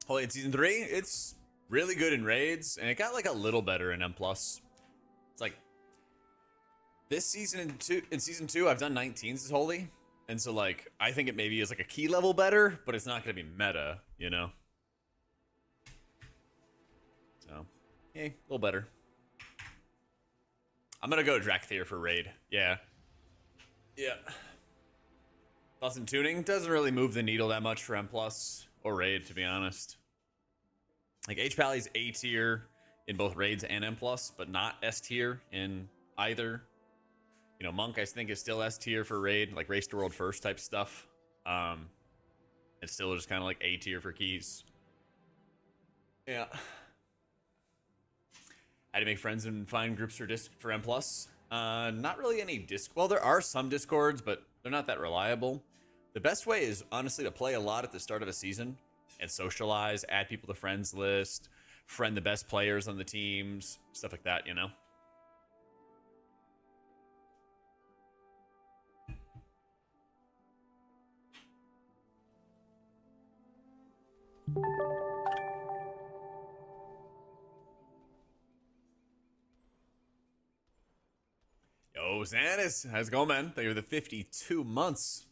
Holy, in Season 3, it's really good in raids, and it got like a little better in M+. It's like, this season in Season 2, I've done 19s as Holy, and so like, I think it maybe is like a key level better, but it's not going to be meta, you know? So, yeah, a little better. I'm going to go Drakthir for raid, yeah. Yeah. Plus in tuning, doesn't really move the needle that much for M+. Or raid, to be honest. Like HPal is A tier in both raids and M+, but not S tier in either. You know, Monk I think is still S tier for raid, like race to world first type stuff. It's still just kind of like A tier for keys. Yeah. How to make friends and find groups for M+. Not really any well, there are some Discords, but they're not that reliable. The best way is honestly to play a lot at the start of a season and socialize, add people to friends list, friend the best players on the teams, stuff like that, you know? Yo, Xanis, how's it going, man? Thank you for the 52 months.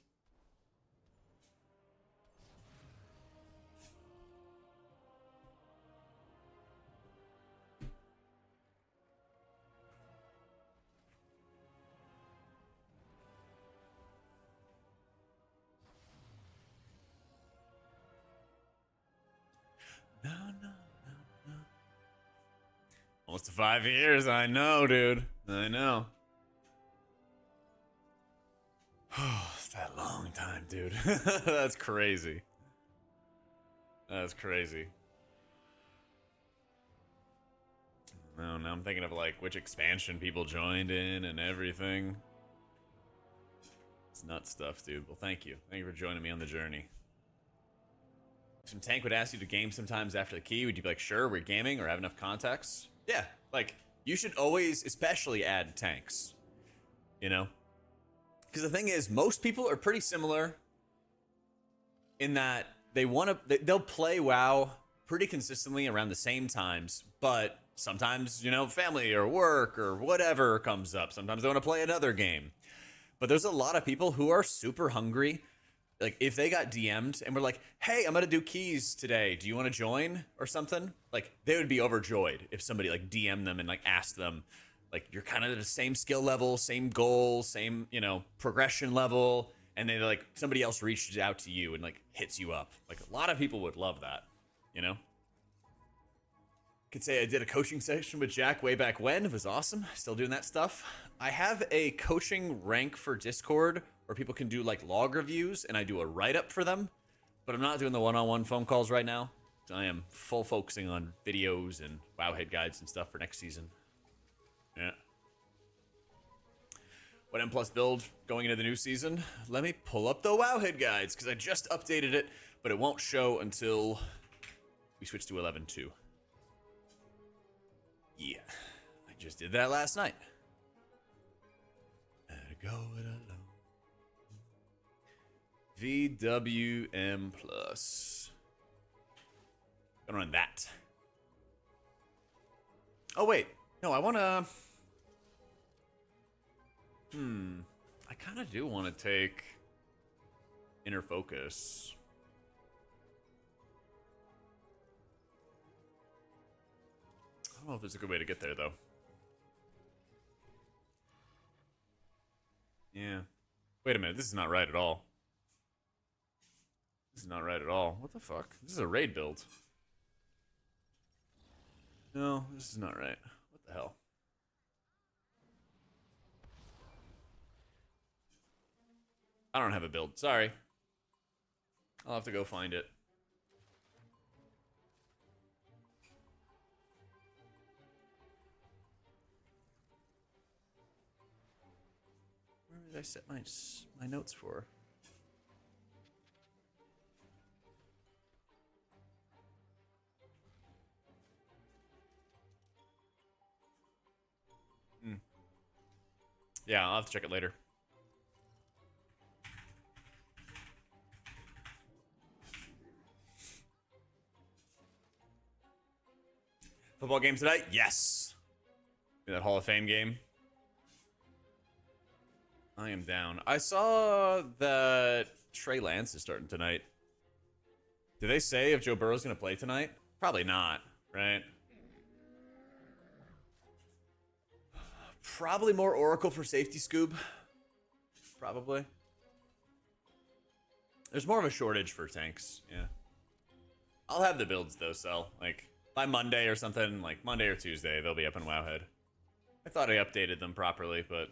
No, no, no, no. Almost 5 years. I know, dude. I know. Oh, it's that long time, dude. That's crazy. That's crazy. No, now I'm thinking of like which expansion people joined in and everything. It's nuts stuff, dude. Well, thank you. Thank you for joining me on the journey. Some tank would ask you to game sometimes after the key. Would you be like, sure, we're gaming or have enough context? Yeah, like you should always, especially add tanks, you know? Because the thing is, most people are pretty similar in that they'll play WoW pretty consistently around the same times, but sometimes, you know, family or work or whatever comes up. Sometimes they want to play another game. But there's a lot of people who are super hungry. Like, if they got DM'd and were like, hey, I'm going to do keys today. Do you want to join or something? Like, they would be overjoyed if somebody, like, DM'd them and, like, asked them, like, you're kind of at the same skill level, same goal, same, you know, progression level. And then, like, somebody else reaches out to you and, like, hits you up. Like, a lot of people would love that, you know? Could say I did a coaching session with Jack way back when. It was awesome. Still doing that stuff. I have a coaching rank for Discord where people can do like log reviews and I do a write-up for them. But I'm not doing the one-on-one phone calls right now. I am full focusing on videos and Wowhead guides and stuff for next season. Yeah. What M+ build going into the new season? Let me pull up the Wowhead guides because I just updated it, but it won't show until we switch to 11.2. Yeah, I just did that last night. Go it alone. VWM plus. Gonna run that. Oh wait, no, I wanna. I kind of do want to take inner focus. I don't know if there's a good way to get there though. Yeah. Wait a minute, this is not right at all. This is not right at all. What the fuck? This is a raid build. No, this is not right. What the hell? I don't have a build. Sorry. I'll have to go find it. Where did I set my notes for? Yeah, I'll have to check it later. Football game tonight? Yes. That Hall of Fame game. I am down. I saw that Trey Lance is starting tonight. Did they say if Joe Burrow's going to play tonight? Probably not, right? Probably more Oracle for safety, Scoob. Probably. There's more of a shortage for tanks, yeah. I'll have the builds, though, so, like, by Monday or something, like Monday or Tuesday, they'll be up in Wowhead. I thought I updated them properly, but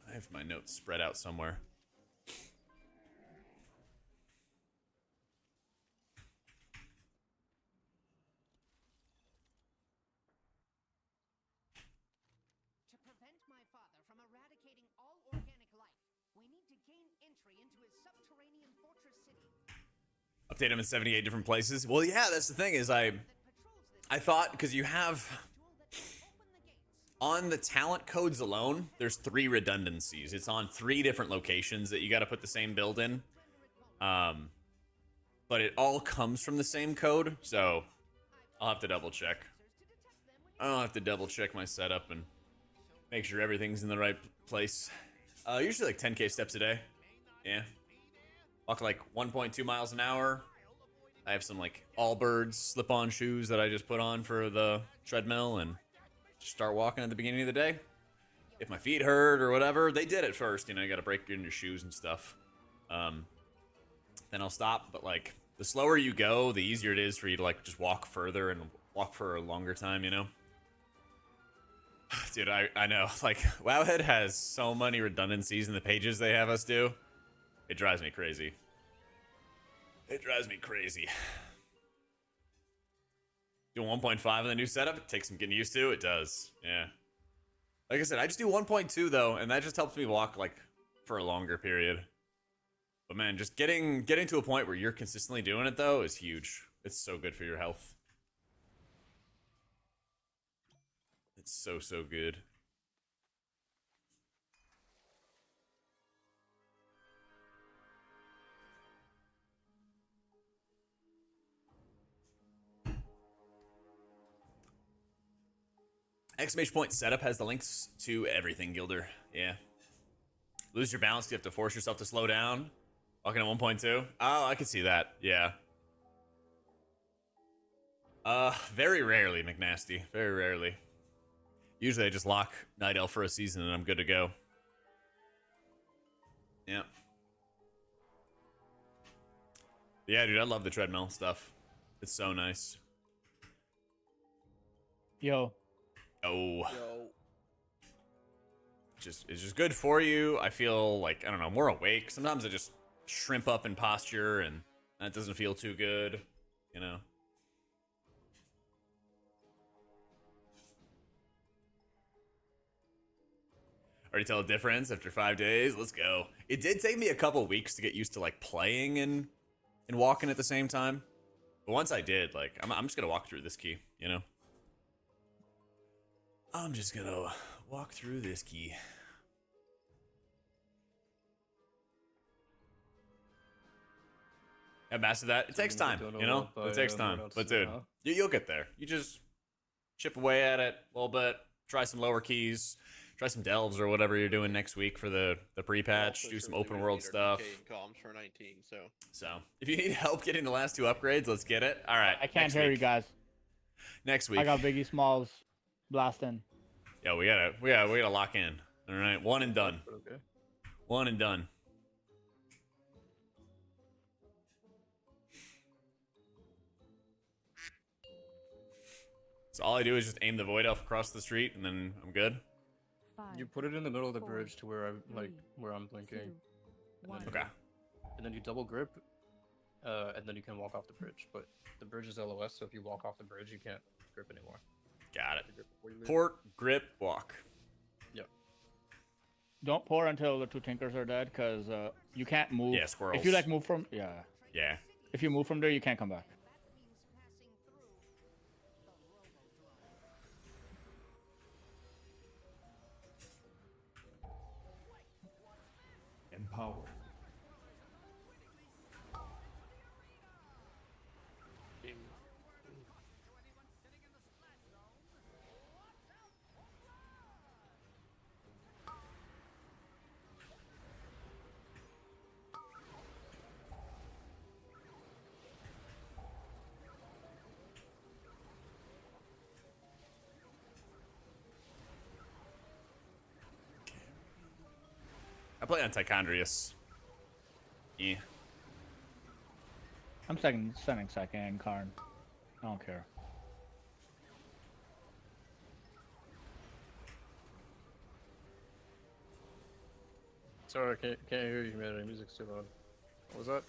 I have my notes spread out somewhere. To prevent my father from eradicating all organic life, we need to Update them in 78 different places. Well, yeah, that's the thing is I thought because you have on the talent codes alone, there's 3 redundancies. It's on 3 different locations that you got to put the same build in. But it all comes from the same code, so I'll have to double check. I'll have to double check my setup and make sure everything's in the right place. Usually like 10k steps a day. Yeah. Walk like 1.2 miles an hour. I have some like Allbirds slip-on shoes that I just put on for the treadmill and just start walking at the beginning of the day. If my feet hurt or whatever, they did it first. You know, you got to break in your shoes and stuff. Then I'll stop. But like the slower you go, the easier it is for you to like just walk further and walk for a longer time, you know? Dude, I know. Like, Wowhead has so many redundancies in the pages they have us do. It drives me crazy. It drives me crazy. Doing 1.5 in the new setup, it takes some getting used to. It does, yeah. Like I said, I just do 1.2 though, and that just helps me walk like for a longer period. But man, just getting to a point where you're consistently doing it though is huge. It's so good for your health. It's so good. Exclamation point setup has the links to everything, Gilder. Yeah. Lose your balance, you have to force yourself to slow down. Walking at 1.2. Oh, I can see that. Yeah. Very rarely, McNasty. Very rarely. Usually I just lock Night Elf for a season and I'm good to go. Yeah. Yeah, dude, I love the treadmill stuff. It's so nice. Yo. Oh. It's just good for you. I feel like, I don't know, more awake. Sometimes I just shrimp up in posture and that doesn't feel too good, you know? Already tell the difference after 5 days. Let's go. It did take me a couple weeks to get used to like playing and walking at the same time. But once I did, like, I'm just gonna walk through this key, you know? I'm just gonna walk through this key. I mastered that. It takes time, you know? It takes time. But dude, you'll get there. You just chip away at it a little bit. Try some lower keys. Try some delves or whatever you're doing next week for the pre-patch. Do some open world stuff. Comms for 19, so if you need help getting the last 2 upgrades, let's get it. All right. I can't hear you guys. Next week. I got Biggie Smalls blasting. Yeah, we gotta lock in. All right, one and done. Okay. One and done. So all I do is just aim the Void Elf across the street, and then I'm good. You put it in the middle of the bridge to where where I'm blinking. Okay. And then you double grip, and then you can walk off the bridge. But the bridge is LOS, so if you walk off the bridge, you can't grip anymore. Got it. Port, grip, walk. Yep. Don't pour until the 2 Tinkers are dead, because you can't move. Yeah, squirrels. If you like move from, yeah. If you move from there, you can't come back. Empowered. I play on Tichondrius. Yeah. I'm sending second, Karn. I don't care. Sorry, I can't hear you, man. The music's too loud. What was that?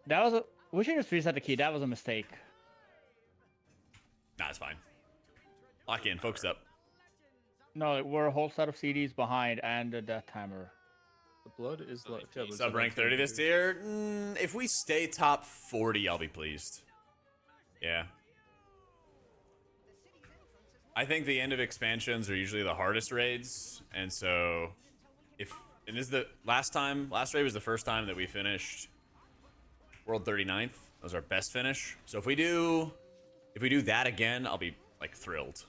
That was a. We should just reset the key. That was a mistake. Nah, it's fine. Lock in. Focus up. No, we're a whole set of CDs behind and a death timer. The blood is like yeah, but it's Sub rank 30 this tier. If we stay top 40, I'll be pleased. Yeah. I think the end of expansions are usually the hardest raids, and so and this is the last raid was the first time that we finished World 39th. That was our best finish. So if we do that again, I'll be like thrilled.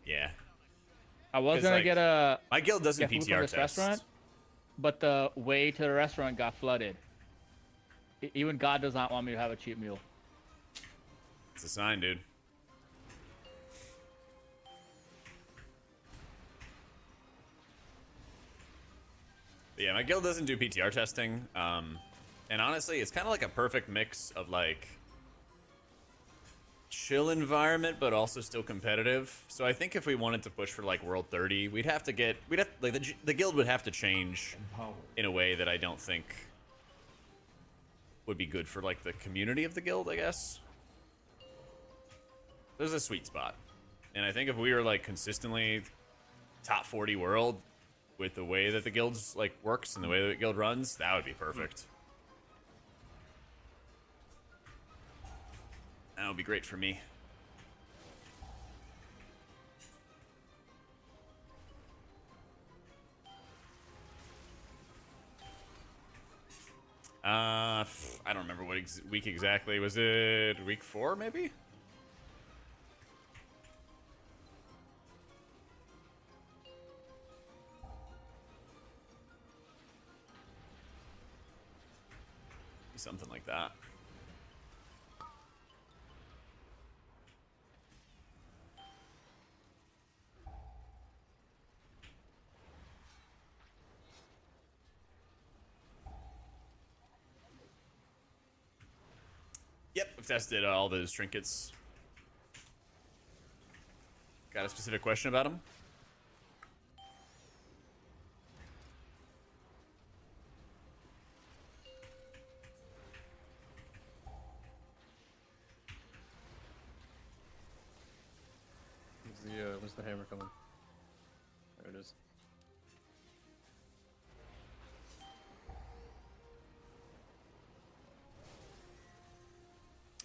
Yeah. I was gonna like, get a my guild doesn't food from PTR this test. restaurant, but the way to the restaurant got flooded. Even God does not want me to have a cheap meal. It's a sign, dude. But yeah, my guild doesn't do PTR testing. And honestly, it's kind of like a perfect mix of like chill environment, but also still competitive. So I think if we wanted to push for like World 30, the guild would have to change in a way that I don't think would be good for like the community of the guild, I guess. There's a sweet spot. And I think if we were like consistently top 40 world with the way that the guild's like works and the way that the guild runs, that would be perfect. That would be great for me. I don't remember what week exactly. Was it week 4, maybe? Something like that. Yep, I've tested all those trinkets. Got a specific question about them? When's the hammer coming? There it is.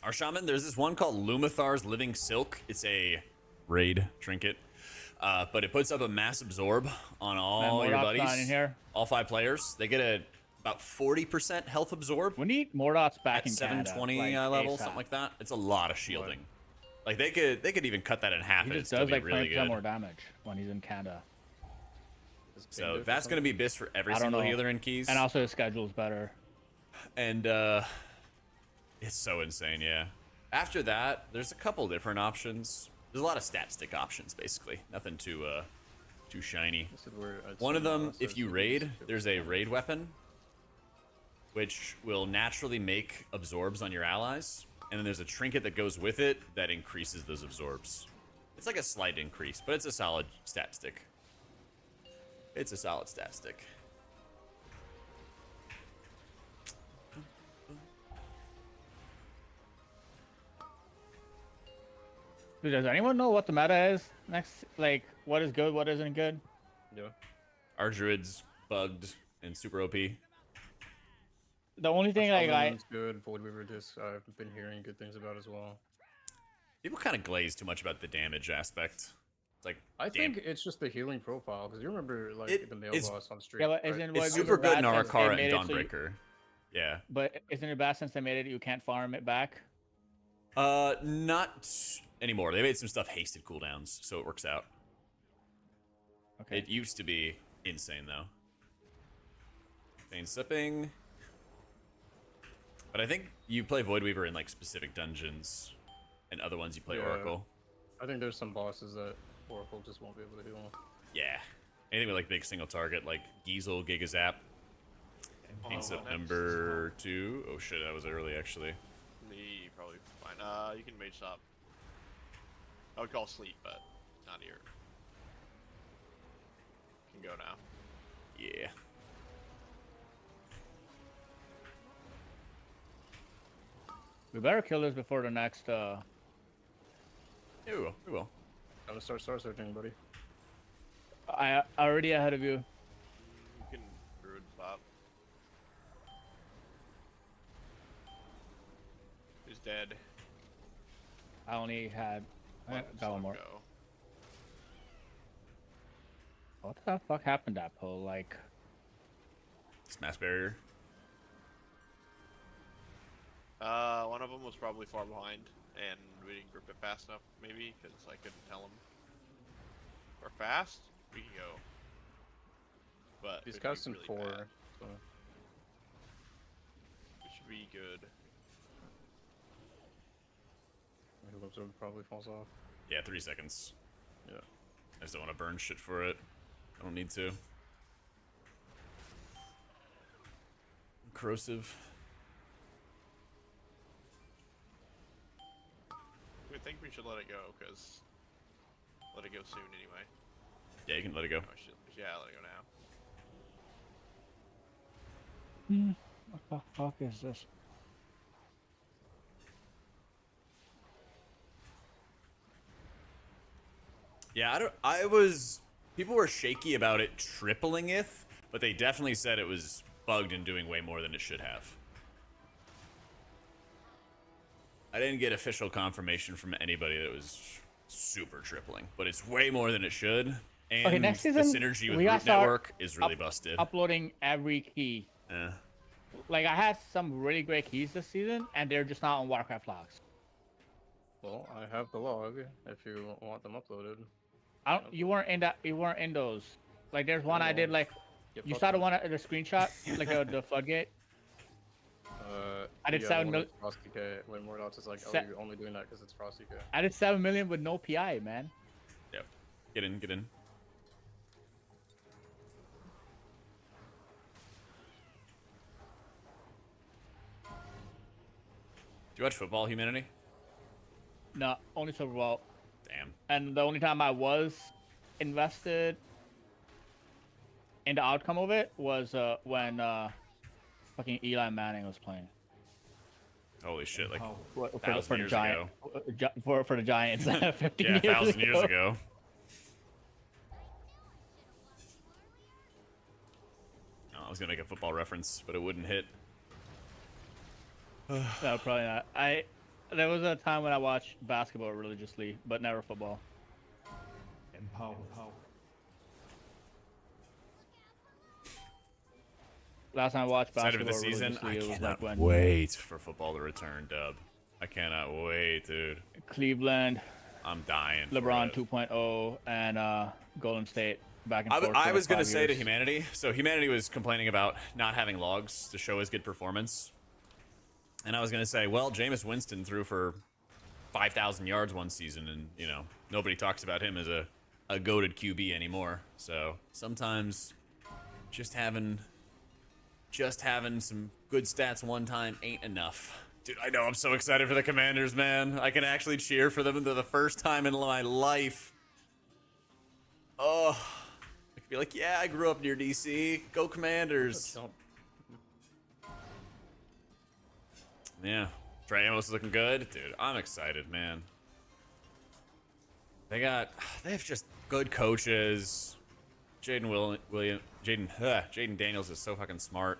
Our shaman, there's this one called Lumithar's Living Silk. It's a raid trinket, but it puts up a mass absorb on all your buddies. In here. All 5 players. They get about 40% health absorb. We need Mordots back at in 720 Canada, level, ASAP. something like that. It's a lot of shielding. Like they could even cut that in half. He And just it's does still like be really 20% good. more damage when he's in Canada. So that's going to be BIS for every I don't single know. healer in Keys. And also his schedule's better. And it's so insane, yeah. After that, there's a couple different options. There's a lot of stat stick options, basically. Nothing too shiny. One of them, if you raid, there's a raid weapon, which will naturally make absorbs on your allies. And then there's a trinket that goes with it that increases those absorbs. It's like a slight increase, but it's a solid stat stick. It's a solid stat stick. Dude, does anyone know what the meta is next? Like, what is good, what isn't good? Yeah. Our druid's bugged and super OP. The only thing like Paladin's good. Void Weaver disc I've been hearing good things about as well. People kind of glaze too much about the damage aspect. It's like I think it's just the healing profile because you remember like the male it's- boss on stream. Yeah, but right? isn't it's what super good in bad since they Arakara made and it so you- Dawnbreaker. Yeah. But isn't it bad since they made it you can't farm it back? Not anymore. They made some stuff hasted cooldowns, so it works out. Okay. It used to be insane though. Vein sipping. But I think you play Void Weaver in like specific dungeons, and other ones you play Yeah. Oracle. I think there's some bosses that Oracle just won't be able to heal. Yeah. Anything with like big single target, like Giesel, Gigazap. Vein sip number 2. Oh shit, that was early actually. Me probably fine. You can mage stop. I would call sleep, but it's not here. Can go now. Yeah. We better kill this before the next Yeah, we will. We will. I Gotta start searching, buddy. I already ahead of you. You can druid pop. Who's dead? I only had. I Let got one him more. go. What the fuck happened to that pull? Like, Smash barrier. One of them was probably far behind, and we didn't grip it fast enough, maybe, because I couldn't tell him. We're fast, we can go. But He's it could be casting really 4. bad. So. We should be good. He looks over, probably falls off. Yeah, 3 seconds. Yeah. I just don't want to burn shit for it. I don't need to. Corrosive. I think we should let it go, because let it go soon anyway. Yeah, you can let it go. Oh, yeah, let it go now. what the fuck is this? Yeah, people were shaky about it tripling if, but they definitely said it was bugged and doing way more than it should have. I didn't get official confirmation from anybody that it was super tripling, but it's way more than it should. And Okay, next season, the synergy with we gotta Root start Network is really busted. Uploading every key. Eh. Like, I had some really great keys this season, and they're just not on Warcraft logs. Well, I have the log if you want them uploaded. I don't. You weren't in that. You weren't in those. Like, there's one I did. Like, Get you fucked saw the with. one at the screenshot, like the Floodgate. I did yeah, 7 one million. with Frosty K. When Mordox is like, oh, Se- you're only doing that because it's Frosty K. I did 7 million with no PI, man. Yep. Get in, get in. Do you watch football, Humanity? No, only Super Bowl. Damn. And the only time I was invested in the outcome of it was when fucking Eli Manning was playing. Holy shit, like For 1,000 the years Giant, ago. for the Giants, 15 Yeah, years 1,000 years ago. Oh, I was gonna make a football reference, but it wouldn't hit. No, probably not. There was a time when I watched basketball religiously, but never football. Last time I watched Excited for basketball the season. I religiously, it was cannot like when wait for football to return, Dub. I cannot wait, dude. Cleveland, I'm dying. for LeBron it. 2.0, and Golden State back and I, forth. I for was like gonna 5 say to years. Humanity. So Humanity was complaining about not having logs to show his good performance, and I was gonna say, well, Jameis Winston threw for 5,000 yards one season, and you know nobody talks about him as a goated QB anymore. So sometimes just having some good stats one time ain't enough. Dude, I know I'm so excited for the Commanders, man. I can actually cheer for them for the first time in my life. Oh, I could be like, yeah, I grew up near DC. Go Commanders. Don't. Yeah, Trey Amos is looking good, dude. I'm excited, man. They have just good coaches. Jaden Daniels is so fucking smart.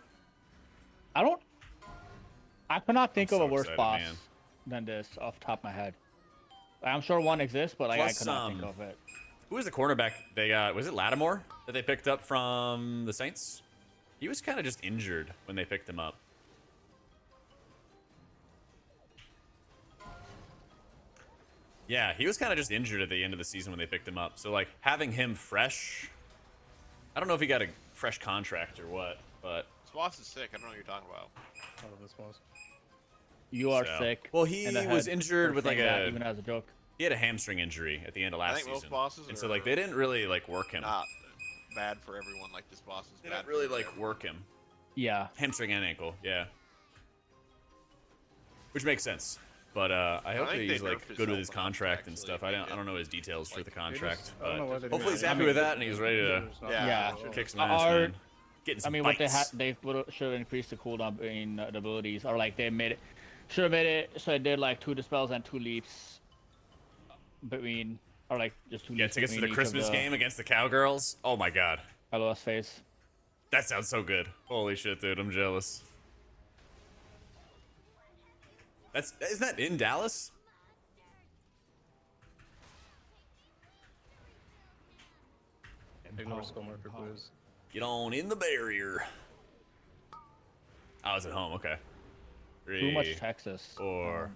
I could not think I'm of a so worse excited, boss man. than this off the top of my head. I'm sure one exists, but like Plus, I could not think of it. Who was the cornerback they got? Was it Lattimore that they picked up from the Saints? He was kind of just injured when they picked him up. Yeah, he was kind of just injured at the end of the season when they picked him up. So, like, having him fresh... I don't know if he got a fresh contract or what, but... This boss is sick. I don't know what you're talking about. Out of this was. You are So- sick. Well, he in the was head injured for with, like, saying that, a... even as a joke. He had a hamstring injury at the end of last think most season. bosses And so, are like, they didn't really, like, work him. Not bad for everyone like this boss is They bad didn't really, for like, everyone. work him. Yeah. Hamstring and ankle, yeah. Which makes sense. But I hope think that he's they like nerfed his good with his health a lot, contract and actually, stuff. they I did. don't know his details for Like, the They contract, just- I don't know but why they didn't hopefully he's do happy that. with that and he's ready to It's not Yeah. bad at all. kick some ass, man. Getting some I mean, what bites. they should have increased the cooldown between the abilities, or like they made it, should have made it so it did like 2 dispels and 2 leaps between Or like just 2 Yeah, leads tickets to between the each Christmas of the game against the Cowgirls. Oh my god. LOS phase. That sounds so good. Holy shit, dude. I'm jealous. Isn't that in Dallas? Ignore skill marker, please. Get on in the barrier. I was at home. Okay. Too much 3, Texas. 4.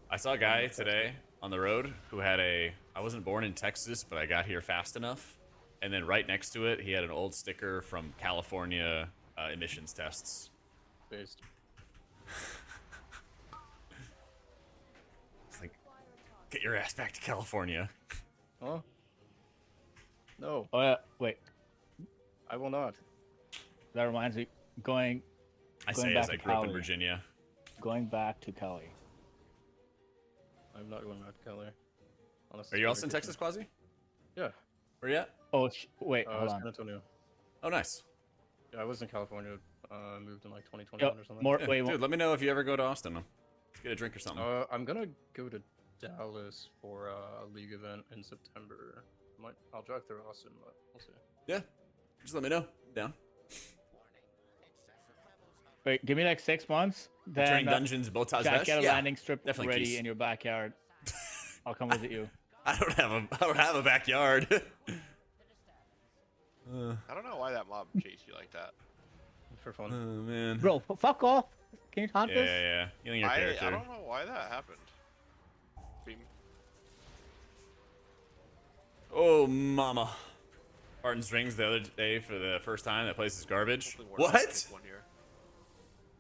I saw a guy today on the road who had I wasn't born in Texas, but I got here fast enough. And then right next to it, he had an old sticker from California emissions tests. Based. It's like, get your ass back to California. Huh? No, Oh yeah, wait. I will not. That reminds me, going I Going say back as I to grew up in Cali. Virginia. back to Cali. I'm not going back to Cali. Unless Are it's you also in vacation. Texas, Quasi? Yeah. Where you at? Oh wait, I hold was on. San Antonio. Oh, nice. Yeah, I was in California. I moved in like 2021 Yo, or something. more Yeah, wait. dude, let me know if you ever go to Austin. Let's get a drink or something. I'm gonna go to Dallas for a league event in September. I'll drive through Austin, but we'll see. Yeah. Just let me know. I'm down. Wait, give me like 6 months. Turning Then dungeons, Botas Jack, Vesh? get a Yeah. landing strip definitely ready keys. in your backyard. I'll come visit you. I don't have a backyard. I don't know why that mob chased you like that. For fun. Oh man. Bro, fuck off. Can you taunt Yeah, this? yeah. Healing your I character. don't know why that happened. Beam. Oh mama. Barton's rings the other day for the first time. That place is garbage. Hopefully we're not What? gonna take one here.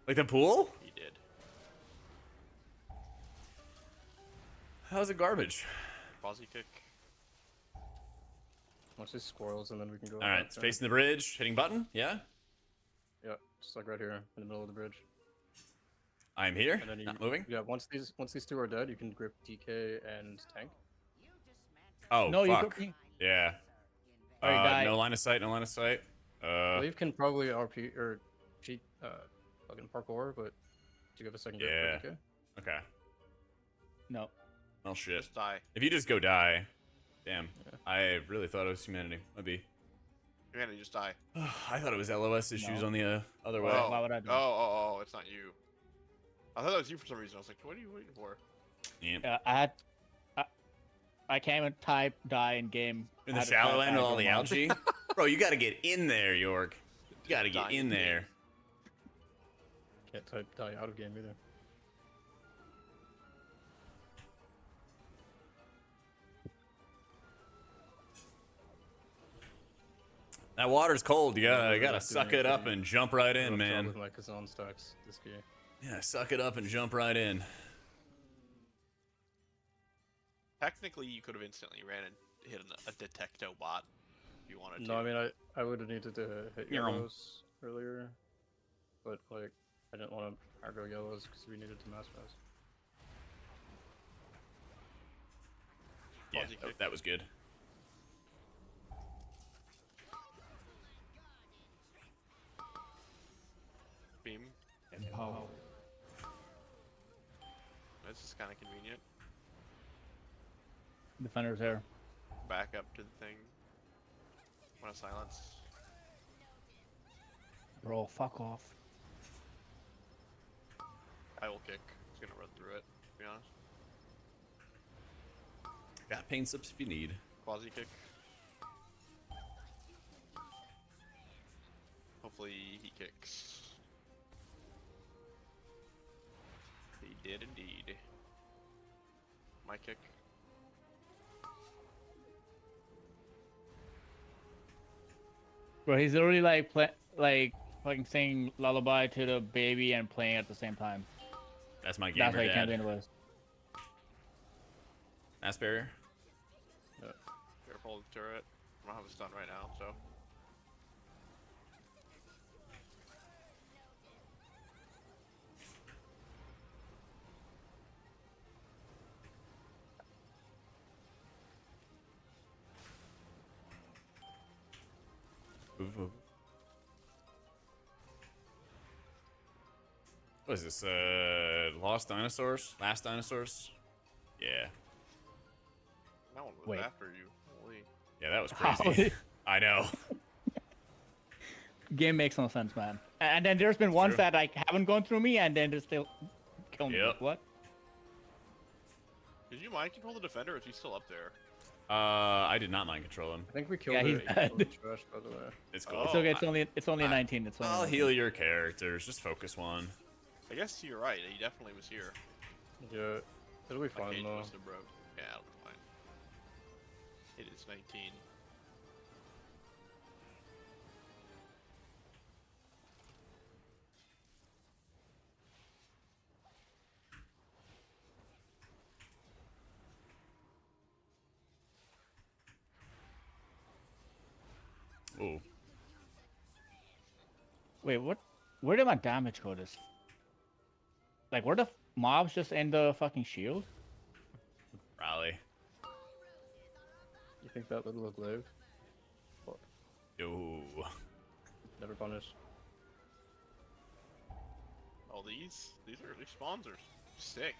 Like the pool? He did. How's it garbage? Quasi kick. Watch these squirrels and then we can go. All right, back it's there. facing the bridge, hitting button. Yeah, Yeah, just like right here in the middle of the bridge. I'm here. And then you, Not moving. Yeah, once these two are dead, you can grip DK and tank. Oh No, you fuck. could. Yeah. Alright, die. No line of sight. No line of sight. I believe can probably RP or cheat fucking parkour, but do you have a second grip Yeah. for DK? Okay. No. Well, shit. Just die. If you just go die, damn. Yeah. I really thought it was humanity. Might be. You're gonna just die. I thought it was LOS issues No. on the other way. Oh. Why would I do that? Oh, it's not you. I thought that was you for some reason. I was like, what are you waiting for? Yep. I came and type die in game. In I the had to shallow type end with all the aggro algae. Bro, you gotta get in there, York. You gotta get Die in in there. Can't type die out of game either. That water's cold. You gotta really gotta not suck doing it up anything. and jump right Good in, job man. With my Kazan stacks this game. Yeah, suck it up and jump right in. Technically, you could have instantly ran and hit a detecto bot if you wanted to. No, I mean I would have needed to hit You're on. yellows earlier, but like I didn't want to aggro yellows because we needed to mass res. Yeah, Quasi kick. that was good. Beam. Empower. This is kind of convenient. Defenders there. Back up to the thing. Want to silence? Bro, fuck off. I will kick. He's gonna run through it. To be honest. Got pain slips if you need. Quasi kick. Hopefully he kicks. He did indeed. My kick. Bro, he's literally like fucking singing lullaby to the baby and playing at the same time. That's my That's gamer why he can't be dad. in the West. Mass barrier. Careful of the turret. I don't have a stun right now, so. Ooh. What is this? Lost dinosaurs? Last dinosaurs? Yeah. That one was Wait. after you. Holy. Yeah, that was How crazy. did- I know. Game makes no sense, man. And then there's been ones True. that like haven't gone through me, and then they still kill me. Yep. Like, what? Did you mind control the defender, or is he still up there? I did not mind control him. I think we killed Yeah, he's it. dead. Trash, by the way. It's cool. It's Oh, okay. It's only a I- 19. It's only. I'll 19. heal your characters. Just focus one. I guess you're right. He definitely was here. Yeah, it'll be My fine cage though. must have broke. Yeah, it'll be fine. It is 19. Ooh. Wait, what? Where did my damage go? This. Like, where the mobs just in the fucking shield? Rally. You think that little glaive? Ooh. Never punished. Oh, these early spawns are sick.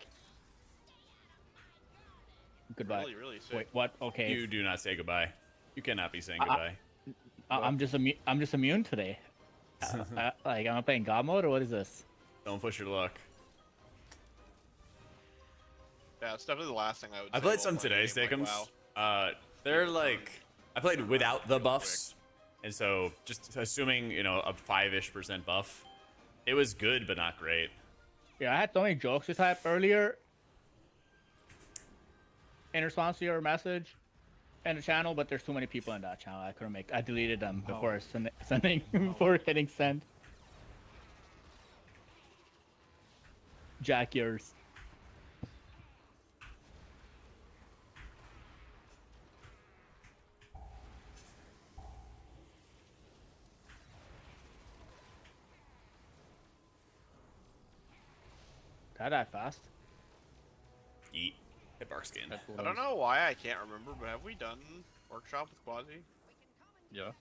Goodbye. Really, really sick. Wait, what? Okay. You do not say goodbye. You cannot be saying I- goodbye. I'm just immune today. Like, am I playing God mode or what is this? Don't push your luck. Yeah, it's definitely the last thing I would. I say played while some playing today, a game like Steakums. WoW. They're like, I played without the buffs, and so just assuming, you know, a 5-ish% buff, it was good but not great. Yeah, I had so many jokes to type earlier in response to your message in the channel, but there's too many people in that channel. I deleted them before sending before hitting send. Jack yours. Did I die fast? Eat. Hit bark skin. I don't know why I can't remember, but have we done workshop with Quasi? Yeah.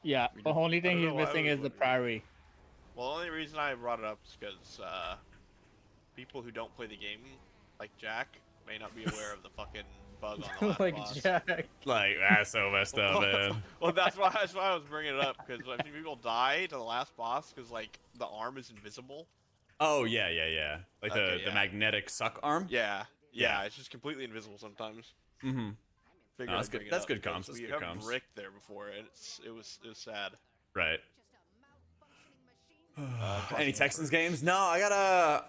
Yeah, We the did- only I thing don't he's know why missing we is the wouldn't. priory. Well, the only reason I brought it up is because people who don't play the game, like Jack, may not be aware of the fucking bug on the last Like boss. Jack. Like, that's so messed up, man. Well, that's why I was bringing it up, because I think people die to the last boss because like the arm is invisible. Oh, yeah, yeah, yeah. Like Okay, the yeah. magnetic suck arm? Yeah, Yeah. it's just completely invisible sometimes. Mm-hmm. Figured No, that's I'd good- bring it that's up good comms, because that's we good have comms. Rick there before, and it was sad. Right. Crossing Any the Texans bridge. games? No, I gotta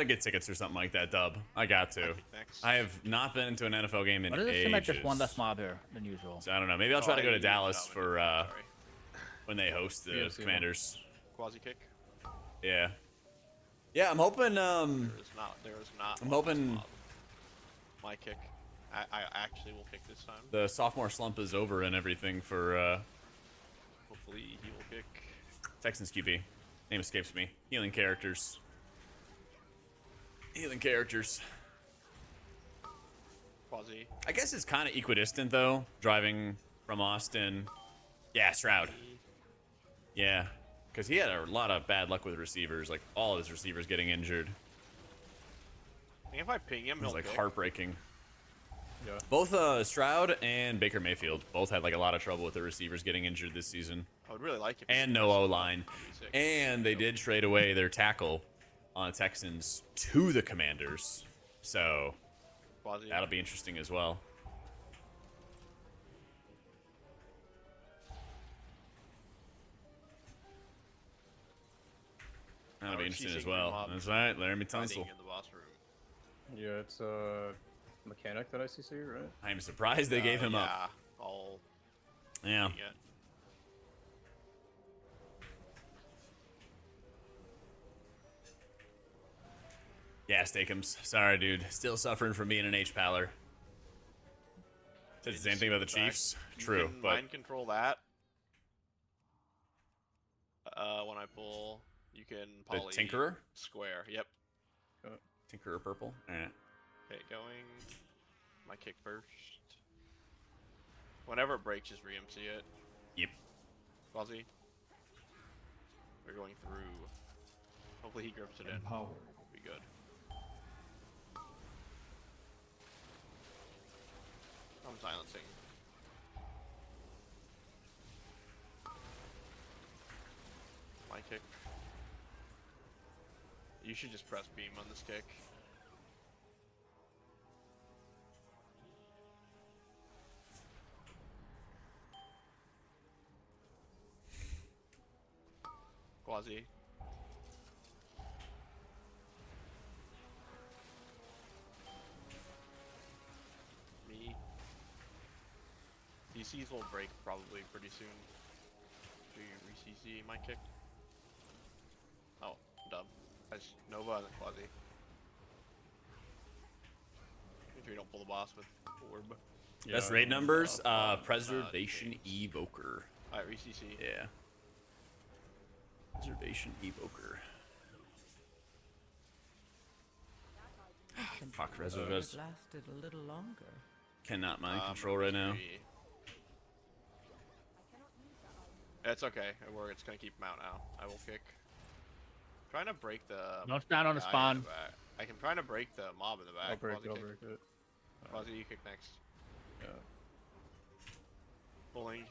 get tickets or something like that, Dub. I got to. Next. I have not been into an NFL game in Why does it ages. seem like there's one less mob here than usual? So I don't know. Maybe I'll try to go to Dallas for Sorry. when they host the PFC. Commanders. Quasi kick. Yeah. Yeah, I'm hoping. There is not. I'm one less hoping- mob. My kick. I actually will kick this time. the sophomore slump is over and everything for Hopefully he will kick. Texans QB. Name escapes me. Healing characters. Healing characters. Quasi. I guess it's kind of equidistant though, driving from Austin. Yeah, Stroud. Yeah, because he had a lot of bad luck with receivers, like all of his receivers getting injured. I think if I ping him, It was he'll like kick. heartbreaking. Yeah. Both Stroud and Baker Mayfield both had like a lot of trouble with their receivers getting injured this season, I would really like it. and no O-line. Sick. And they did trade away their tackle on the Texans to the Commanders, so Quasi. that'll be interesting as well. That'll be Or interesting as ceasing well. mob That's right, Laramie fighting Tunsil. in the boss room. Yeah, it's mechanic that ICC, right? I'm surprised they gave him up. Yeah, all Yeah. yeah. Yeah, Steakums. Sorry, dude. Still suffering from being an HPaler. Said the same thing about the Chiefs. You True, can but mind control that. When I pull, you can the poly Tinkerer? square. Yep. Tinkerer purple? Alright. Okay, going. My kick first. Whenever it breaks, just re-MC it. Yep. Quasi. We're going through. Hopefully he grips it in. Be good. I'm silencing. My kick. You should just press beam on this kick. Quasi. Me. DCs will break probably pretty soon. Do you re-CC my kick? Oh, dumb. I just Nova and then Quasi. Make sure you don't pull the boss with Orb. Best raid numbers, Preservation Evoker. Alright, re-CC. Yeah. Preservation Evoker. Fuck, Reservation. Lasted a little longer. Cannot mind control right now. It's okay. It's gonna keep him out now. I will kick. Trying to break the. Don't stand on the guy in spawn. back. I can try to break the mob in the back. I'll break Quasi it. I'll kick. break it. Quasi, you kick next. Yeah. Pulling.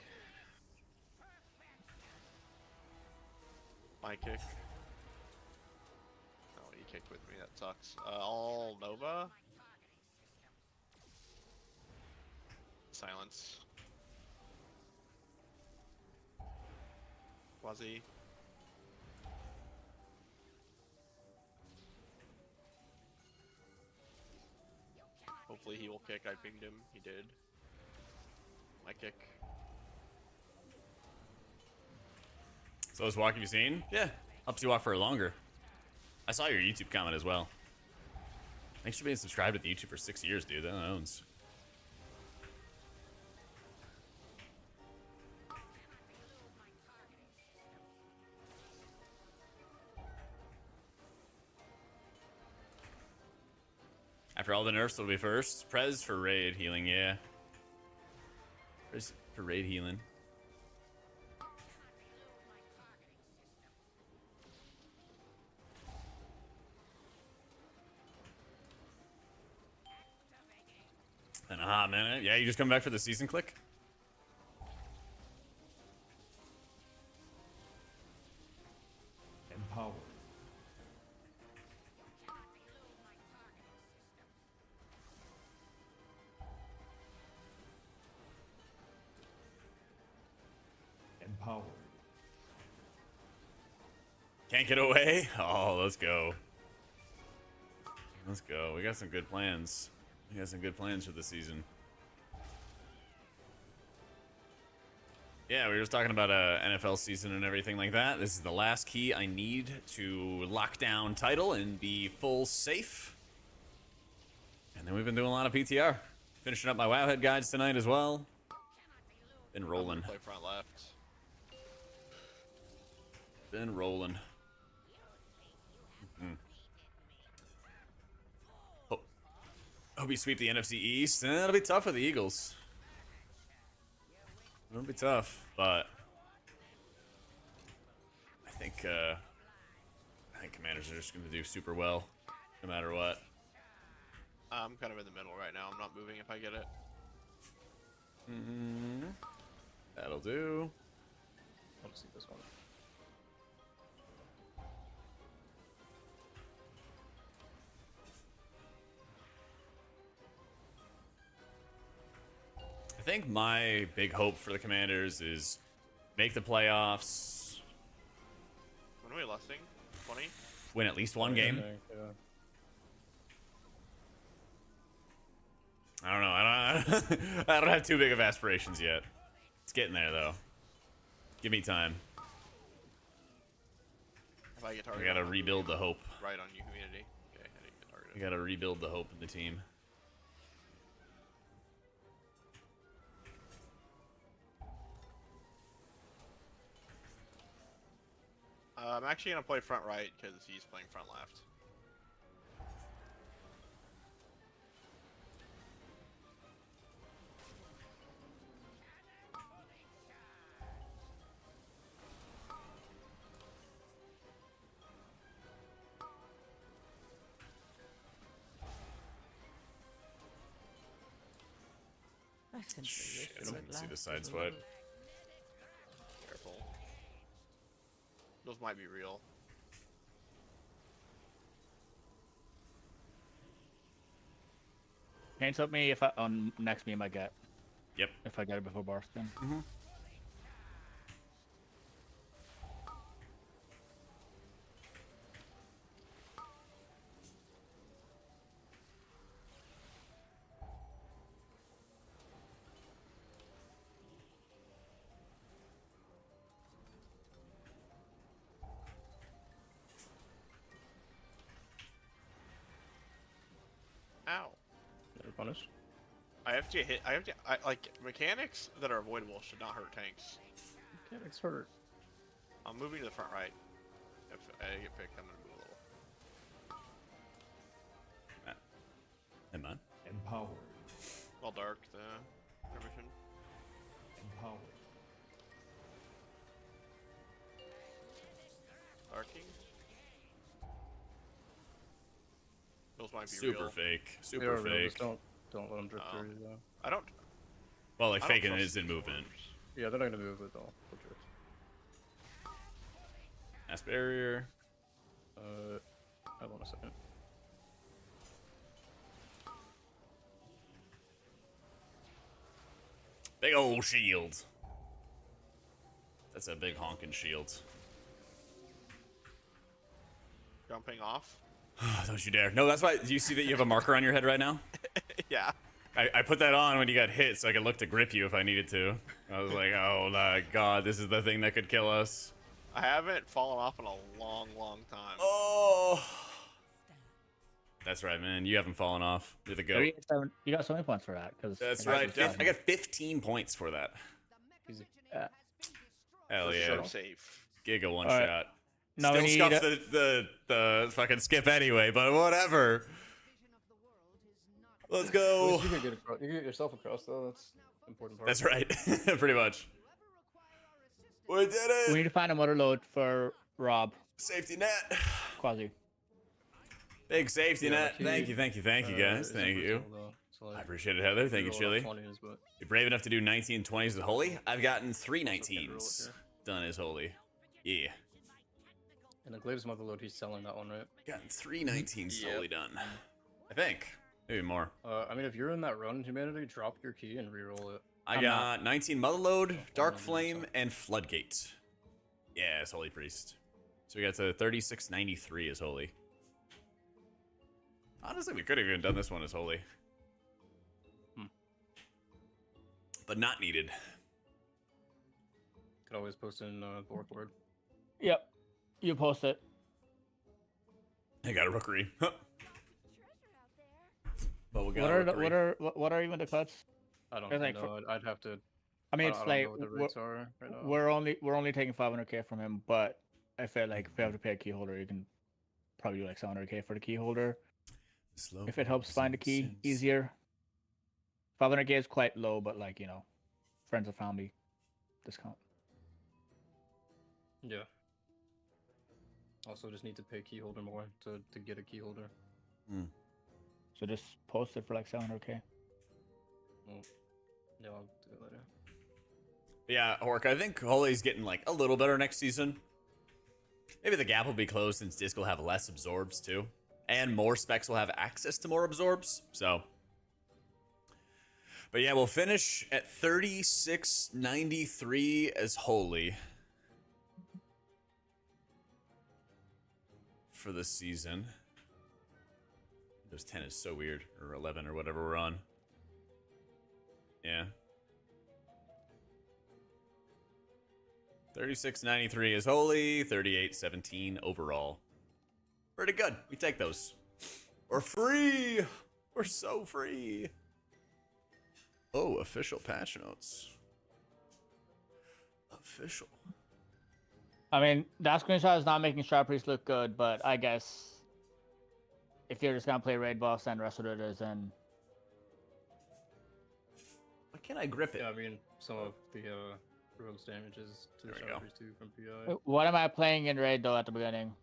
My kick. Oh, you kicked with me. That sucks. All Nova. Silence. Quasi. Hopefully he will kick. I pinged him. He did. My kick. So is walk, have you seen? Yeah. Helps you walk for longer. I saw your YouTube comment as well. Thanks for being subscribed to the YouTube for 6 years, dude. That owns. After all the nerfs, it'll be first. Prez for raid healing, yeah. Prez for raid healing. In a hot minute. Yeah, you just come back for the season click? Empowered. Empowered. Can't get away? Oh, let's go. Let's go. We got some good plans. We got some good plans for the season. Yeah, we were just talking about NFL season and everything like that. This is the last key I need to lock down title and be full safe. And then we've been doing a lot of PTR. Finishing up my Wowhead guides tonight as well. Been rolling. Play front left. Been rolling. Hope you sweep the NFC East. It'll be tough for the Eagles. It'll be tough, but I think Commanders are just going to do super well, no matter what. I'm kind of in the middle right now. I'm not moving if I get it. That'll do. I'll just see this one. I think my big hope for the Commanders is make the playoffs, When are we lusting? 20? win at least one game. Yeah. I don't know. I don't have too big of aspirations yet. It's getting there though. Give me time. If I get We targeted, gotta I'll rebuild the hope. right on you, community. Okay, I didn't get targeted. We gotta rebuild the hope in the team. I'm actually gonna play front right because he's playing front left. I simply wish Shit, it I would can see the last side a swipe. little. Careful. Those might be real. Hands up me if I on next meme I get. Yep. If I get it before Barston. Ow. Never punished. I like, mechanics that are avoidable should not hurt tanks. Mechanics hurt. I'm moving to the front right. If I get picked, I'm gonna move a little. Hey man. Empowered. Well, dark, the permission. Empowered. Darking. Those might be Super real. fake. They Super are real, just fake. don't let them drip Oh. through you though. I don't. Well, like I don't faking trust is in these movement. orbs. Yeah, they're not gonna move, but they'll drip. Mass barrier. Hold on a second. Big old shield. That's a big honking shield. Jumping off. Don't you dare. No, that's why. Do you see that you have a marker on your head right now? Yeah. I put that on when you got hit so I could look to grip you if I needed to. I was like, oh my god, this is the thing that could kill us. I haven't fallen off in a long, long time. Oh. That's right, man. You haven't fallen off. You're the goat. 37 You got so many points for that. Cause That's I got right. seven. I got 15 points for that. Easy. Hell This is yeah. so safe. Giga one All right. shot. Now we Still need scuffed the fucking skip anyway, but whatever. Let's At go. least you can get across. You can get yourself across though. That's the important part. That's right. Pretty much. We did it. We need to find a motor load for Rob. Safety net. Quasi. Big safety Yeah, net. he, Thank you, guys. isn't Thank you. versatile, though, so, like, I appreciate it, Heather. Thank you, roll a lot Chili. of 20s, but You're brave enough to do 19 20s with Holy. I've gotten 3 roll it 19s here. done as Holy. Yeah. And the Glaive's mother load, he's selling that one, right? Gotten 3 19s Yep. Holy done. I think. Maybe more. I mean, if you're in that run, Humanity, drop your key and reroll it. I I'm got 19 Motherload, Dark I'm Flame, sorry. and Floodgate. Yeah, it's Holy Priest. So we got to 3693 as Holy. Honestly, we could have even done this one as Holy. But not needed. Could always post in board board. Yep. You post it. I got a rookery. Huh. But we got What a are the, rookery. what are even the cuts? I don't There's, like, know. I'd have to. I mean, I it's don't like know what the rates are right now. we're only taking 500k from him, but I feel like if you have to pay a key holder, you can probably do like 700k for the key holder. Slow If it helps find a key sense. easier. 500k is quite low, but like, you know, friends and family discount. Yeah. Also, just need to pay key holder more to get a key holder. So just post it for like 700k. Well, yeah, I'll do it later. Yeah, Hork, I think Holy's getting like a little better next season. Maybe the gap will be closed since Disc will have less absorbs too. And more specs will have access to more absorbs. So. But yeah, we'll finish at 3693 as Holy. For the season. Those 10 is so weird. Or 11 or whatever we're on. Yeah. 3693 is Holy, 3817 overall. Pretty good. We take those. We're free. We're so free. Oh, official patch notes. Official. I mean, that screenshot is not making Sharp Priest look good, but I guess if you're just gonna play raid buffs and rest of it is in. Why can't I grip it? Yeah, I mean, some of the rogue's damages to the There we go. Sharpers too from PI. What am I playing in raid though at the beginning?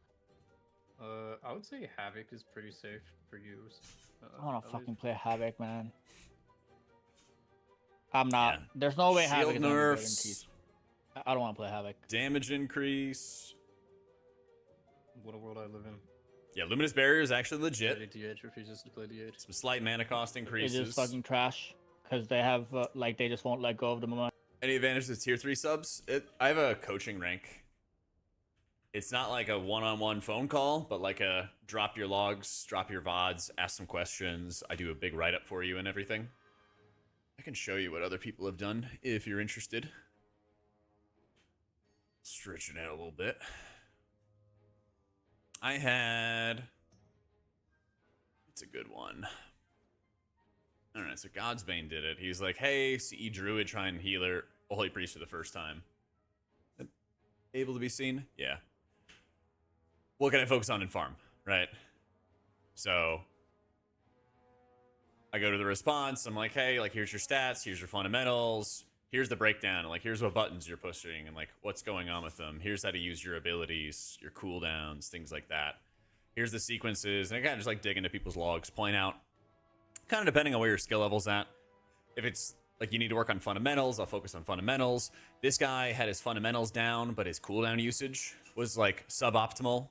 I would say Havoc is pretty safe for use. I wanna at least. fucking play Havoc, man. I'm not. Yeah. There's no way Havoc Shield is gonna be good in nerfs, Teeth. I don't want to play Havoc. damage increase. What a world I live in. Yeah, Luminous Barrier is actually Play legit. DH refuses to play DH. Some slight mana cost It increases. is fucking trash because they have like they just won't let go of the moment. Any advantage to tier 3 subs? I have a coaching rank. It's not like a one-on-one phone call, but like a drop your logs, drop your VODs, ask some questions. I do a big write-up for you and everything. I can show you what other people have done if you're interested. Stretching it out a little bit. I had... It's a good one. Alright, so Godsbane did it. He's like, hey, CE Druid, try and healer Holy Priest for the first time. Able to be seen? Yeah. What can I focus on in farm, right? So I go to the response. I'm like, hey, like, here's your stats. Here's your fundamentals. Here's the breakdown. Like, here's what buttons you're pushing and, like, what's going on with them. Here's how to use your abilities, your cooldowns, things like that. Here's the sequences. And I kind of just, like, dig into people's logs, point out, kind of depending on where your skill level's at. If it's, like, you need to work on fundamentals, I'll focus on fundamentals. This guy had his fundamentals down, but his cooldown usage was, like, suboptimal.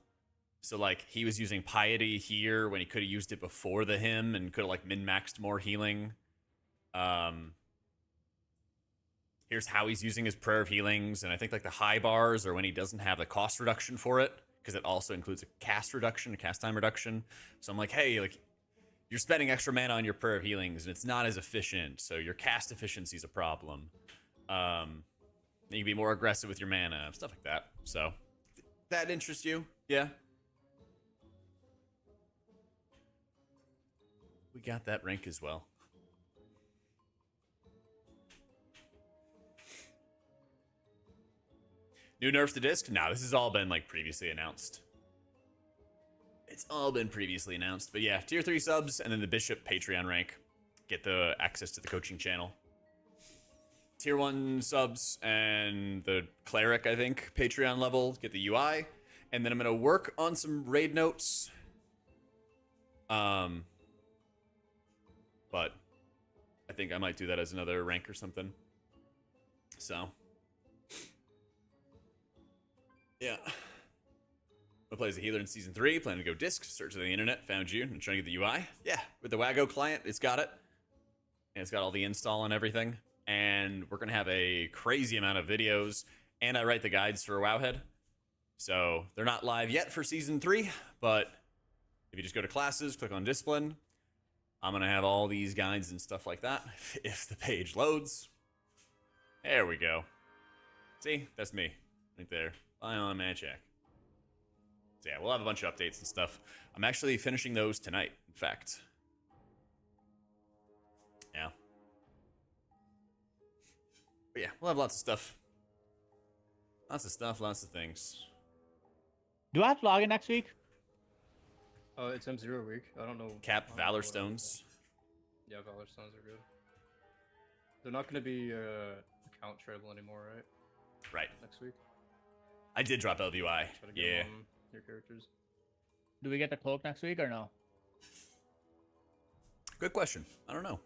So, like, he was using Piety here when he could have used it before the hymn and could have, like, min-maxed more healing. Here's how he's using his Prayer of Healings. And I think, like, the high bars are when he doesn't have the cost reduction for it, because it also includes a cast reduction, a cast time reduction. So I'm like, hey, like, you're spending extra mana on your Prayer of Healings, and it's not as efficient, so your cast efficiency is a problem. You can be more aggressive with your mana, stuff like that. So, that interests you? Yeah. We got that rank as well. New nerfs to disc? Nah, this has all been, like, previously announced. It's all been previously announced. But yeah, tier 3 subs, and then the Bishop Patreon rank. Get the access to the coaching channel. Tier 1 subs and the Cleric, I think, Patreon level. Get the UI. And then I'm going to work on some raid notes. But I think I might do that as another rank or something. So. Yeah. I play as a healer in Season 3, planning to go disc, search on the internet, found you, and trying to get the UI. Yeah, with the Wago client, it's got it. And it's got all the install and everything. And we're going to have a crazy amount of videos, and I write the guides for Wowhead. So they're not live yet for Season 3, but if you just go to classes, click on discipline, I'm going to have all these guides and stuff like that, if the page loads. There we go. See, that's me, right there. AutomaticJak. So yeah, we'll have a bunch of updates and stuff. I'm actually finishing those tonight, in fact. Yeah. But yeah, we'll have lots of stuff. Lots of stuff, lots of things. Do I have to log in next week? It's M0 week. I don't know. Cap I don't know Valor what Stones. Yeah, Valor Stones are good. They're not going to be account travel anymore, right? Right. Next week. I did drop LVI. Try to get Yeah. them on your characters. Do we get the cloak next week or no? Good question. I don't know.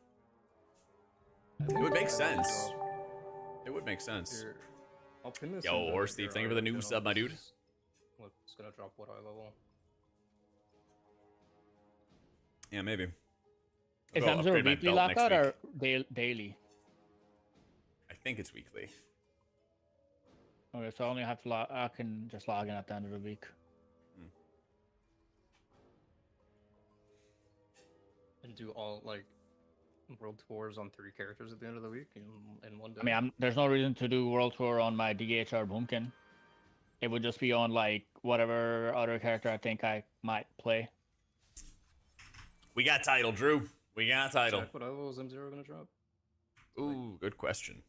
It would make sense. It would make sense. Here, I'll pin this. Yo, in Horse Thief, your thank you for the new channel. sub, my dude. This is what's gonna drop what eye level? Yeah, maybe. Is I'll go M0 upgrade my weekly belt next lockout or week. daily? I think it's weekly. Okay, so I only have to log. I can just log in at the end of the week. And do all like world tours on 3 characters at the end of the week in one day. I mean, there's no reason to do world tour on my DHR Boomkin. It would just be on like whatever other character I think I might play. We got title, Drew. We got title. Check what level is M0 gonna drop? Ooh, good question.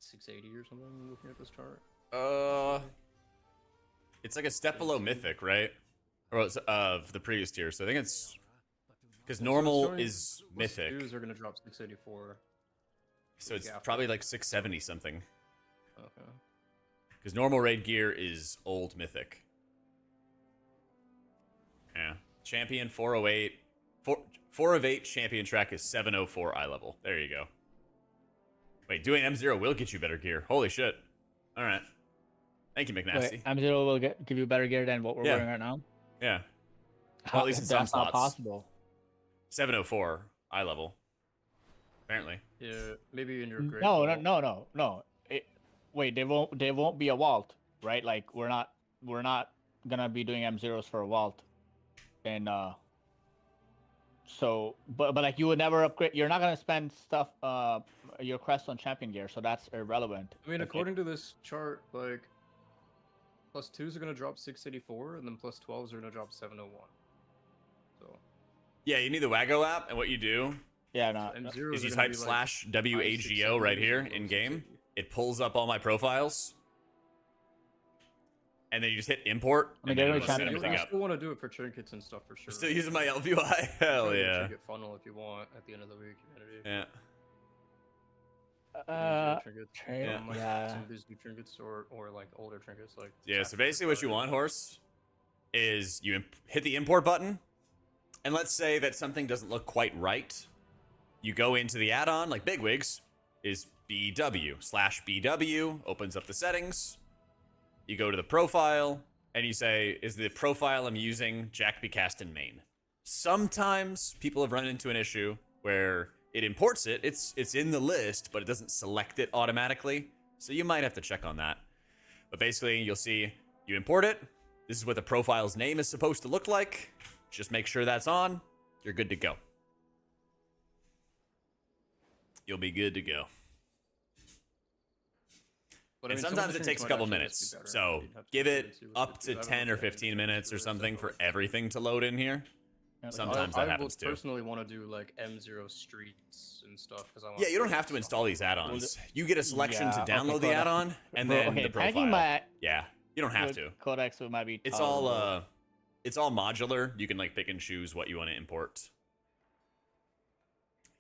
680 or something. Looking at this chart. It's like a step below Mythic, right? Or it's of the previous tier. So I think it's because normal is Mythic, Dues are gonna drop 684. so it's after. probably like 670 something. Okay. Because normal raid gear is old Mythic. Yeah, champion 408, 4 of 8 champion track is 704 eye level. There you go. Wait, doing M0 will get you better gear. Holy shit. All right. Thank you, McNasty. Wait, M0 will give you better gear than what we're wearing right now? Yeah. Well, at least in some That's not spots. possible. 704 eye level. Apparently. Yeah, maybe in your grade. No. Wait, they won't be a vault, right? Like we're not gonna be doing M0s for a vault. And so but like you would never upgrade, you're not gonna spend stuff your crest on champion gear, so that's irrelevant. I mean, according to this chart, like +2s are gonna drop 684, and then +12s are gonna drop 701. So Yeah, you need the Wago app, and what you do yeah, no. M0 is you type /WAGO right here in game. It pulls up all my profiles, and then you just hit import. I mean, and then they're it'll gonna set try to everything you up. still want to do it for trinkets and stuff for sure. Still using my LVI? Hell Try the yeah. Trinket funnel if you want at the end of the week. Yeah. Yeah. Some of these new trinkets or like older trinkets like. Yeah, so basically what you want, Horse, is you hit the import button, and let's say that something doesn't look quite right. You go into the add-on, like Bigwigs, is BW/BW, opens up the settings. You go to the profile, and you say, is the profile I'm using Jak be cast in main? Sometimes people have run into an issue where it imports it, it's in the list, but it doesn't select it automatically. So you might have to check on that. But basically, you'll see you import it. This is what the profile's name is supposed to look like. Just make sure that's on. You're good to go. You'll be good to go. But, I And mean, some of sometimes the it things takes a might couple actually minutes. just be better. So You'd have to give see it what up they to do. I don't 10 know or if they 15 do minutes or it something for separately. everything to load in here. Sometimes that happens I too. would personally want to do like M0 streets and stuff because I want. Yeah, you don't have to install these add-ons. You get a selection to download the add-on, and then the profile. Yeah, you don't have to. Codex might be. It's all modular. You can like pick and choose what you want to import.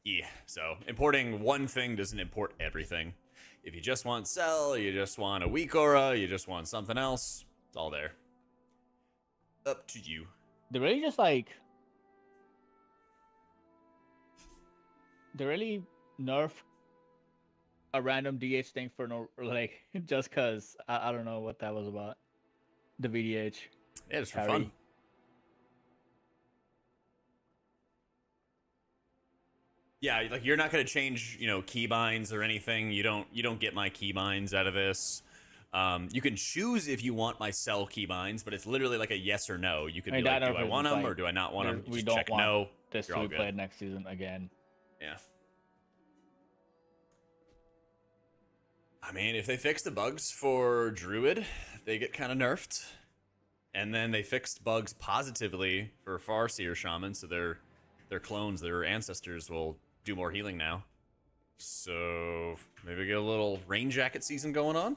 Yeah, so importing one thing doesn't import everything. If you just want Cell, you just want a weak aura, you just want something else, it's all there. Up to you. They really just like. They really nerf a random DH thing for no, like, just because I don't know what that was about. The VDH. Yeah, just for carry. fun. Yeah, like you're not gonna change, keybinds or anything. You don't get my keybinds out of this. You can choose if you want my Cell keybinds, but it's literally like a yes or no. You could be like, do I want them or do I not want them? We Just don't check want no. this You're to all be good. played next season again. Yeah. I mean, if they fix the bugs for Druid, they get kind of nerfed. And then they fixed bugs positively for Farseer Shaman, so their clones, their ancestors will do more healing now. So maybe get a little rain jacket season going on.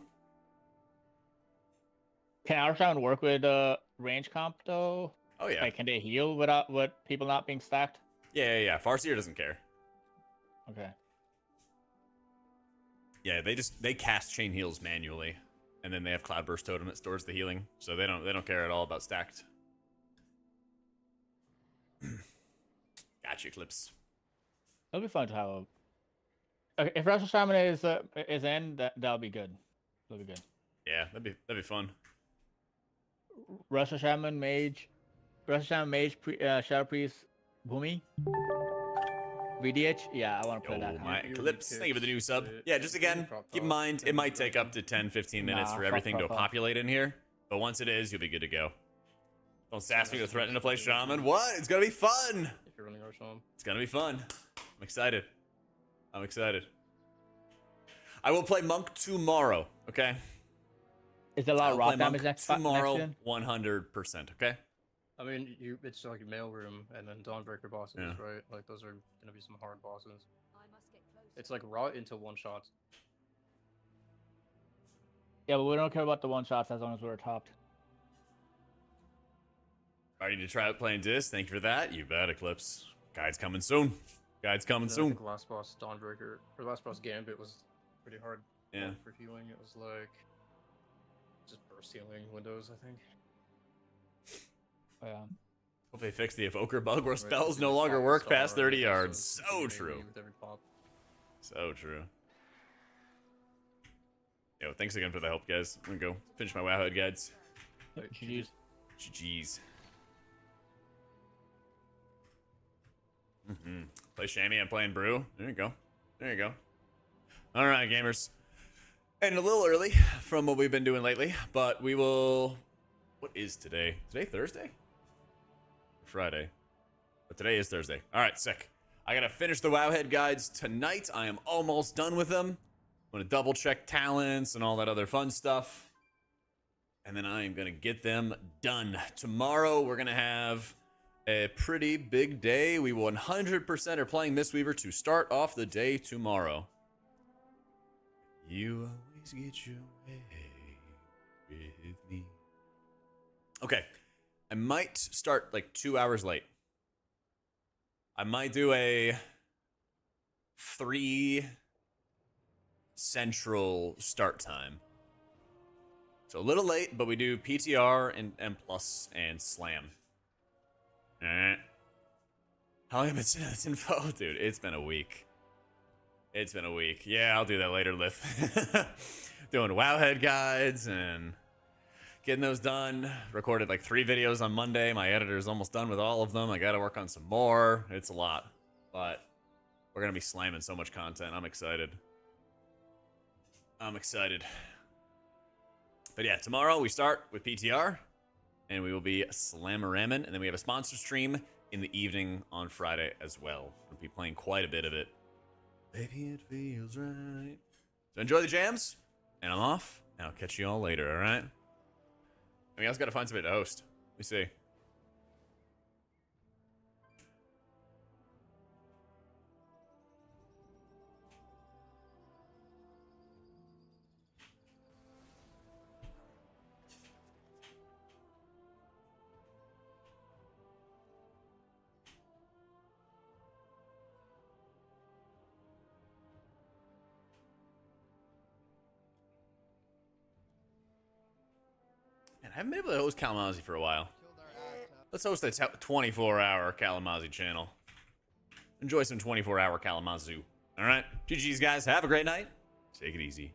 Can our sound work with range comp though? Oh yeah. Like, can they heal without people not being stacked? Yeah. Farseer doesn't care. Okay. Yeah, they cast chain heals manually, and then they have Cloudburst Totem that stores the healing, so they don't care at all about stacked. Gotcha, Clips. It'll be fun to have a. Okay, if Russian Shaman is in, that'll be good. That'll be good. Yeah, that'd be fun. Russian Shaman Mage, Shadow Priest, Boomy, VDH. Yeah, I want to play that. My You Clips, picked thank you for the new sub. it. Yeah, just again, keep in mind, it might take up to 10-15 minutes for everything to populate in here, but once it is, you'll be good to go. Don't sass me to threaten to play Shaman. What? It's gonna be fun! If you're running Arsham. It's gonna be fun. I'm excited. I will play Monk tomorrow, okay? Is there a lot of rock damage tomorrow, next 100%, okay? I mean, it's like Mailroom and then Dawnbreaker bosses, Yeah. right? Like those are gonna be some hard bosses. I must get closer. It's like raw into one shots. Yeah, but we don't care about the one shots as long as we're topped. Ready to try out playing Dis? Thank you for that. You bet, Eclipse. Guide's coming soon. And then I think last boss Dawnbreaker or last boss Gambit was pretty hard. Yeah. For healing, it was like just burst healing windows, I think. Yeah. Hope they fix the evoker bug where Right, spells you no just longer pop the work star past and 30 it yards. also So gives you true. AoE with every pop. So true. Yo, thanks again for the help, guys. I'm gonna go finish my WoW head guides. Right, GG's. GG's. Play Shammy, I'm playing Brew. There you go. There you go. All right, gamers. And a little early from what we've been doing lately, but we will... What is today? Today Thursday? Friday. But today is Thursday. All right, sick. I gotta finish the Wowhead guides tonight. I am almost done with them. I'm gonna double check talents and all that other fun stuff. And then I am gonna get them done. Tomorrow we're gonna have a pretty big day. We 100% are playing Mistweaver to start off the day tomorrow. You always get your way with me. Okay. I might start like 2 hours late. I might do a 3 Central start time. So a little late, but we do PTR and M+ and Slam. How long have I been seeing this info? Dude, it's been a week. It's been a week. Yeah, I'll do that later, Lith. Doing Wowhead guides and getting those done. Recorded like 3 videos on Monday. My editor's almost done with all of them. I gotta work on some more. It's a lot. But we're gonna be slamming so much content. I'm excited. I'm excited. But yeah, tomorrow we start with PTR. And we will be slammer-ramming. And then we have a sponsor stream in the evening on Friday as well. We'll be playing quite a bit of it. Baby, it feels right. So enjoy the jams. And I'm off. And I'll catch you all later, alright? And we also gotta find somebody to host. Let me see. Man, I haven't been able to host Kalamazoo for a while. Let's host a 24-hour Kalamazoo channel. Enjoy some 24-hour Kalamazoo. Alright? GG's, guys. Have a great night. Take it easy.